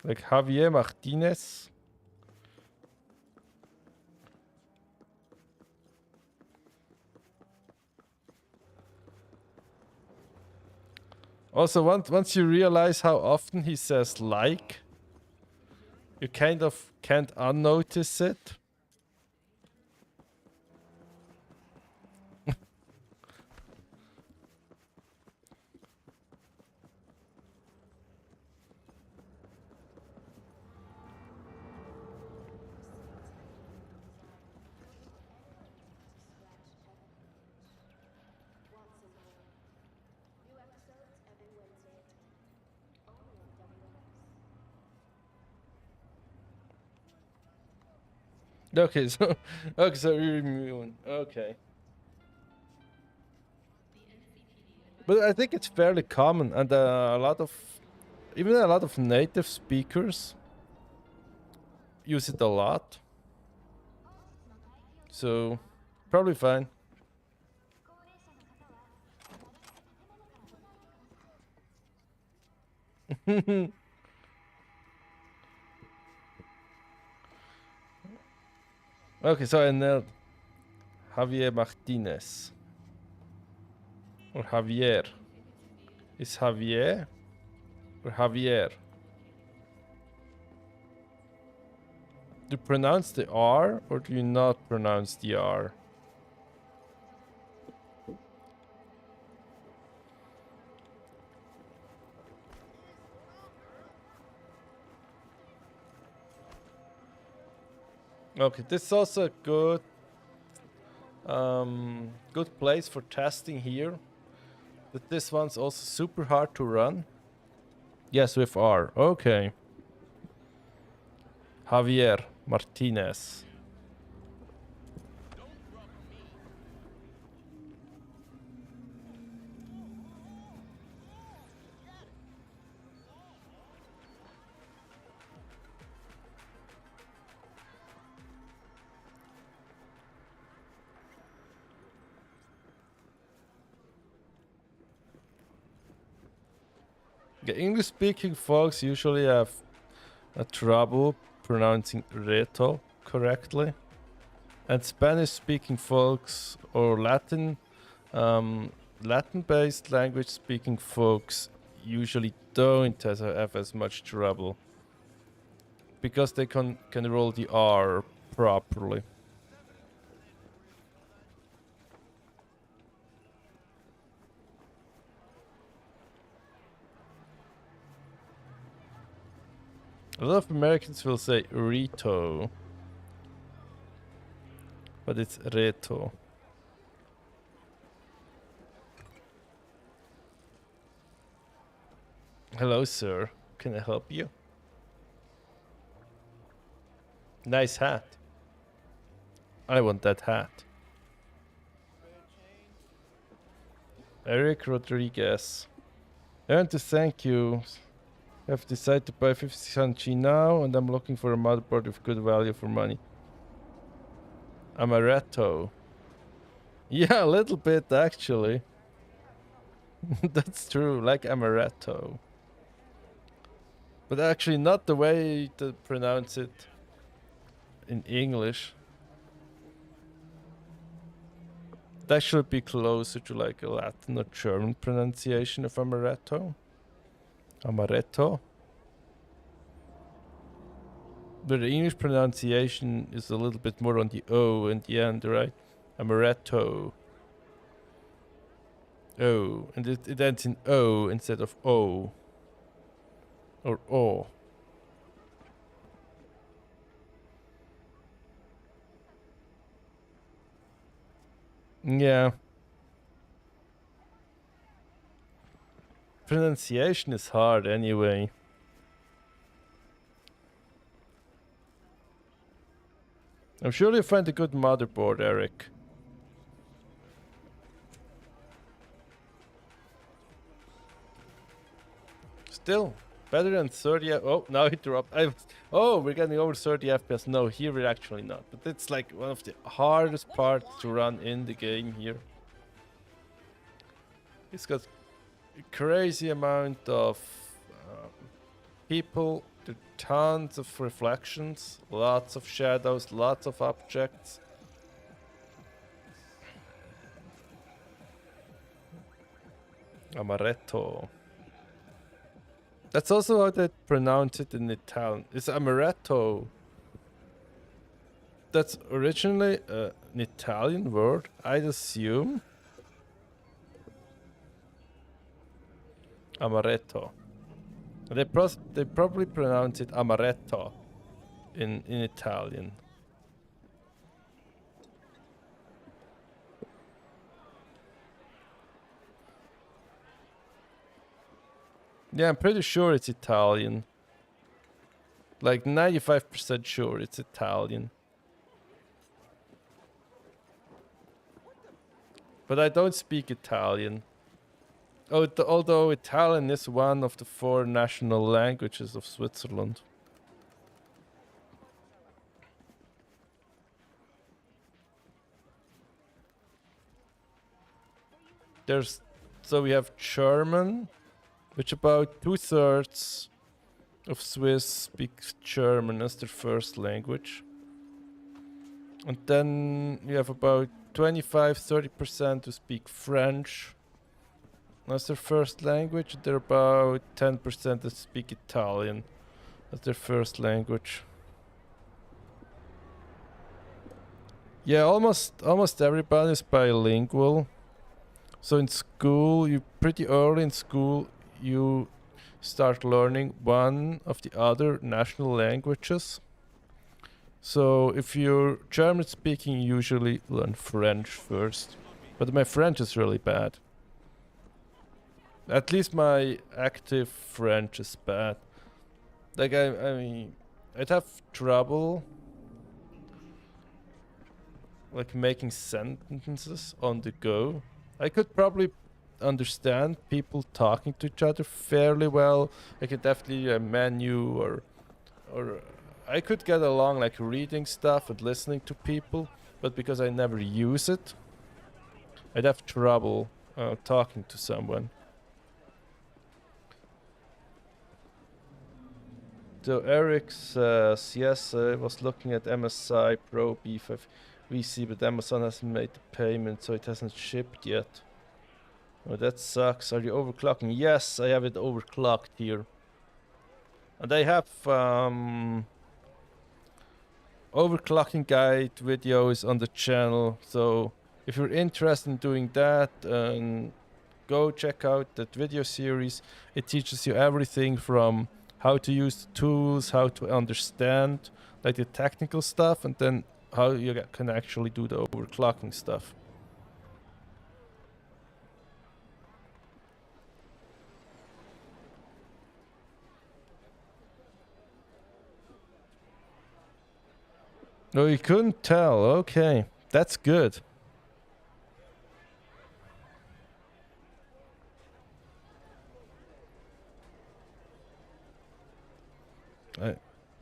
Like Javier Martinez. Also, once you realize how often he says like, you kind of can't unnotice it. Okay, so we're immune. Okay. But I think it's fairly common, and a lot of native speakers use it a lot. So probably fine. Okay, so I nailed Javier Martinez. Or Javier. Is Javier or Javier? Do you pronounce the R or do you not pronounce the R? Okay, this is also a good good place for testing here. But this one's also super hard to run. Yes, with R. Okay. Javier Martinez. The English-speaking folks usually have a trouble pronouncing reto correctly, and Spanish-speaking folks or Latin-based language-speaking folks usually don't have as much trouble because they can roll the R properly. A lot of Americans will say Rito, but it's Reto. Hello, sir. Can I help you? Nice hat. I want that hat. Eric Rodriguez. I want to thank you. I've decided to buy 5600G now, and I'm looking for a motherboard with good value for money. Amaretto. Yeah, a little bit actually. That's true, like amaretto. But actually not the way to pronounce it in English. That should be closer to like a Latin or German pronunciation of amaretto. Amaretto. But the English pronunciation is a little bit more on the O in the end, right? Amaretto. O. And it ends in O instead of O. Or O. Yeah. Pronunciation is hard anyway. I'm sure you'll find a good motherboard, Eric. Still, better than 30. Oh, now it dropped. Oh, we're getting over 30 FPS. No, here we're actually not. But it's like one of the hardest parts to run in the game here. It's got a crazy amount of people. There are tons of reflections, lots of shadows, lots of objects. Amaretto. That's also how they pronounce it in Italian. It's amaretto. That's originally an Italian word, I'd assume. Amaretto. They probably pronounce it amaretto in Italian. Yeah, I'm pretty sure it's Italian. Like 95% sure it's Italian. But I don't speak Italian. Although Italian is one of the 4 national languages of Switzerland. So we have German, which about 2/3 of Swiss speak German as their first language. And then we have about 25-30% who speak French as their first language. There are about 10% that speak Italian as their first language. Yeah, almost everybody is bilingual. So in school, pretty early in school, you start learning one of the other national languages. So if you're German speaking, you usually learn French first. But my French is really bad. At least my active French is bad. Like I mean, I'd have trouble like making sentences on the go. I could probably understand people talking to each other fairly well. I could definitely a menu or I could get along like reading stuff and listening to people, but because I never use it, I'd have trouble talking to someone. So Eric says, yes, I was looking at MSI Pro B5 VC, but Amazon hasn't made the payment, so it hasn't shipped yet. Oh, that sucks. Are you overclocking? Yes, I have it overclocked here. And I have overclocking guide videos on the channel, so if you're interested in doing that, go check out that video series. It teaches you everything from how to use the tools, how to understand like the technical stuff, and then how you can actually do the overclocking stuff. No, you couldn't tell. Okay, that's good.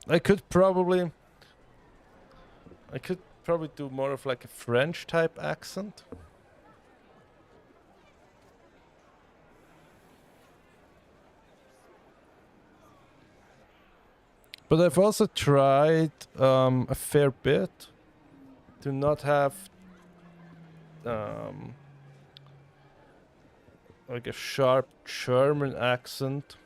I could probably do more of like a French type accent. But I've also tried a fair bit to not have like a sharp German accent.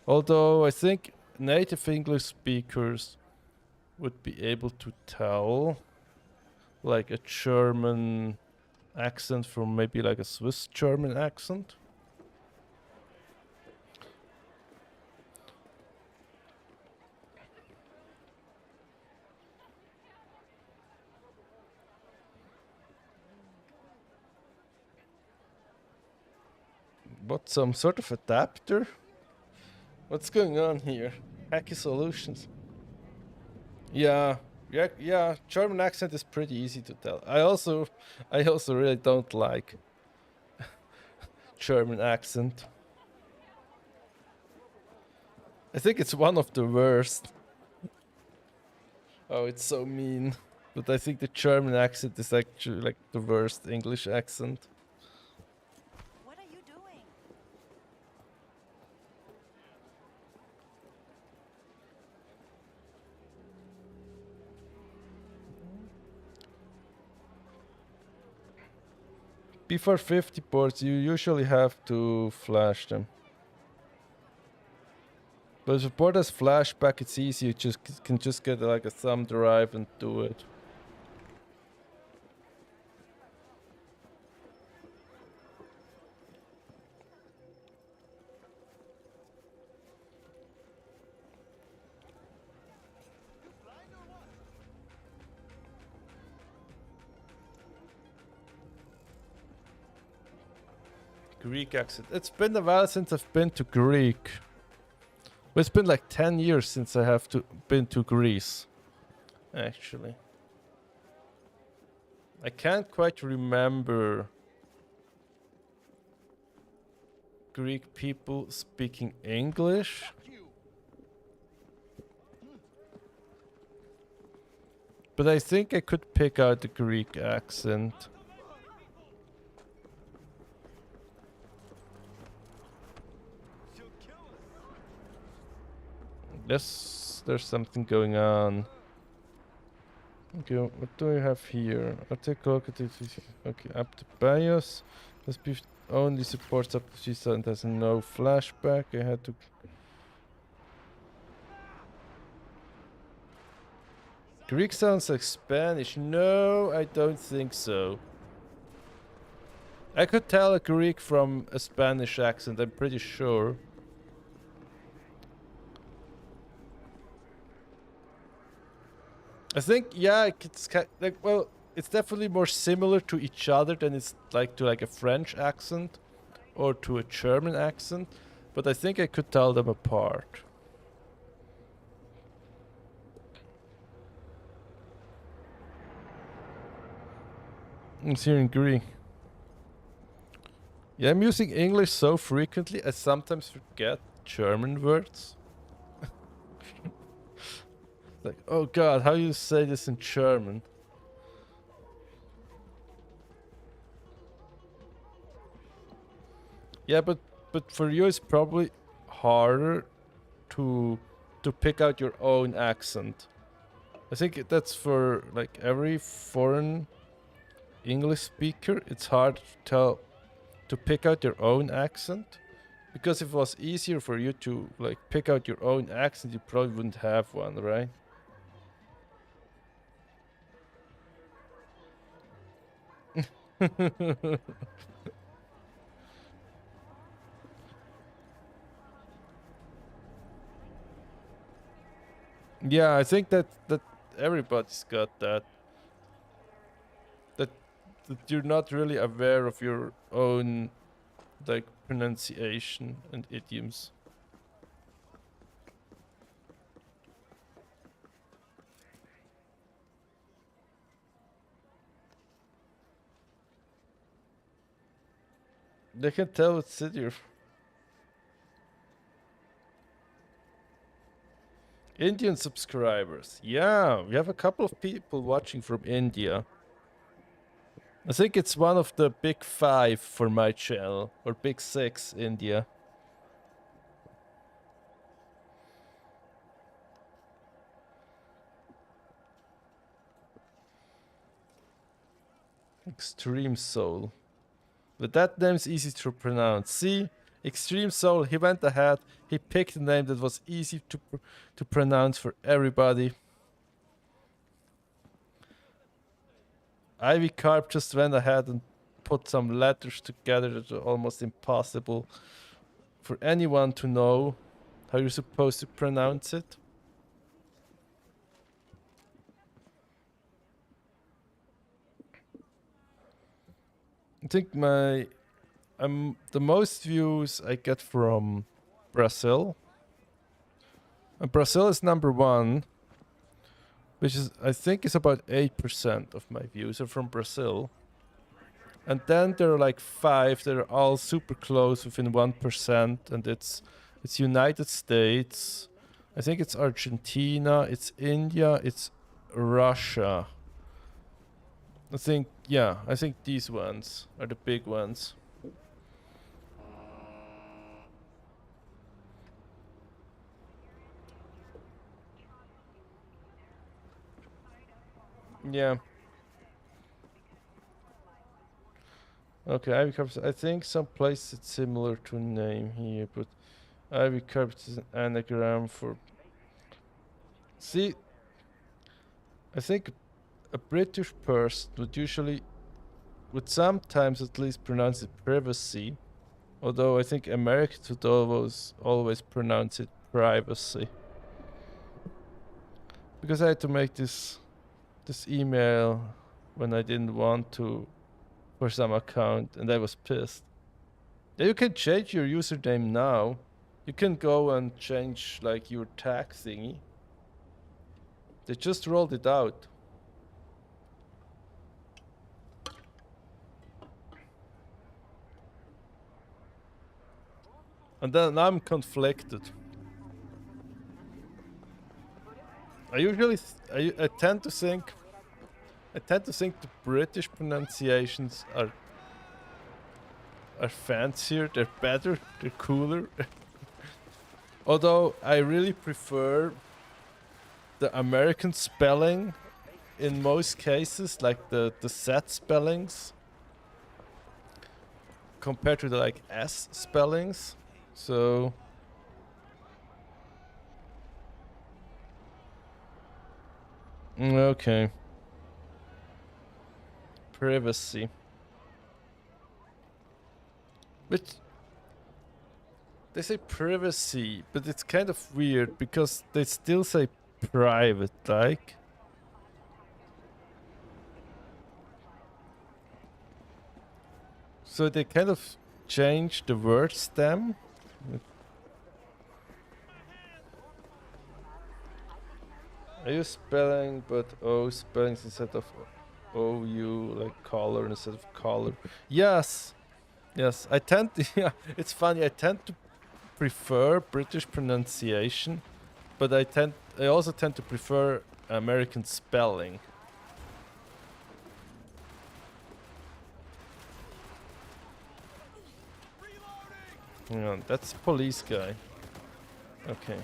Although I think native English speakers would be able to tell like a German accent from maybe like a Swiss German accent. What, some sort of adapter? What's going on here? Hacky solutions. Yeah, German accent is pretty easy to tell. I also really don't like German accent. I think it's one of the worst. Oh, it's so mean. But I think the German accent is actually like the worst English accent. What are you doing? Before 50 ports, you usually have to flash them. But if a port has flashback, it's easy. You can just get like a thumb drive and do it. Greek accent. It's been a while since I've been to Greek. But it's been like 10 years since I have been to Greece. Actually. I can't quite remember Greek people speaking English. But I think I could pick out the Greek accent. Yes, there's something going on. Okay, what do we have here? Article, okay, up to BIOS. This only supports up to G7 and has no flashback. I had to. Greek sounds like Spanish. No, I don't think so. I could tell a Greek from a Spanish accent, I'm pretty sure. I think, yeah, it's like, well, it's definitely more similar to each other than it's like to like a French accent or to a German accent, but I think I could tell them apart. It's here in Greek. Yeah, I'm using English so frequently I sometimes forget German words. Like, oh god, how you say this in German? Yeah, but for you it's probably harder to to pick out your own accent. I think that's for like every foreign English speaker. It's hard to pick out your own accent, because if it was easier for you to like pick out your own accent, you probably wouldn't have one, right? Yeah, I think that everybody's got that. That you're not really aware of your own like pronunciation and idioms. They can tell what city you're from. Indian subscribers. Yeah, we have a couple of people watching from India. I think it's one of the big 5 for my channel, or big 6, India. Extreme Soul. But that name's easy to pronounce. See? Extreme Soul, he went ahead, he picked a name that was easy to pronounce for everybody. Ivy Carp just went ahead and put some letters together that are almost impossible for anyone to know how you're supposed to pronounce it. I think the most views I get from Brazil. And Brazil is number 1, which is, I think, is about 8% of my views are from Brazil. And then there are like 5 that are all super close, within 1%, and it's United States, I think it's Argentina, it's India, it's Russia. I think these ones are the big ones. Yeah. Okay, Ivy Carpet. I think some place it's similar to name here, but Ivy Carpet is an anagram for. See, I think a British person would sometimes at least pronounce it privacy, although I think Americans would always pronounce it privacy. Because I had to make this email when I didn't want to for some account, and I was pissed. Yeah, you can change your username now. You can go and change like your tag thingy. They just rolled it out. And then I'm conflicted. I tend to think the British pronunciations are fancier, they're better, they're cooler. Although I really prefer the American spelling in most cases, like the Z spellings, compared to the like S spellings. So okay. Privacy. But they say privacy, but it's kind of weird because they still say private, like. So they kind of change the word stem. I use spelling, but O spellings instead of OU, like color instead of color. Yes, yes. I tend to. Yeah, it's funny. I tend to prefer British pronunciation, but I also tend to prefer American spelling. Hang on, that's police guy. Okay.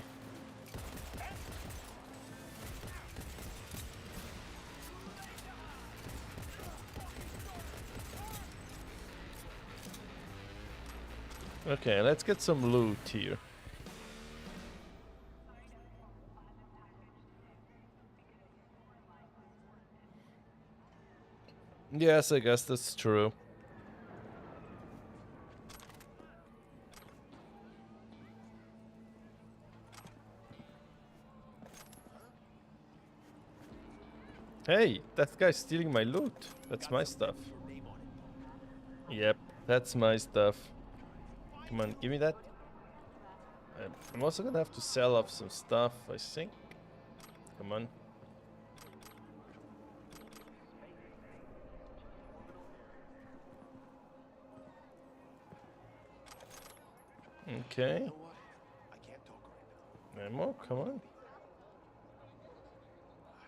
Okay, let's get some loot here. Yes, I guess that's true. Hey, that guy's stealing my loot. That's my stuff. Yep, that's my stuff. Come on, give me that. I'm also gonna have to sell off some stuff, I think. Come on. Okay. Ammo, come on.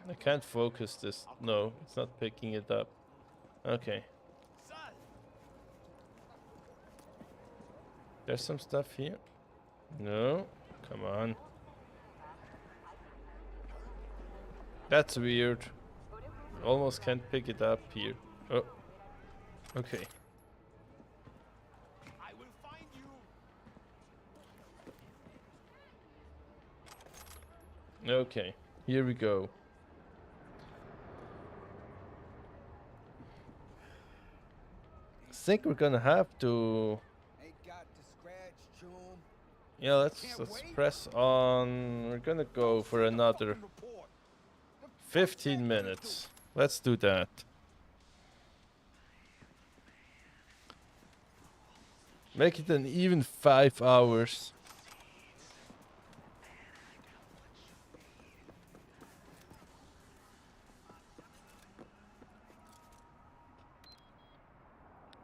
I can't focus this. No, it's not picking it up. Okay. There's some stuff here. No, come on. That's weird. Almost can't pick it up here. Oh. Okay. Okay, here we go. I think we're gonna have to. Yeah, let's press on. We're gonna go for another 15 minutes. Let's do that. Make it an even 5 hours.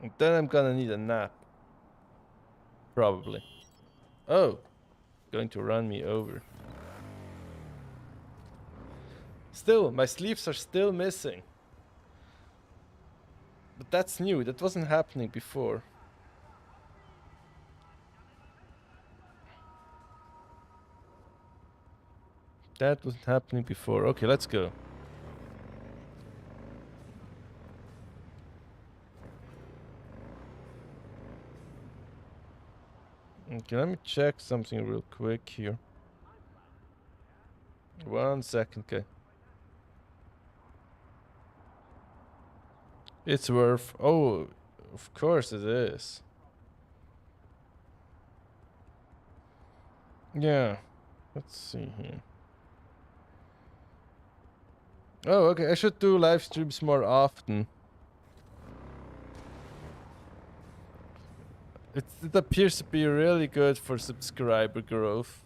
And then I'm gonna need a nap. Probably. Oh, going to run me over. Still, my sleeves are still missing. But that's new, that wasn't happening before. That wasn't happening before. Okay, let's go. Okay, let me check something real quick here. 1 second, okay. It's worth. Oh, of course it is. Yeah. Let's see here. Oh, okay. I should do live streams more often. It appears to be really good for subscriber growth.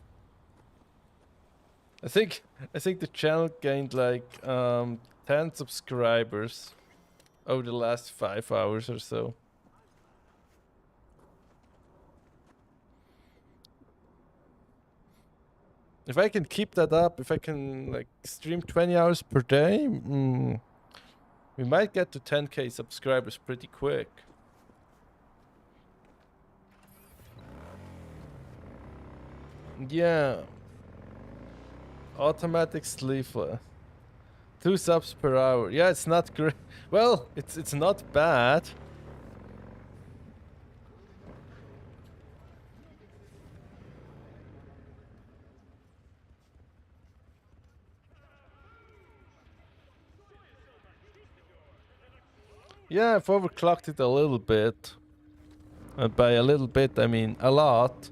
I think the channel gained like 10 subscribers over the last 5 hours or so. If I can keep that up, if I can like stream 20 hours per day, we might get to 10k subscribers pretty quick. Yeah. Automatic sleeper. 2 subs per hour. Yeah, it's not great. Well, it's not bad. Yeah, I've overclocked it a little bit. And by a little bit, I mean a lot.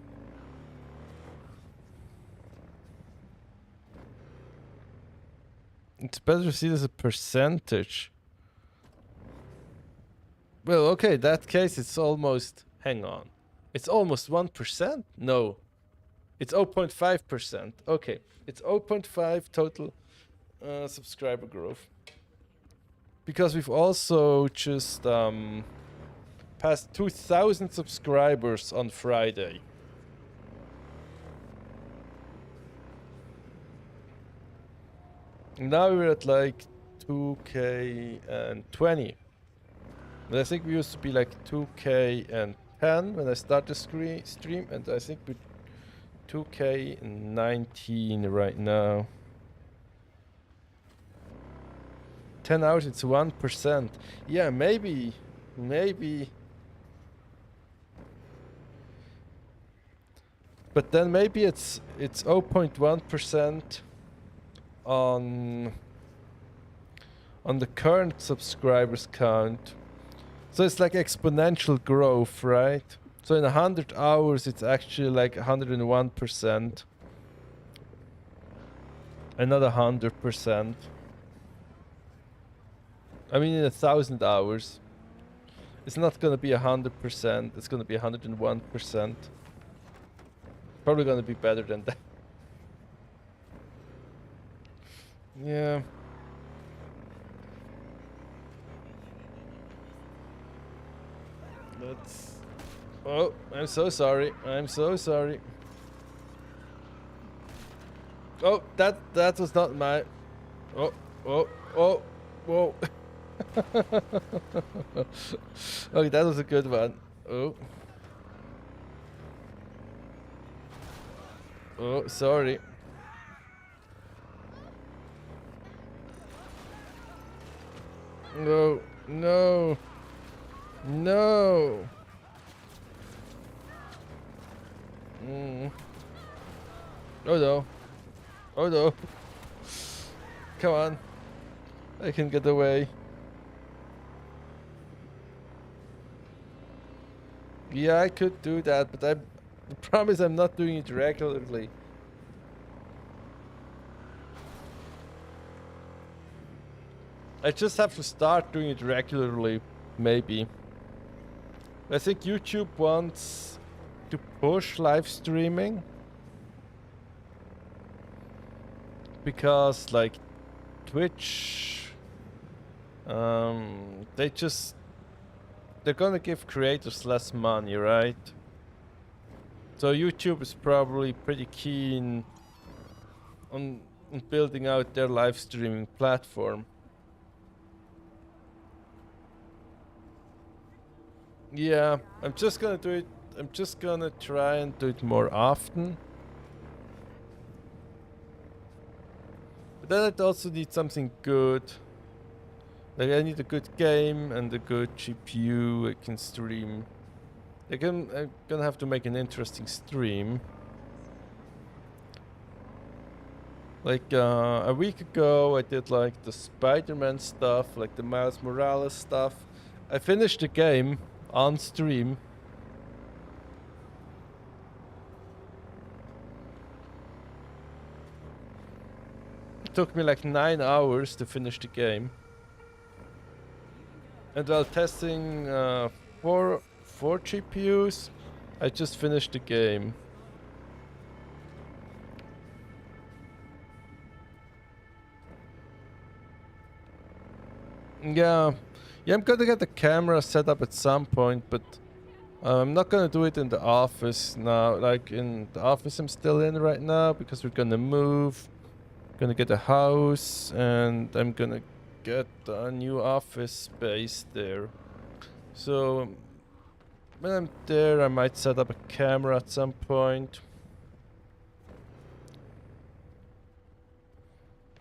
It's better to see it as a percentage. Well, okay, that case it's almost... Hang on. It's almost 1%? No. It's 0.5%. Okay. It's 0.5 total subscriber growth. Because we've also just passed 2,000 subscribers on Friday. Now we're at like 2k and 20. But I think we used to be like 2k and 10 when I started the stream, and I think we're 2k and 19 right now. 10 hours, it's 1%. Yeah, maybe But then maybe it's 0.1% on the current subscribers count. So it's like exponential growth, right? So in 100 hours it's actually like 101%. Another 100%. I mean in 1,000 hours. It's not gonna be 100%, it's gonna be 101%. Probably gonna be better than that. Yeah. Let's... Oh, I'm so sorry. I'm so sorry. Oh, that was not my... Oh, oh, oh, whoa. Okay, that was a good one. Oh. Oh, sorry. No, no, no. Oh no. Oh no. Come on. I can get away. Yeah, I could do that, but I promise I'm not doing it regularly. I just have to start doing it regularly, maybe. I think YouTube wants to push live streaming. Because, like, Twitch... They're gonna give creators less money, right? So YouTube is probably pretty keen on building out their live streaming platform. Yeah, I'm just gonna do it. I'm just gonna try and do it more often. But then I'd also need something good. Like I need a good game and a good GPU I can stream. I'm gonna have to make an interesting stream. Like a week ago I did like the Spider-Man stuff, like the Miles Morales stuff. I finished the game on stream. It took me like 9 hours to finish the game. And while testing four GPUs, I just finished the game. Yeah, I'm gonna get the camera set up at some point, but I'm not gonna do it in the office now. Like in the office I'm still in right now because we're gonna move. Gonna get a house and I'm gonna get a new office space there. So when I'm there I might set up a camera at some point.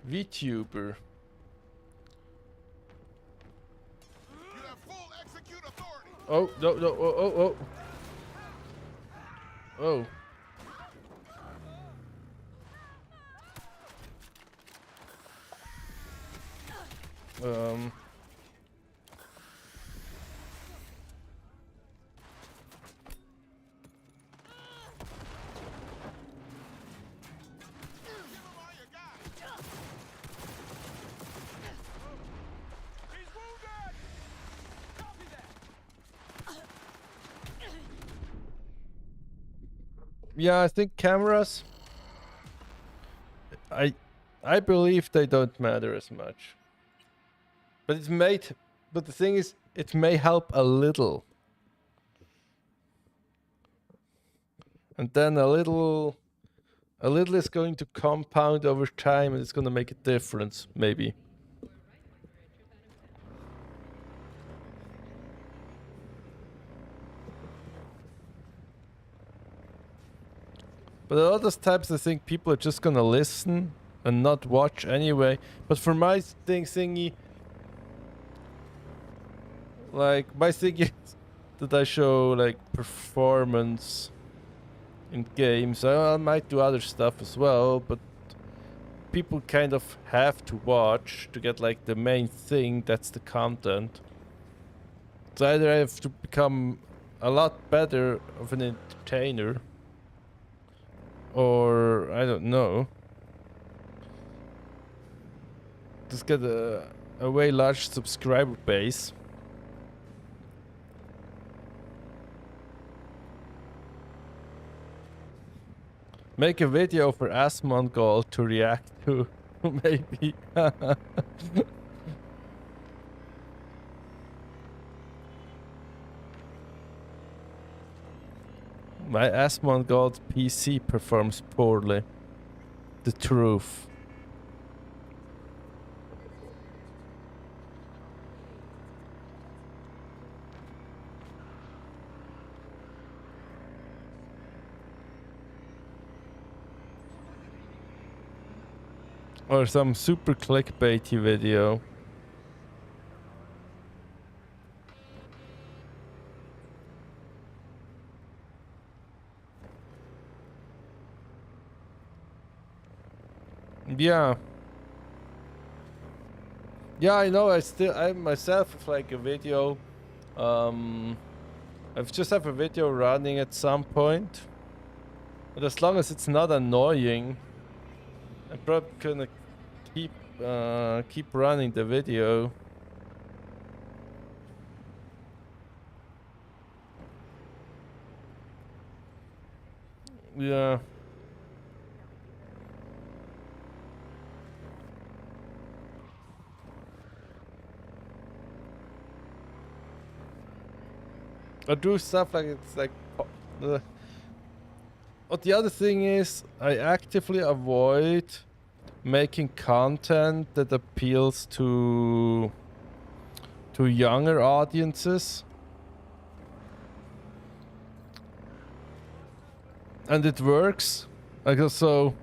VTuber. Oh, no, no, oh, oh, oh. Yeah, I think cameras, I believe they don't matter as much. But but the thing is, it may help a little. And then a little is going to compound over time and it's going to make a difference, maybe. But a lot of times I think people are just gonna listen and not watch anyway. But for my thingy, like my thing is that I show like performance in games. I might do other stuff as well, but people kind of have to watch to get like the main thing, that's the content. So either I have to become a lot better of an entertainer, or I don't know, just get a way large subscriber base. Make a video for Asmongold to react to, maybe. My Asmongold PC performs poorly. The truth. Or some super clickbaity video. Yeah. Yeah, I know. I myself have like a video. I just have a video running at some point. But as long as it's not annoying, I'm probably gonna keep running the video. Yeah. I do stuff like it's like. But the other thing is, I actively avoid making content that appeals to younger audiences, and it works. Like also,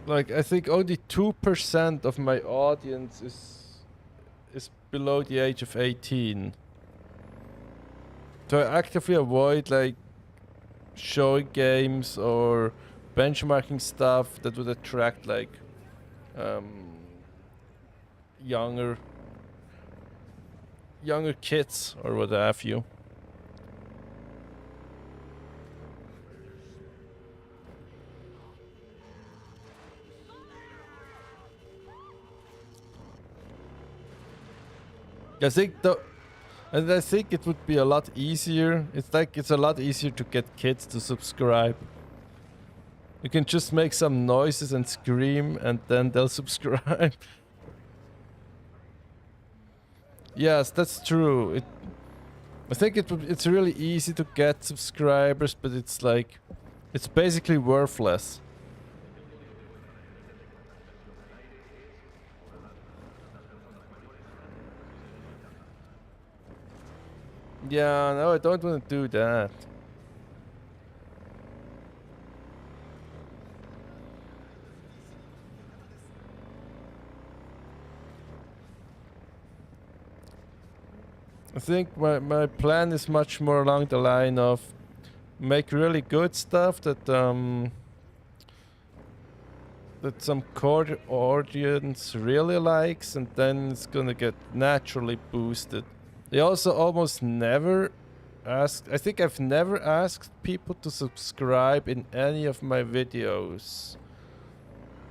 like I think only 2% of my audience is below the age of 18. So I actively avoid like showing games or benchmarking stuff that would attract like younger kids or what have you. I think though, and I think it would be a lot easier. It's a lot easier to get kids to subscribe. You can just make some noises and scream, and then they'll subscribe. Yes, that's true. I think it's really easy to get subscribers, but it's like, it's basically worthless. Yeah, no, I don't want to do that. I think my plan is much more along the line of make really good stuff that some core audience really likes, and then it's gonna get naturally boosted. They also almost never ask. I think I've never asked people to subscribe in any of my videos.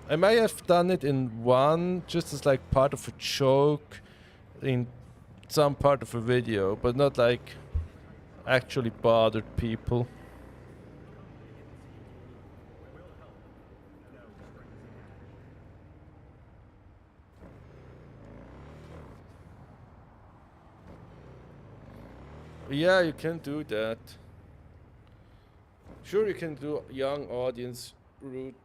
I may have done it in one, just as like part of a joke in some part of a video, but not like actually bothered people. Yeah, you can do that. Sure, you can do young audience route.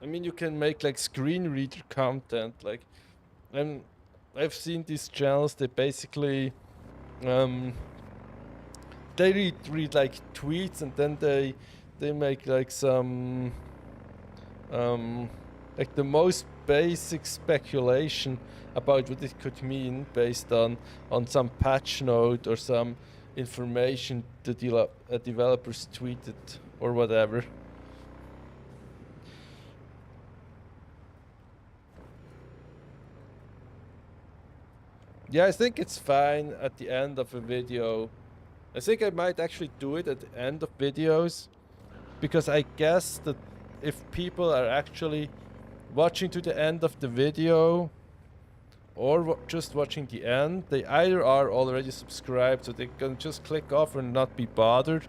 I mean, you can make like screen reader content. Like, I've seen these channels. They basically, they read like tweets, and then they make like some, like the most basic speculation about what it could mean based on some patch note or some information the developers tweeted or whatever. Yeah, I think it's fine at the end of a video. I think I might actually do it at the end of videos, because I guess that if people are actually watching to the end of the video or just watching the end, they either are already subscribed, so they can just click off and not be bothered,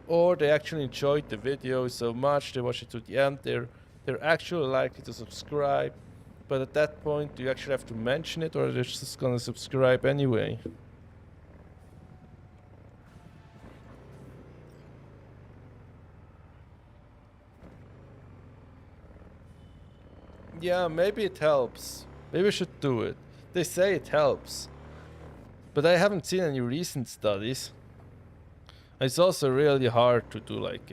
or they actually enjoyed the video so much they watch it to the end, they're actually likely to subscribe. But at that point, you actually have to mention it, or they're just gonna subscribe anyway. Yeah, maybe it helps. Maybe I should do it. They say it helps, but I haven't seen any recent studies. It's also really hard to do like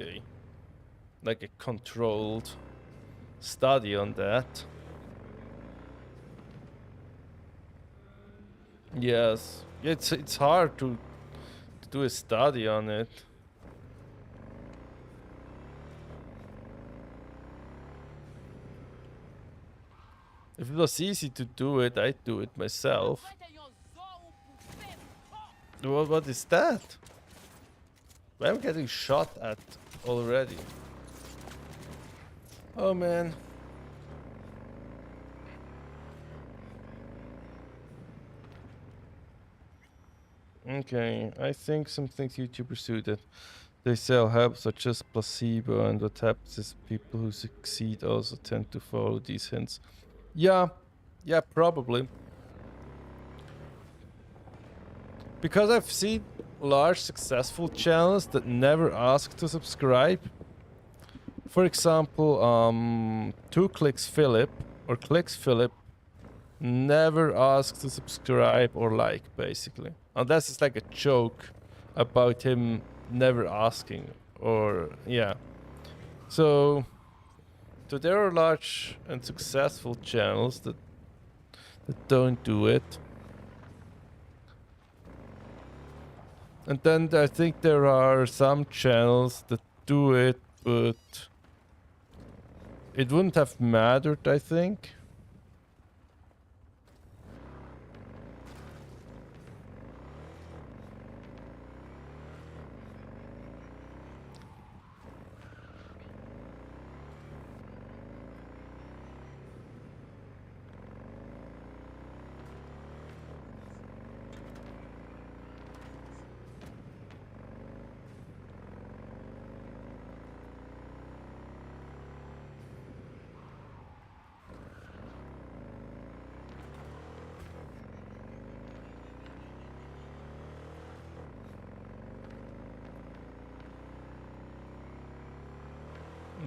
a controlled study on that. Yes, it's hard to do a study on it. If it was easy to do it, I'd do it myself. What is that? Why am I getting shot at already? Oh man. Okay, I think some things YouTubers do that they sell helps are just placebo, and what happens is people who succeed also tend to follow these hints. Yeah, probably. Because I've seen large successful channels that never ask to subscribe. For example, 2Clicks Philip or Clicks Philip never asks to subscribe or like, basically. Unless it's like a joke about him never asking, or yeah. So there are large and successful channels that don't do it. And then I think there are some channels that do it, but it wouldn't have mattered, I think.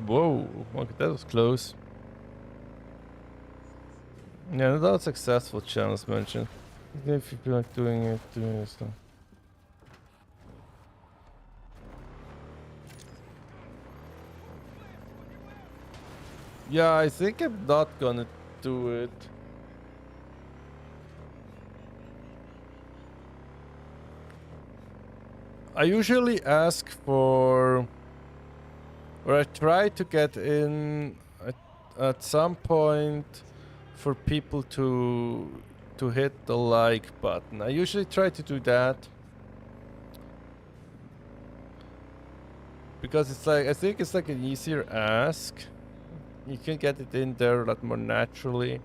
Whoa, okay, that was close. Yeah, not all successful channels mentioned. Even if you feel like doing this stuff. Yeah, I think I'm not gonna do it. I usually ask for, or I try to get in at some point for people to hit the like button. I usually try to do that because it's like, I think it's like an easier ask. You can get it in there a lot more naturally.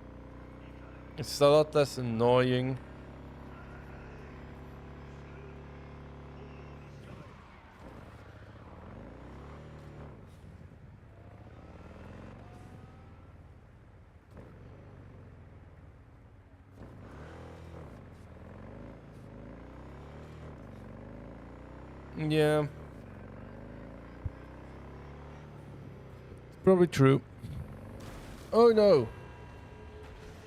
It's a lot less annoying. Yeah. Probably true. Oh no.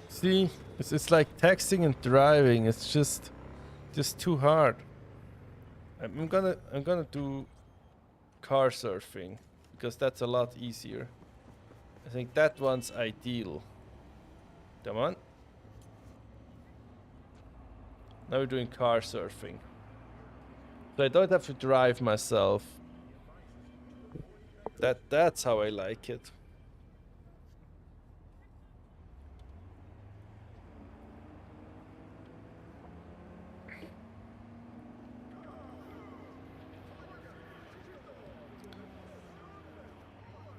See, it's like texting and driving. It's just too hard. I'm gonna do car surfing because that's a lot easier. I think that one's ideal. Come on. Now we're doing car surfing. So I don't have to drive myself. That's how I like it.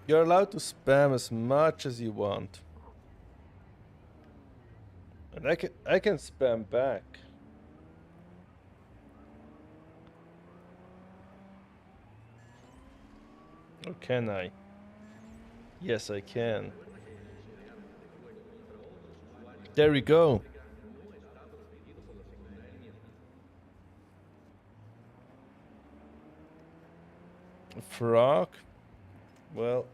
You're allowed to spam as much as you want. And I can spam back. Or can I? Yes, I can. There we go. A frog? Well.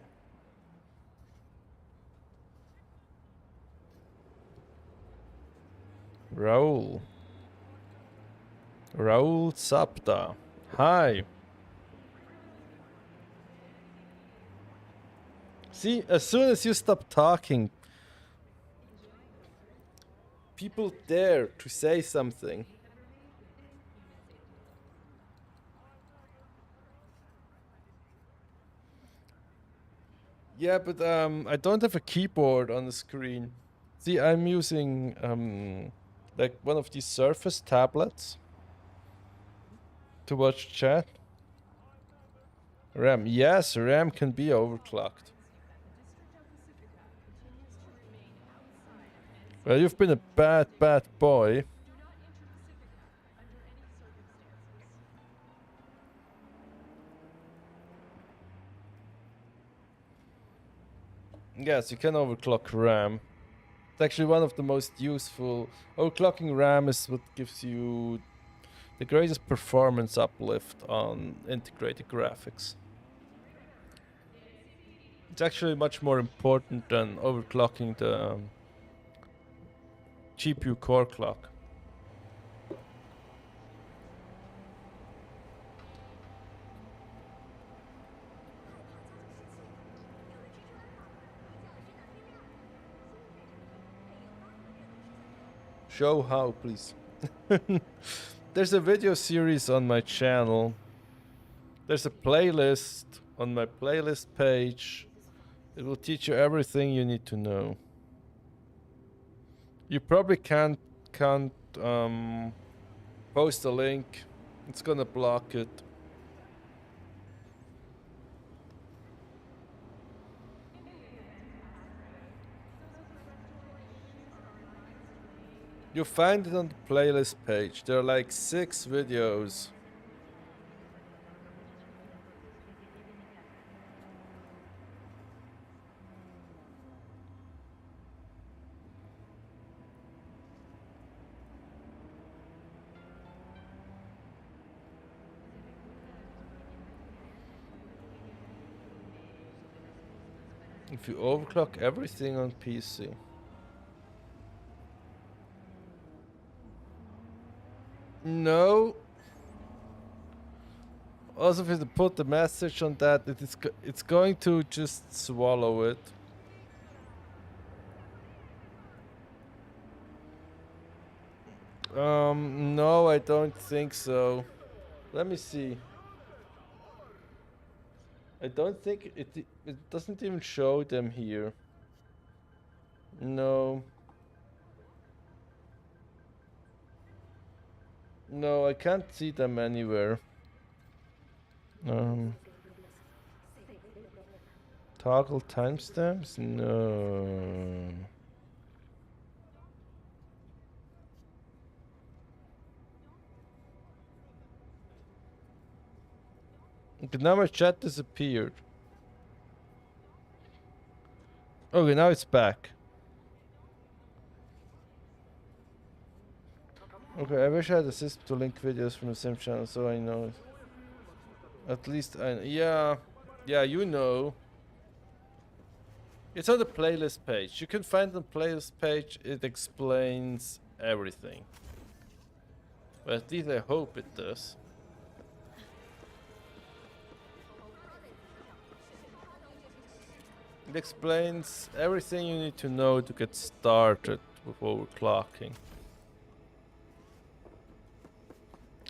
Raul Sapta. Hi. See, as soon as you stop talking, people dare to say something. Yeah, but I don't have a keyboard on the screen. See, I'm using like one of these Surface tablets to watch chat. RAM, yes, RAM can be overclocked. Well, you've been a bad boy. Yes, you can overclock RAM. It's actually one of the most useful. Overclocking RAM is what gives you the greatest performance uplift on integrated graphics. It's actually much more important than overclocking the GPU core clock. Show how, please. There's a video series on my channel. There's a playlist on my playlist page. It will teach you everything you need to know. You probably can't post a link. It's gonna block it. You'll find it on the playlist page. There are like 6 videos. If you overclock everything on PC. No. Also, if you put the message on that, it's going to just swallow it. No, I don't think so. Let me see. I don't think it doesn't even show them here. No. No, I can't see them anywhere. Toggle timestamps? No. Okay, now my chat disappeared. Okay, now it's back. Okay, I wish I had a system to link videos from the same channel so I know it. At least yeah, you know. It's on the playlist page. You can find the playlist page. It explains everything. Well, at least I hope it does. It explains everything you need to know to get started with overclocking.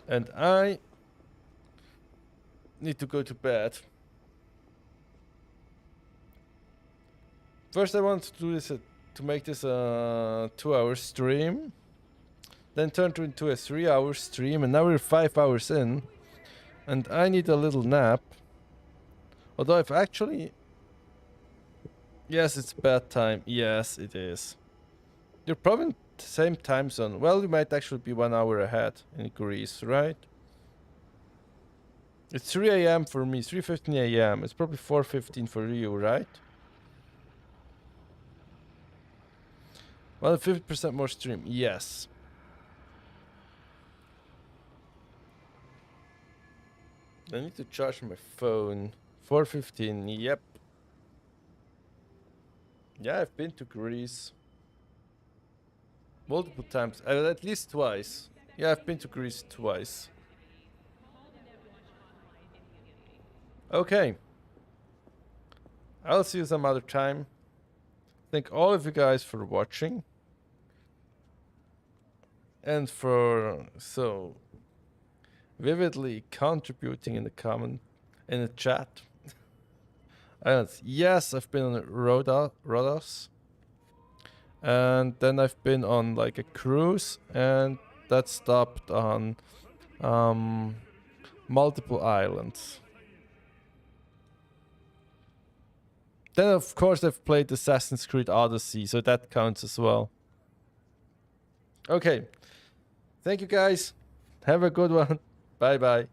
And I need to go to bed. First I want to do this to make this a 2-hour stream. Then turn it into a 3-hour stream, and now we're 5 hours in. And I need a little nap. Although I've actually... Yes, it's bedtime. Yes, it is. You're probably in the same time zone. Well, you might actually be 1 hour ahead in Greece, right? It's 3 AM for me, 3:15 AM. It's probably 4:15 for you, right? Well, 50% more stream. Yes. I need to charge my phone. 4:15. Yep. Yeah, I've been to Greece multiple times. At least twice. Yeah, I've been to Greece twice. Okay. I'll see you some other time. Thank all of you guys for watching. And for so vividly contributing in the chat. And yes, I've been on Rhodos. And then I've been on like a cruise, and that stopped on multiple islands. Then of course I've played Assassin's Creed Odyssey, so that counts as well. Okay. Thank you guys. Have a good one. Bye bye.